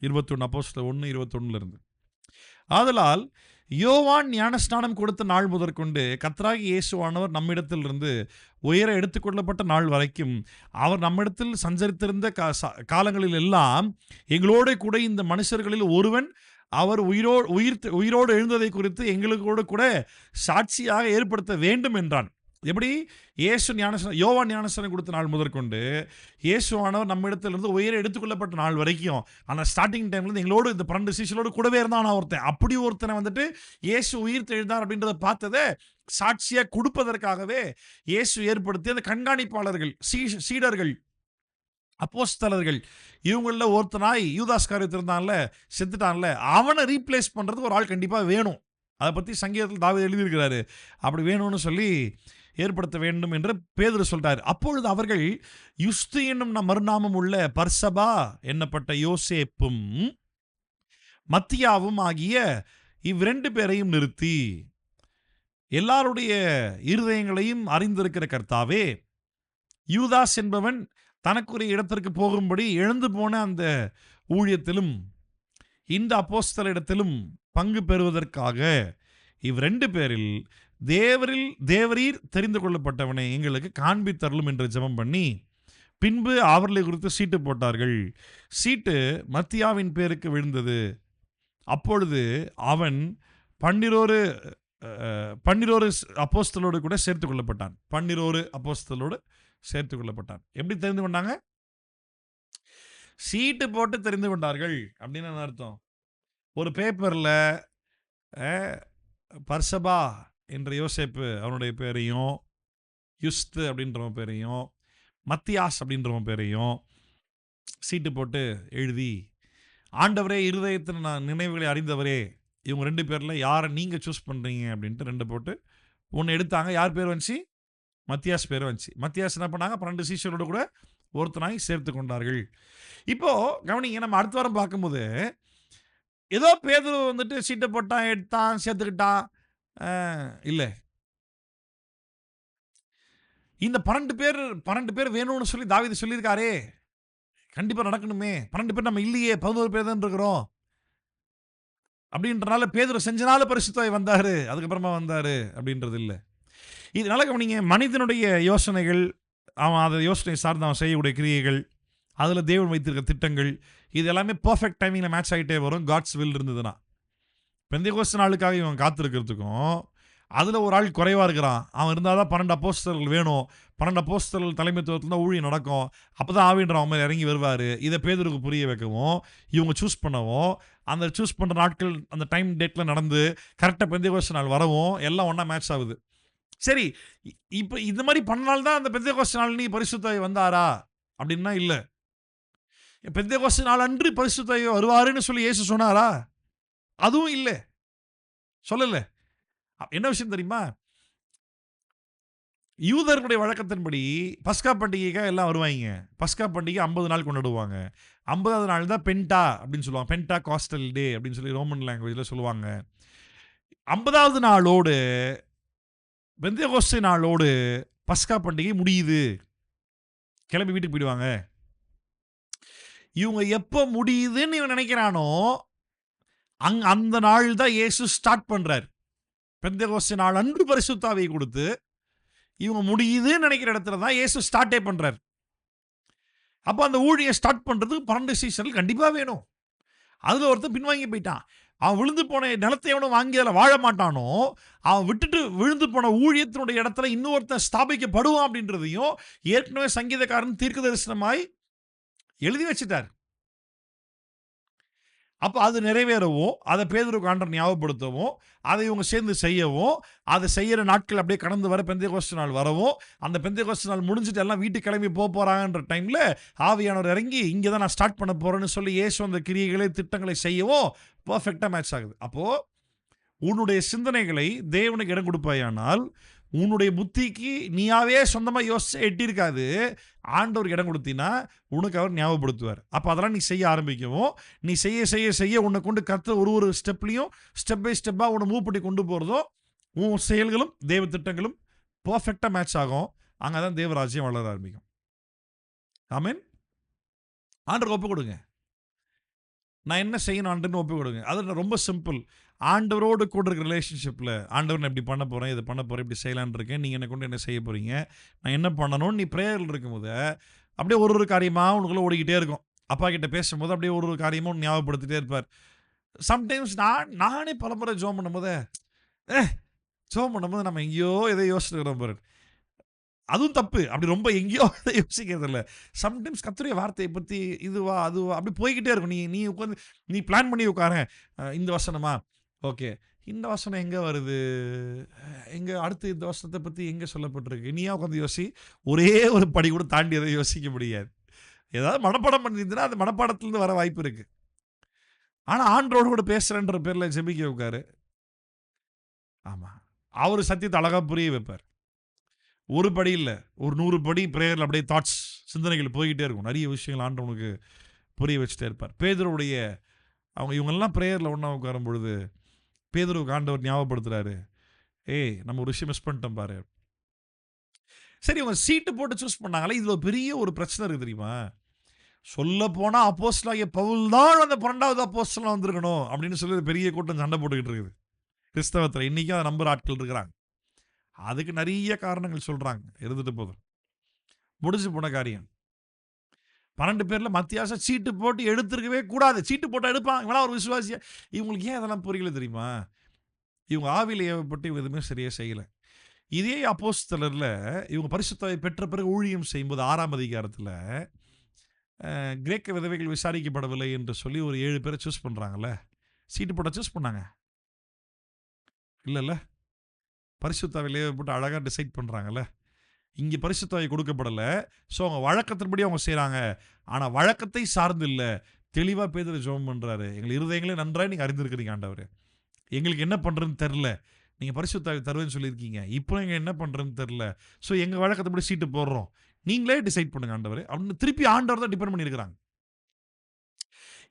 21 அப்போஸ்தலர் 1:21 ஆதலால் யோவான் ஞானஸ்நானம் கொடுத்த நாள் முதற்கொண்டு கர்த்தராகிய இயேசுவானவர் நம்மிடத்திலிருந்து உயர எடுத்துக்கொள்ளப்பட்ட நாள் வரைக்கும் அவர் நம்மிடத்தில் சஞ்சரித்திருந்த காலங்களில் எல்லாம் எங்களோடு கூட இந்த மனுஷர்களில் ஒருவன் அவர் உயிரோடு எழுந்ததை குறித்து எங்களோடு கூட சாட்சியாக ஏற்படுத்த வேண்டும் என்றான். எப்படி? யோவான் ஞானஸ்நானம் கொடுத்த நாள் முதற்கொண்டு இயேசுவானவர் நம்மிடத்திலிருந்து உயர எடுத்துக்கொள்ளப்பட்ட நாள் வரைக்கும் அந்த ஸ்டார்டிங் டைம்லேருந்து எங்களோடு இந்த 12 சீஷர்களோடு கூடவே இருந்தான் ஒருத்தன். அப்படி ஒருத்தனை வந்துட்டு இயேசு உயிர் தெழுந்தார் அப்படின்றத பார்த்ததை சாட்சியாக கொடுப்பதற்காகவே இயேசு ஏற்படுத்தி அந்த கண்காணிப்பாளர்கள், சீடர்கள், அப்போஸ்தலர்கள், இவங்களில் ஒருத்தனாய் யூதாஸ்காரியத்தில் இருந்தான்ல, செத்துட்டான்ல, அவனை ரீப்ளேஸ் பண்ணுறதுக்கு ஒரு ஆள் கண்டிப்பாக வேணும். அதை பற்றி சங்கீதத்தில் தாவீது எழுதியிருக்கிறாரு. அப்படி வேணும்னு சொல்லி ஏற்படுத்த வேண்டும் என்று பேதுரு சொல்றார். அப்பொழுது அவர்கள் யுஸ்து என்னும் மறுநாமம் உள்ள பர்சபா என்னப்பட்ட யோசேப்பும் மத்தியாவும் ஆகிய இவ்விரண்டு பேரையும் நிறுத்தி, எல்லாருடைய இருதயங்களையும் அறிந்திருக்கிற கர்த்தாவே, யூதாஸ் என்பவன் தனக்குரிய இடத்திற்கு போகும்படி எழுந்து போன அந்த ஊழியத்திலும் இந்த அப்போஸ்தல இடத்திலும் பங்கு பெறுவதற்காக இவ்விரண்டு பேரில் தேவரீர் தெரிந்து கொள்ளப்பட்டவனை எங்களுக்கு காண்பித்தருளும் என்று ஜெபம் பண்ணி, பின்பு அவர்களை குறித்து சீட்டு போட்டார்கள். சீட்டு மத்தியாவின் பேருக்கு விழுந்தது. அப்பொழுது அவன் 12 அப்போஸ்தலோடு கூட சேர்த்து கொள்ளப்பட்டான். 12 அப்போஸ்தலோடு சேர்த்து கொள்ளப்பட்டான். எப்படி தெரிந்து கொண்டாங்க? சீட்டு போட்டு தெரிந்து கொண்டார்கள். அப்படின்னு என்ன அர்த்தம்? ஒரு பேப்பரில் பர்சபா என்ற யோசேப்பு அவனுடைய பேரையும், யுஸ்து அப்படின்றவன் பேரையும், மத்தியாஸ் அப்படின்றவன் பேரையும் சீட்டு போட்டு எழுதி, ஆண்டவரே இருதயத்தின் நினைவுகளை அறிந்தவரே, இவங்க 2 பேரில் யாரை நீங்கள் சூஸ் பண்ணுறீங்க அப்படின்ட்டு 2 போட்டு ஒன்று எடுத்தாங்க. யார் பேர் வந்துச்சு? மத்தியாஸ் பேர் வந்துச்சு. மத்தியாஸ் என்ன பண்ணாங்க? 12 சீஷரோடு கூட ஒருத்தனாய் சேர்த்து கொண்டார்கள். இப்போது கவனிங்க, நம்ம அடுத்த வாரம் பார்க்கும்போது ஏதோ பேதுரு வந்துட்டு சீட்டை போட்டான், எடுத்தான், சேர்த்துக்கிட்டான் இல்லை. இந்த 12 பேர் வேணும்னு சொல்லி தாவீது சொல்லியிருக்காரே, கண்டிப்பாக நடக்கணுமே. 12 பேர் நம்ம இல்லையே, 11 பேர் தான் இருக்கிறோம் அப்படின்றனால பேதுரு செஞ்சனால பரிசுத்தாய் வந்தார், அதுக்கப்புறமா வந்தார் அப்படின்றது இல்லை. இதனால கவனிங்க, மனிதனுடைய யோசனைகள், அவன் அதை யோசனை சார்ந்து அவன் செய்யக்கூடிய கிரியைகள், அதில் தேவன் வைத்திருக்க திட்டங்கள், இது எல்லாமே பர்ஃபெக்ட் டைமிங்கில் மேட்ச் ஆகிட்டே வரும். காட்ஸ் வில் இருந்ததுன்னா, பெந்தேகோஸ்து நாளுக்காக இவன் காத்திருக்கிறதுக்கும் அதில் ஒரு ஆள் குறைவாக இருக்கிறான். அவன் இருந்தால் தான் 12 அப்போஸ்தலர்கள் வேணும். 12 அப்போஸ்தலர்கள் தலைமைத்துவத்தில் தான் ஊழியம் நடக்கும். அப்போ தான் ஆவியானவர் அவன் மேல் இறங்கி வருவார். இதை பேதுருக்கு புரிய வைக்கவும், இவங்க சூஸ் பண்ணவும், அந்த சூஸ் பண்ணுற நாட்கள் அந்த டைம் டேட்டில் நடந்து கரெக்டாக பெந்தேகோஸ்து நாள் வரவும் எல்லாம் ஒன்றா மேட்ச் ஆகுது. சரி, இப்போ இந்த மாதிரி பண்ணால்தான் அந்த பெந்தேகோஸ்து நாள் நீ பரிசுத்த ஆவி வந்தாரா அப்படின்னா இல்லை. பெந்தேகோஸ்து நாள் அன்று பரிசுத்த ஆவி வருவாருன்னு சொல்லி இயேசு சொன்னாரா? அதுவும் இல்லை, சொல்லலை. என்ன விஷயம் தெரியுமா? யூதர்களுடைய வழக்கத்தின்படி பஸ்கா பண்டிகைக்காக எல்லாம் வருவாங்க. பஸ்கா பண்டிகை 50 நாள் கொண்டாடுவாங்க. 50வது நாள் தான் பென்டா அப்படின்னு சொல்லுவாங்க. பென்டா காஸ்டல் டே அப்படின்னு சொல்லி ரோமன் லாங்குவேஜில் சொல்லுவாங்க. 50வது நாளோடு பெந்தேகோஸ்து நாளோடு பஸ்கா பண்டிகை முடியுது. கிளம்பி வீட்டுக்கு போயிடுவாங்க. இவங்க எப்போ முடியுதுன்னு இவன் நினைக்கிறானோ அந்த நாள் தான் இயேசு ஸ்டார்ட் பண்றார். பெந்தேகோஸ்து நாள் அன்று பரிசுத்த ஆவியை கொடுத்து இவங்க முடியுதுன்னு நினைக்கிற இடத்துல தான் இயேசு ஸ்டார்ட்டே பண்றார். அப்போ அந்த ஊழியம் ஸ்டார்ட் பண்றதுக்கு 12 சீசன்கள் கண்டிப்பா வேணும். அதுல ஒருத்தன் பின்வாங்கி போயிட்டான். அவன் விழுந்து போன நிலத்தை எவனும் வாங்கி அதில் வாழ மாட்டானோ, அவன் விட்டுட்டு விழுந்து போன ஊழியத்தினுடைய இடத்துல இன்னொருத்தன் ஸ்தாபிக்கப்படுவான் அப்படின்றதையும் ஏற்கனவே சங்கீதக்காரன் தீர்க்க தரிசனமாய் எழுதி வச்சுட்டார். அப்போ அது நிறைவேறவும், அதை பேதுருக்கு ஆண்டவர் ஞாபகப்படுத்தவும், அதை இவங்க சேர்ந்து செய்யவும், அதை செய்கிற நாட்கள் அப்படியே கடந்து வர பெந்தேகோஸ்து நாள் வரவும், அந்த பெந்தேகோஸ்து நாள் முடிஞ்சுட்டு எல்லாம் வீட்டுக்கு கிளம்பி போகிறாங்கன்ற டைமில் ஆவியானவர் இறங்கி இங்கே தான் நான் ஸ்டார்ட் பண்ண போகிறேன்னு சொல்லி இயேசு அந்த கிரியைகளை திட்டங்களை செய்யவும் பர்ஃபெக்டாக மேட்ச் ஆகுது. அப்போது உன்னுடைய சிந்தனைகளை தேவனுக்கு இடம் கொடுப்பாயானால் உன்னுடைய புத்திக்கு நீயாவே சொந்தமாக யோசிச்சு எட்டியிருக்காது. ஆண்டவருக்கு இடம் கொடுத்தீங்கன்னா உனக்கு அவர் ஞாபகப்படுத்துவார். அப்போ அதெல்லாம் நீ செய்ய ஆரம்பிக்கவும், நீ செய்ய செய்ய செய்ய உன்னை கொண்டு கர்த்தர் ஒரு ஸ்டெப்லையும் ஸ்டெப் பை ஸ்டெப்பாக உன்னை மூவ் பண்ணி கொண்டு போகிறதும் உன் செயல்களும் தேவ திட்டங்களும் பர்ஃபெக்டாக மேட்ச் ஆகும். அங்கே தான் தேவராஜ்யம் வளர ஆரம்பிக்கும். ஆமென். ஆண்டவருக்கு ஒப்பு கொடுங்க. நான் என்ன செய்யணும் ஆண்டுன்னு ஒப்பு கொடுங்க. அது ரொம்ப சிம்பிள். ஆண்டவரோடு கூட இருக்கிற ரிலேஷன்ஷிப்பில் ஆண்டவர் நான் இப்படி பண்ண போகிறேன், இதை பண்ண போகிறேன், இப்படி செய்யலான்னு இருக்கேன், நீங்கள் என்னை கொண்டு என்ன செய்ய போகிறீங்க, நான் என்ன பண்ணணும்னு நீ ப்ரேயரில் இருக்கும்போது அப்படியே ஒரு காரியமாக உனக்குள்ளே ஓடிக்கிட்டே இருக்கும். அப்பா கிட்ட பேசும்போது அப்படியே ஒரு காரியமும் ஞாபகப்படுத்திட்டே இருப்பார். சம்டைம்ஸ் நானே பலமுறை ஜோம் பண்ணும்போது நம்ம எங்கேயோ எதை யோசிச்சுக்கிறோம் பாரு. அதுவும் தப்பு. அப்படி ரொம்ப எங்கேயோ அதை யோசிக்கிறது இல்லை. சம்டைம்ஸ் கர்த்தருடைய வார்த்தையை பற்றி இதுவா அதுவா அப்படி போய்கிட்டே இருக்கும். நீ உட்காந்து நீ பிளான் பண்ணி உட்காரேன். இந்த வசனமா, ஓகே, இந்த வசனம் எங்கே வருது, எங்கே அடுத்து இந்த வசனத்தை பற்றி எங்கே சொல்லப்பட்டிருக்கு, நீயா உட்காந்து யோசி. ஒரே ஒரு படி கூட தாண்டி அதை யோசிக்க முடியாது. ஏதாவது மனப்பாடம் பண்ணியிருந்ததுன்னா அது மனப்பாடத்துலேருந்து வர வாய்ப்பு இருக்குது. ஆனால் ஆண்டரோடு கூட பேசுகிறேன்ற பேரில் ஜெபிக்க உட்காரு. ஆமாம், அவர் சத்தியத்தை அழகாக புரிய வைப்பார். ஒரு படி இல்லை, ஒரு 100 படி ப்ரேயரில் அப்படியே தாட்ஸ் சிந்தனைகள் போய்கிட்டே இருக்கும். நிறைய விஷயங்கள் ஆண்டவனுக்கு புரிய வச்சுட்டே இருப்பார். பேதுருவுடைய இவங்கெல்லாம் ப்ரேயரில் ஒன்றா உட்காரும் பொழுது பேதுருவுக்கு ஆண்டவர் ஞாபகப்படுத்துறாரு, நம்ம ஒரு விஷயம் மிஸ் பண்ணிட்டோம் பாரு. சரி, இவங்க சீட்டு போட்டு சூஸ் பண்ணாங்களே, இதில் பெரிய ஒரு பிரச்சனை இருக்குது தெரியுமா? சொல்ல போனால் அப்போஸ்தலனாகிய பவுல் தான் அந்த 12வது அப்போஸ்தலனாக வந்திருக்கணும் அப்படின்னு சொல்லி பெரிய கூட்டம் சண்டை போட்டுக்கிட்டு இருக்குது கிறிஸ்தவத்தில். இன்றைக்கும் அதை நம்புகிற ஆட்கள் இருக்கிறாங்க. அதுக்கு நிறைய காரணங்கள் சொல்கிறாங்க. இருந்துட்டு போதும், முடிஞ்சு போன காரியம். 12 பேரில் மத்தியாசம் சீட்டு போட்டு எடுத்துருக்கவே கூடாது. சீட்டு போட்டு எடுப்பான், இவனா ஒரு விசுவாசியா. இவங்களுக்கு ஏன் அதெல்லாம் புரியல தெரியுமா? இவங்க ஆவியில் ஏவப்பட்டு இவங்க எதுவுமே சரியாக செய்யலை. இதே அப்போஸ்தலரில் இவங்க பரிசுத்த ஆவியை பெற்ற பிறகு ஊழியம் செய்யும்போது 6ஆம் அதிகாரத்தில் கிரேக்க விதவைகள் விசாரிக்கப்படவில்லை என்று சொல்லி ஒரு 7 பேரை சூஸ் பண்ணுறாங்கல்ல. சீட்டு போட்ட சூஸ் பண்ணாங்க இல்லைல்ல? பரிசுத்த ஆவியில் ஏவப்பட்டு அழகாக டிசைட் பண்ணுறாங்கல்ல. இங்கே பரிசுத்த ஆவி கொடுக்கப்படலை. ஸோ அவங்க வழக்கத்தின்படி அவங்க செய்கிறாங்க. ஆனால் வழக்கத்தை சார்ந்து இல்லை, தெளிவாக பேதுரு ஜெபம் பண்ணுறாரு. எங்கள் இருதயங்களே நன்றாக நீங்கள் அறிந்திருக்கிறீங்க ஆண்டவர், எங்களுக்கு என்ன பண்ணுறதுன்னு தெரில. நீங்கள் பரிசுத்த ஆவி தருவேன்னு சொல்லியிருக்கீங்க, இப்போ எங்கள் என்ன பண்ணுறதுன்னு தெரில. ஸோ எங்கள் வழக்கத்தைப்படி சீட்டு போடுறோம், நீங்களே டிசைட் பண்ணுங்க ஆண்டவர் அப்படின்னு திருப்பி ஆண்டவர் தான் டிபெண்ட் பண்ணியிருக்கிறாங்க.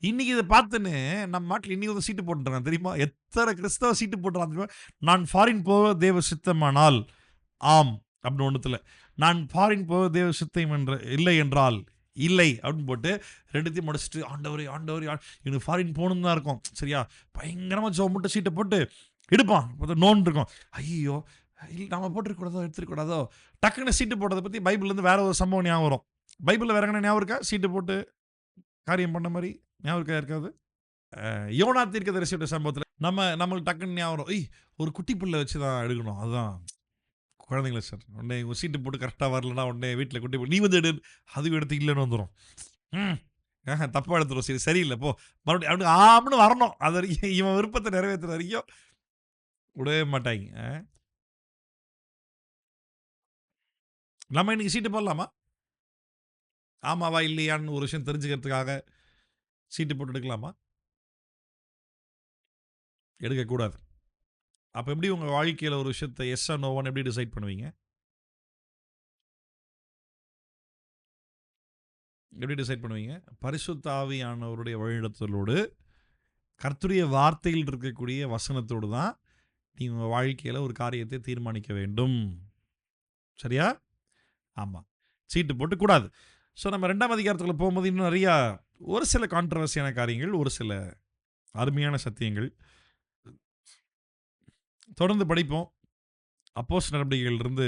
இன்னைக்கு இதை பார்த்துன்னு நம்ம நாட்டில் இன்னைக்கு வந்து சீட்டு போட்டுறாங்க தெரியுமா? எத்தனை கிறிஸ்தவ சீட்டு போட்டுறாங்க தெரியுமா? நான் ஃபாரின் போக தேவ சித்தமானால் ஆம் அப்படின்னு ஒன்றுத்தில், நான் ஃபாரின் போக தேவ சித்தம் என்ற இல்லை என்றால் இல்லை அப்படின்னு போட்டு ரெண்டுத்தையும் முடிச்சுட்டு ஆண்டவரே எனக்கு ஃபாரின் போகணுன்னு தான் இருக்கும். சரியா, பயங்கரமாக ஜோ மட்டும் சீட்டை போட்டு எடுப்பான். நோன் இருக்கும், ஐயோ இல்லை நம்ம போட்டுருக்கூடாதோ எடுத்துருக்கூடாதோ. டக்குன்னு சீட்டு போட்டதை பற்றி பைபிள்லேருந்து வேற ஒரு சம்பவம் ஞாபகம் வரும். பைபிளில் வேற என்ன ஞாபகம் இருக்கா? சீட்டு போட்டு காரியம் பண்ண மாதிரி ஞாபகம் இருக்காது? யோனா தீர்க்கதரிசியோட சம்பவத்துல நம்மளுக்கு டக்குன்னு ஞாபகம் வரும். ஒரு குட்டி புள்ள வச்சு தான் எடுக்கணும். அதுதான் குழந்தைங்கள சார். உடனே ஒரு சீட்டு போட்டு கரெக்ட்டா வரலன்னா, உடனே வீட்ல குட்டி நீ வந்து எடு. அதுவும் எடுத்து இல்லன்னு வந்துரும். ம். தப்பா எடுத்துரும். சரி சரியில்ல போ. மறுபடியும் அப்படி ஆம்ன்னு வரணும். அது வரைக்கும் இவன் விருப்பத்த நிறைவேத்துற வரைக்கும் விடவே மாட்டாய்ங்க. நம்ம இன்னைக்கு சீட்டு போடலாமா? ஆமாவா? இல்லையான்னு ஒரு விஷயம் தெரிஞ்சுக்கிறதுக்காக சீட்டு போட்டு எடுக்கலாமா? எடுக்கக்கூடாது. அப்ப எப்படி உங்க வாழ்க்கையில ஒரு விஷயத்த எஸ்ஸா, நோவான்னு எப்படி டிசைட் பண்ணுவீங்க? எப்படி டிசைட் பண்ணுவீங்க? பரிசுத்த ஆவியானவருடைய வழிநடத்தலோடு, கர்த்தருடைய வார்த்தையில் இருக்கக்கூடிய வசனத்தோடு தான் நீங்க உங்க வாழ்க்கையில ஒரு காரியத்தை தீர்மானிக்க வேண்டும். சரியா? ஆமா. சீட்டு போட்டு கூடாது. ஸோ நம்ம 2ஆம் அதிகாரத்துக்குள்ள போம்போது இன்னும் நெறையா ஒரு சில கான்ட்ரோவர்சியான காரியங்கள், ஒரு சில அருமையான சத்தியங்கள். தொடர்ந்து படிப்போம். அப்போஸ்தலர் நடவடிக்கைகளிலிருந்து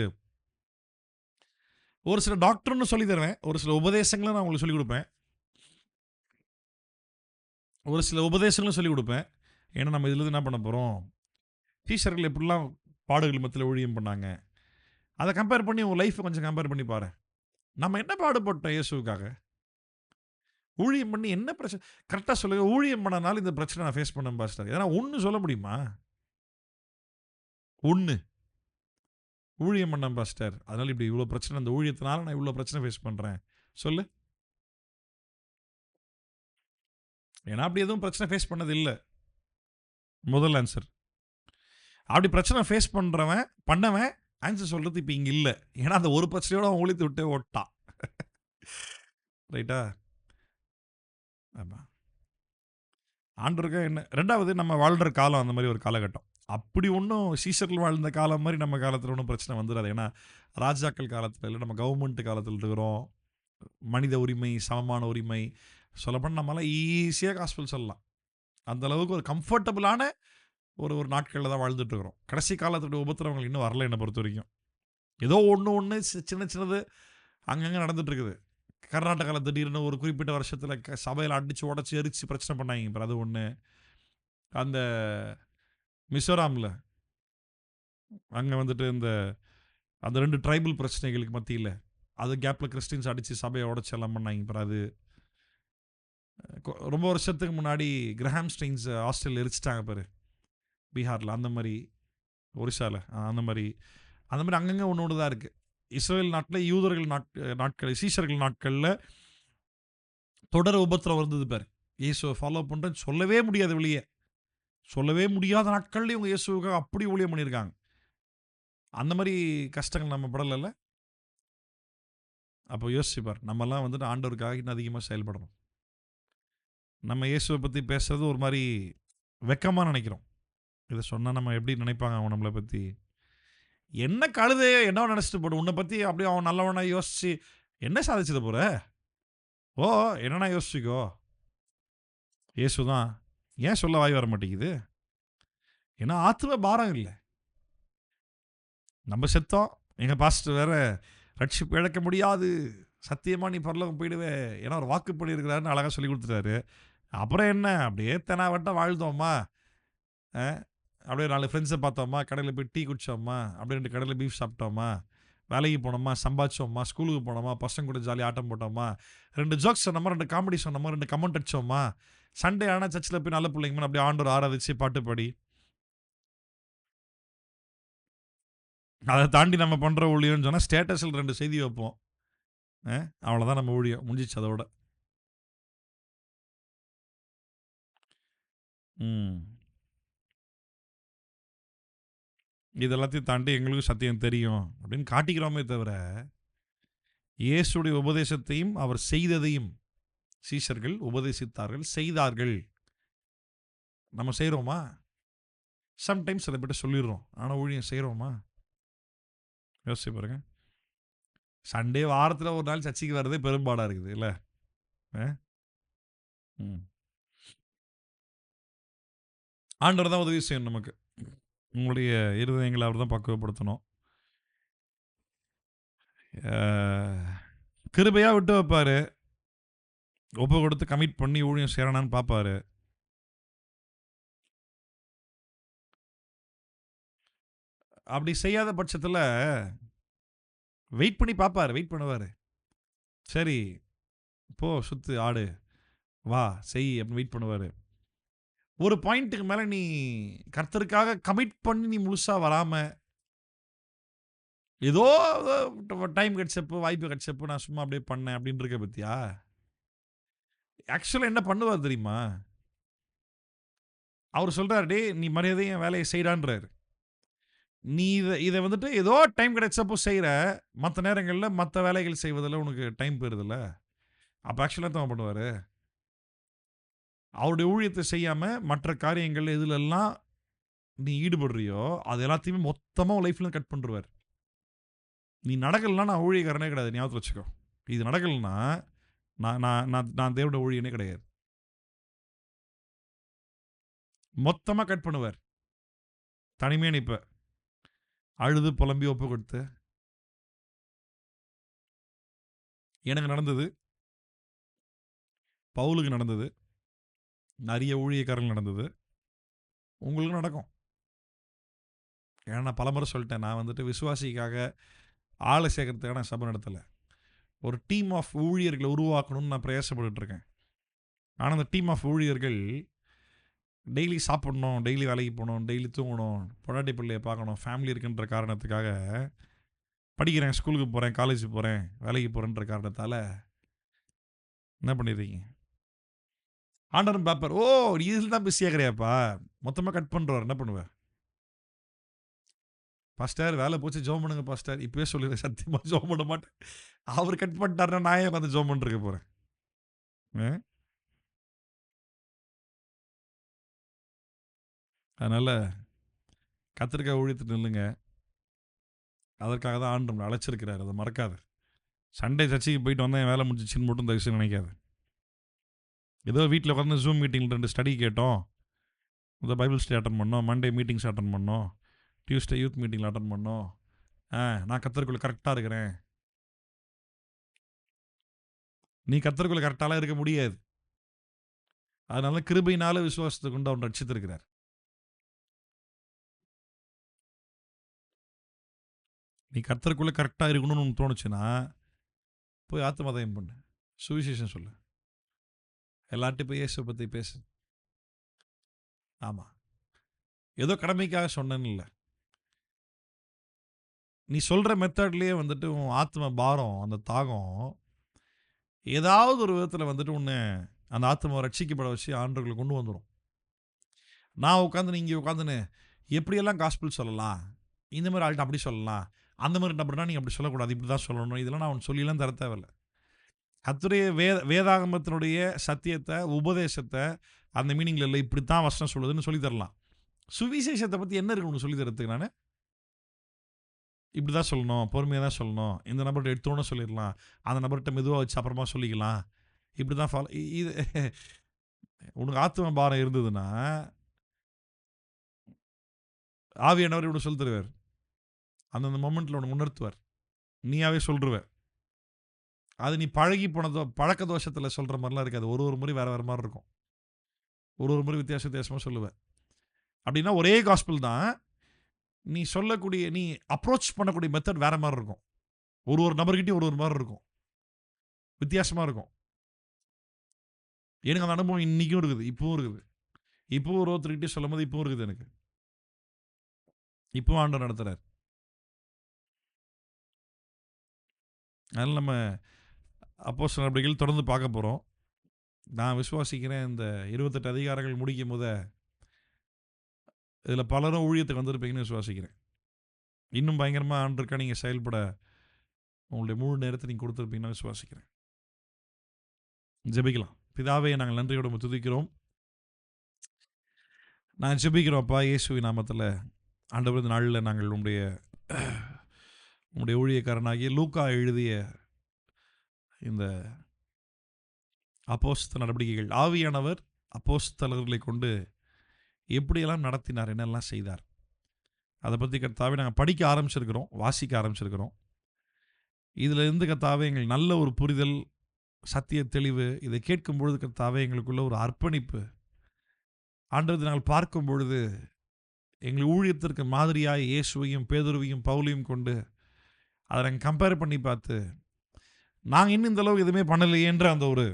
ஒரு சில டாக்டர்ன்னு சொல்லி தருவேன். ஒரு சில உபதேசங்கள நான் உங்களுக்கு சொல்லிக் குடுப்பேன். ஒரு சில உபதேசங்களும் சொல்லிக் குடுப்பேன். ஏன்னா நம்ம இதிலிருந்து என்ன பண்ண போறோம்? சீஷர்கள் எப்படிலாம் பாடுகள் மத்தியில ஊழியம் பண்ணாங்க. அத கம்பேர் பண்ணி உங்க லைஃப்ப கொஞ்சம் கம்பேர் பண்ணி பாரேன். நம்ம என்ன பாடுபட்டோம் இயேசுவுக்காக? ஊழியம் பண்ணி என்ன பிரச்சனை? கரெக்ட்டா சொல்லுங்க. ஊழியம் பண்ணனால இந்த பிரச்சனை நான் ஃபேஸ் பண்ணேன் பாஸ்டர். எதனா 1 சொல்ல முடியுமா? 1 ஊழியம் பண்ணேன் பாஸ்டர். அதனால இப்படி இவ்ளோ பிரச்சனை. அந்த ஊழியத்தினால நான் இவ்ளோ பிரச்சனை ஃபேஸ் பண்றேன். சொல்லு. ஏன்னா அப்படி எதுவும் பிரச்சனை ஃபேஸ் பண்ணது இல்ல. முதல் ஆன்சர். அப்படி பிரச்சனை ஃபேஸ் பண்ணவன் ஆன்சர் சொல்றது இப்ப இங்க இல்ல. ஏன்னா அந்த ஒரு பிரச்சனையோட அவன் ஊழியத்த விட்டே ஓட்டான். ரைட்டா? ஆமா. ஆண்டவருக்காக என்ன 2வது நம்ம வாழ்ற காலம் அந்த மாரி ஒரு காலகட்டம். அப்படி ஒண்ணும் சீஷர்கள் வாழ்ந்த காலம் மாரி நம்ம காலத்துல ஒண்ணும் பிரச்சனை வந்துராது. ஏன்னா, ராஜாக்கள் காலத்துல இல்ல, நம்ம கவர்ன்மென்ட் காலத்துல இருக்கிறோம். மனித உரிமை, சமமான உரிமை. சொல்லப்போனா நம்மலாம் ஈஸியா காஸ்பல் சொல்லலாம். அந்த அளவுக்கு ஒரு கம்ஃபர்டபுளான ஒரு ஒரு நாட்கள்ல தான் வாழ்ந்துட்டு இருக்கிறோம். கடைசி காலத்துடைய உபத்திரவங்கள் இன்னும் வரல என்ன பொறுத்தவரைக்கும். ஏதோ ஒண்ணு சின்ன சின்னது அங்கங்க நடந்துட்டு இருக்குது. கர்நாடகால திடீர்னு ஒரு குறிப்பிட்ட வருஷத்துல சபையில அடிச்சு, உடைச்சு, எரிச்சு பிரச்சனை பண்ணாய்ங்க பாரு அது ஒண்ணு. அந்த மிசோராம்ல அங்க வந்துட்டு அந்த 2 ட்ரைபல் பிரச்சனைகளுக்கு மத்தியில, அது கேப்ல கிறிஸ்டியன்ஸ் அடிச்சு சபைய உடைச்சு எல்லாம் பண்ணாய்ங்க பாரு அது. ரொம்ப வருஷத்துக்கு முன்னாடி கிரஹாம் ஸ்டெயின்ஸ் ஹாஸ்டல்ல எரிச்சுட்டாங்க பாரு. பீகார்ல அந்த மாரி, ஒரிசால அந்த மாரி அங்கங்க ஒண்ணு தான் இருக்கு. இஸ்ரவேல் நாட்ல யூதர்கள் நாட்கள் சீஷர்கள் நாட்கள்ல தொடர் உபத்திரவம் இருந்தது பாரு. இயேசுவ ஃபாலோ பண்றேன்னு சொல்லவே முடியாது வெளிய. சொல்லவே முடியாத நாட்கள்லயும் இவங்க இயேசுவுக்காக அப்படி ஊழியம் பண்ணியிருக்காங்க. அந்த மாரி கஷ்டங்கள் நம்ம படலல்ல? அப்போ யோசிச்சு பாரு. நம்மலாம் வந்துட்டு ஆண்டவருக்காக இன்னும் அதிகமா செயல்படணும். நம்ம இயேசுவ பத்தி பேசுறது ஒரு மாரி வெட்கமா நெனைக்கிறோம். இத சொன்னா நம்ம எப்படி நினைப்பாங்க அவங்க நம்மள பத்தி? என்ன கழுதையோ என்னவோ நெனச்சுட்டு போட்டு, உன்ன பத்தி அப்படியே அவன் நல்லவனா யோசிச்சு என்ன சாதிச்சிட போற? ஓ! என்னன்னா யோசிச்சுக்கோ. இயேசு தான். ஏன் சொல்ல வாய் வர மாட்டேங்குது? ஏன்னா ஆத்தும பாரம் இல்ல. நம்ம செத்தோம். எங்க பாஸ்டர் வேற ரட்சிப்பு இழக்க முடியாது. சத்தியமா நீ பரலோகம் போயிடுவ. ஏன்னா ஒரு வாக்கு பண்ணியிருக்கிறாருன்னு அழகா சொல்லிக் குடுத்துட்டாரு. அப்புறம் என்ன? அப்படியே தெனாவட்டா வாழ்ந்தோமா, அ அப்படியே 4 ஃப்ரெண்ட்ஸ பார்த்தோமா, கடையில போய் டீ குடிச்சோமா, அப்படியே 2 கடையில பீஃப் சாப்பிட்டோமா, வேலைக்கு போனோமா, சம்பாதிச்சோமா, ஸ்கூலுக்கு போனோமா, பசங்க கூட ஜாலியா ஆட்டம் போட்டோமா, 2 ஜோக்ஸ் சொன்னோமா, 2 காமெடி சொன்னோமா, 2 கமெண்ட் அடிச்சோமா, சண்டே ஆனா சர்ச்சில போய் நல்ல பிள்ளைங்க மேல அப்படியே ஆண்டவர ஆராதிச்சு பாட்டு பாடி, அத தாண்டி நம்ம பண்ற ஊழியம்னு சொன்னா ஸ்டேட்டஸ்ல 2 செய்தி வைப்போம். அ அவ்வளோதான் நம்ம ஊழியம். முடிஞ்சிச்சு அதோட. ம். இது எல்லாத்தையும் தாண்டி எங்களுக்கும் சத்தியம் தெரியும் அப்படின்னு காட்டிக்கிறோமே தவிர, இயேசுடைய உபதேசத்தையும் அவர் செய்ததையும் சீஷர்கள் உபதேசித்தார்கள், செய்தார்கள். நம்ம செய்றோமா? சம்டைம்ஸ் சில பேர்ட்ட சொல்லிடுறோம். ஆனா ஊழியம் செய்றோமா? யோசிச்சு பாருங்க. சண்டே வாரத்துல ஒரு நாள் சர்ச்சுக்கு வர்றதே பெரும்பாடா இருக்குது இல்ல? அ, ம். ஆண்டவர் தான் உதவி செய்யணும் நமக்கு. உங்களுடைய இருதயங்கள அவர் தான் பக்குவப்படுத்தணும். அ கிருபையா விட்டு வைப்பாரு. ஒப்பு கொடுத்து கமிட் பண்ணி ஊழியம் செய்றானான்னு பார்ப்பாரு. அப்படி செய்யாத பட்சத்தில் வெயிட் பண்ணி பார்ப்பார், வெயிட் பண்ணுவார். சரி, போ சுத்து ஆடு, வா செய் அப்படின்னு வெயிட் பண்ணுவார். ஒரு பாயிண்ட்டுக்கு மேலே நீ கர்த்தருக்காக கமிட் பண்ணி நீ முழுசாக வராமல், ஏதோ டைம் கிடைச்சப்போ, வாய்ப்பு கிடைச்சப்போ நான் சும்மா அப்படியே பண்ணேன் அப்படின்னு இருக்க பத்தியா, ஆக்சுவலாக என்ன பண்ணுவார் தெரியுமா? அவர் சொல்றாரு, டே நீ மரியாதையை வேலையை செய்யறான்றாரு. நீ இதை வந்துட்டு ஏதோ டைம் கிடைச்சப்போ செய்கிற, மற்ற நேரங்களில் மற்ற வேலைகள் செய்வதில் உனக்கு டைம் போயிருதில்ல. அப்போ ஆக்சுவலாக தான் பண்ணுவார், அவருடைய ஊழியத்தை செய்யாமல் மற்ற காரியங்கள் எதுலெல்லாம் நீ ஈடுபடுறியோ அது எல்லாத்தையுமே மொத்தமாக லைஃப்ல கட் பண்ணிடுவார். நீ நடக்கலைன்னா நான் ஊழியக்காரனே கிடையாது, ஞாபகத்தில் வச்சுக்கோ. இது நடக்கலைன்னா நான் நான் நான் நான் தேவனுடைய ஊழியனே கிடையாது. மொத்தமாக கட் பண்ணுவார். தனிமையாக நிற்ப, அழுது புலம்பி ஒப்பு கொடுத்து. எனக்கு நடந்தது, பவுலுக்கு நடந்தது, நிறைய ஊழியக்காரர்கள் நடந்தது, உங்களுக்கு நடக்கும். ஏன்னா நான் பலமுறை சொல்லிட்டேன், நான் வந்துட்டு விசுவாசிக்காக ஆளை சேர்க்கறதுக்காக நான் சபை நடத்தலை. ஒரு டீம் ஆஃப் ஊழியர்களை உருவாக்கணும்னு நான் பிரயாசப்பட்டு இருக்கேன். ஆனால் அந்த டீம் ஆஃப் ஊழியர்கள் டெய்லி சாப்பிடணும், டெய்லி வேலைக்கு போகணும், டெய்லி தூங்கணும், பொண்டாட்டி பிள்ளையை பார்க்கணும், ஃபேமிலி இருக்குன்ற காரணத்துக்காக படிக்கிறேன், ஸ்கூலுக்கு போகிறேன், காலேஜுக்கு போகிறேன், வேலைக்கு போகிறேன்ற காரணத்தால் என்ன பண்ணிடுறீங்க? ஆண்டவரும் பார்ப்பார், ஓ இதில் தான் பிஸியாகிறியாப்பா, மொத்தமாக கட் பண்ணுறார். என்ன பண்ணுவேன்? பாஸ்டர் வேலை போச்சு, ஜோம் பண்ணுங்க பாஸ்டர். இப்போயே சொல்லிடுறேன், சத்தியமாக ஜோம் பண்ண மாட்டேன். அவர் கட் பண்ணிட்டாருன்னா நான் ஏன் வந்து ஜோம் பண்ணிருக்க போகிறேன்? அதனால் கத்திரிக்காய் ஊழியத்துட்டு நில்லுங்க. அதற்காக தான் ஆண்டு நம்மளை அழைச்சிருக்கிறார், அதை மறக்காது. சண்டே சர்ச்சைக்கு போயிட்டு வந்தால் என் வேலை முடிஞ்சிச்சின்னு மட்டும் தயவுசெய்து நினைக்காது. ஏதோ வீட்டில் உட்காந்து ஜூம் மீட்டிங்கில் 2 ஸ்டடி கேட்டோம், முதல் பைபிள் ஸ்டடி அட்டன் பண்ணோம், மண்டே மீட்டிங்ஸ் அட்டன் பண்ணோம், டியூஸ்டே யூத் மீட்டிங்கில் அட்டன் பண்ணோம், நான் கத்தருக்குள்ளே கரெக்டாக இருக்கிறேன். நீ கத்தருக்குள்ளே கரெக்டாலாம் இருக்க முடியாது. அதனால கிருபையினால விசுவாசத்தை கொண்டு அவன் ரட்சித்திருக்கிறார். நீ கர்த்தருக்குள்ளே கரெக்டாக இருக்கணும்னு உனக்கு தோணுச்சுன்னா போய் ஆத்மதயம் பண்ணு, சுவிசேஷம் சொல்லு, எல்லார்ட்டையும் போய் இயேசுவை பற்றி பேசு. ஆமாம், ஏதோ கடமைக்காக சொன்னேன்னு இல்லை, நீ சொல்கிற மெத்தட்லேயே வந்துட்டு உன் ஆத்ம பாரம், அந்த தாகம் ஏதாவது ஒரு விதத்தில் வந்துட்டு உன்னை அந்த ஆத்மாவை ரட்சிக்கப்பட வச்சு ஆண்டவர்களை கொண்டு வந்துடும். நான் உட்காந்து இங்கே உட்காந்துன்னு எப்படியெல்லாம் காஸ்பிள் சொல்லலாம், இந்த மாதிரி ஆள்கிட்ட அப்படி சொல்லலாம், அந்த மாதிரி நபர்னா நீங்கள் அப்படி சொல்லக்கூடாது, இப்படி தான் சொல்லணும், இதெல்லாம் நான் அவன் சொல்லிலாம் தர தேவையில்லை. கர்த்தருடைய வேதாகமத்தினுடைய சத்தியத்தை, உபதேசத்தை அந்த மீனிங்கில் இல்லை, இப்படி தான் வசனம் சொல்லுதுன்னு சொல்லி தரலாம். சுவிசேஷத்தை பற்றி என்ன இருக்கு உனக்கு சொல்லி தரத்துக்கு? நான் இப்படி தான் சொல்லணும், பொறுமையாக தான் சொல்லணும், இந்த நபர்கிட்ட எடுத்தோன்னு சொல்லிடலாம், அந்த நபர்கிட்ட மெதுவாக வச்சு அப்புறமா சொல்லிக்கலாம், இப்படி தான் ஃபாலோ. இது உனக்கு ஆத்ம பாரம் இருந்ததுன்னா ஆவியானவர் இவனு சொல்லி தருவார், அந்தந்த மொமெண்ட்டில் உனக்கு உணர்த்துவார், நீயாவே சொல்லிடுவேன். அது நீ பழகி போனதோ பழக்க தோஷத்தில் சொல்கிற மாதிரிலாம் இருக்காது. ஒரு முறை வேறு வேறு மாதிரி இருக்கும், ஒரு முறை வித்தியாசமாக சொல்லுவேன். அப்படின்னா ஒரே காஸ்பிள் தான், நீ சொல்லக்கூடிய, நீ அப்ரோச் பண்ணக்கூடிய மெத்தட் வேறு மாதிரி இருக்கும். ஒரு நபர்கிட்டையும் ஒரு மாதிரி இருக்கும், வித்தியாசமாக இருக்கும். எனக்கு அந்த அனுபவம் இன்றைக்கும் இருக்குது, இப்பவும் இருக்குது. இப்போவும் ஒருத்தர்கிட்டே சொல்லும் போது இப்பவும் இருக்குது எனக்கு. இப்பவும் ஆண்டவர் நடத்துகிறார். அதனால் நம்ம அப்போஸ்தலர் நடவடிக்கைகள் தொடர்ந்து பார்க்க போகிறோம். நான் விசுவாசிக்கிறேன், இந்த 28 அதிகாரங்கள் முடிக்கும் போது இதில் பலரும் ஊழியத்துக்கு வந்திருப்பீங்கன்னு விசுவாசிக்கிறேன். இன்னும் பயங்கரமாக ஆண்டவருக்கா நீங்கள் செயல்பட உங்களுடைய முழு நேரத்தை நீங்கள் கொடுத்துருப்பீங்கன்னு விசுவாசிக்கிறேன். ஜெபிக்கலாம். பிதாவே, நாங்கள் நன்றியோடு துதிக்கிறோம். நான் ஜெபிக்கிறோம்ப்பா இயேசுவின் நாமத்தில். ஆண்டவர், இந்த நாளில் நாங்கள் உங்களுடைய ஊழியக்காரனாகிய லூக்கா எழுதிய இந்த அப்போஸ்தல நடவடிக்கைகள், ஆவியானவர் அப்போஸ்தலர்களை கொண்டு எப்படியெல்லாம் நடத்தினார், என்னெல்லாம் செய்தார், அதை பற்றி கர்த்தாவே நாங்கள் படிக்க ஆரம்பிச்சிருக்கிறோம், வாசிக்க ஆரம்பிச்சிருக்கிறோம். இதில் இருந்து கர்த்தாவே எங்களுக்கு நல்ல ஒரு புரிதல், சத்திய தெளிவு, இதை கேட்கும் பொழுது கர்த்தாவே எங்களுக்குள்ள ஒரு அர்ப்பணிப்பு, ஆண்டவரை நாங்கள் பார்க்கும் பொழுது எங்கள் ஊழியத்திற்கு மாதிரியாய் இயேசுவையும் பேதுருவையும் பவுலையும் கொண்டு அதை நாங்கள் கம்பேர் பண்ணி பார்த்து நாங்கள் இன்னும் இந்த அளவுக்கு எதுவுமே பண்ணலையேன்ற அந்த ஒரு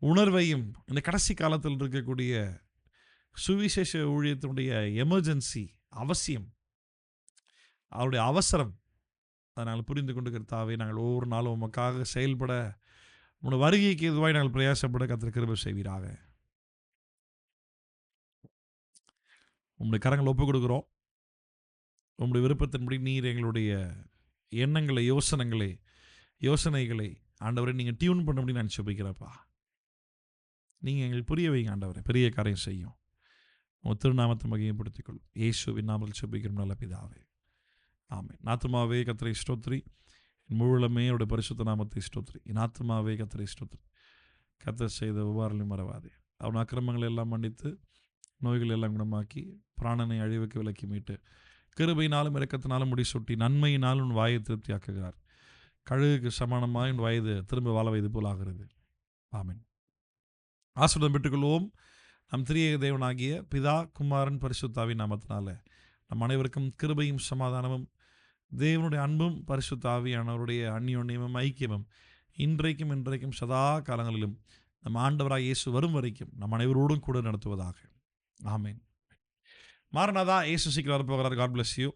உணர்வையும் இந்த கடைசி காலத்தில் இருக்கக்கூடிய சுவிசேஷ ஊழியத்தினுடைய எமர்ஜென்சி அவசியம், அவருடைய அவசரம், அதை நாங்கள் புரிந்து கொண்டு கர்த்தாவே நாங்கள் ஒவ்வொரு நாளும் உமக்காக செயல்பட உங்களுடைய வருகைக்கு எதுவாய் நாங்கள் பிரயாசப்பட கர்த்தர் கிருபை செய்வீராக. உங்களுடைய கரங்களை ஒப்புக் கொடுக்குறோம். உங்களுடைய விருப்பத்தின்படி நீர் எங்களுடைய எண்ணங்களை யோசனைகளை ஆண்டவரை நீங்கள் டியூன் பண்ண முடியும் நான் செபிக்கிறப்பா. நீங்கள் எங்களுக்கு புரிய வைங்க ஆண்டவரை, பெரிய காரியம் செய்யும். உங்கள் திருநாமத்தை மகிமைப்படுத்திக் கொள்ளும். இயேசுவின் நாமத்தில் செபிக்கிறோம் நல்ல பிதாவே, ஆமென். என் ஆத்துமாவே கர்த்தரை ஸ்தோத்திரி, என் முழுமே அவருடைய பரிசுத்த நாமத்தை ஸ்தோத்திரி. என் ஆத்துமாவே கர்த்தரை ஸ்தோத்திரி. கர்த்தர் செய்த உபகாரங்களையும் மறவாதே. அவன் அக்கிரமங்களை எல்லாம் மன்னித்து நோய்களை எல்லாம் குணமாக்கி பிராணனை அழிவுக்கு விலக்கி மீட்டு கிருபையினாலும் இரக்கத்தினாலும் முடிசூட்டி நன்மையினாலும் உன் வாயை திருப்தியாக்குகிறார். கழுகுக்கு சமானமாக உன் வயது திரும்ப வாழ வயது போல் ஆகிறது. ஆமென். ஆசீர்வாதம் பெற்றுக்கொள்வோம். நம் திரியேக தேவனாகிய பிதா குமாரன் பரிசுத்தாவின் நாமத்தினால நம் அனைவருக்கும் கிருபையும் சமாதானமும் தேவனுடைய அன்பும் பரிசுத்த ஆவியானவருடைய அந்யோன்யமும் ஐக்கியமும் இன்றைக்கும் சதா காலங்களிலும் நம் ஆண்டவராக இயேசு வரும் வரைக்கும் நம் அனைவரோடும் கூட நடத்துவதாக. ஆமென். மாரநாதா, இயேசு சீக்கிரம் வரப்போகிறார். God bless you.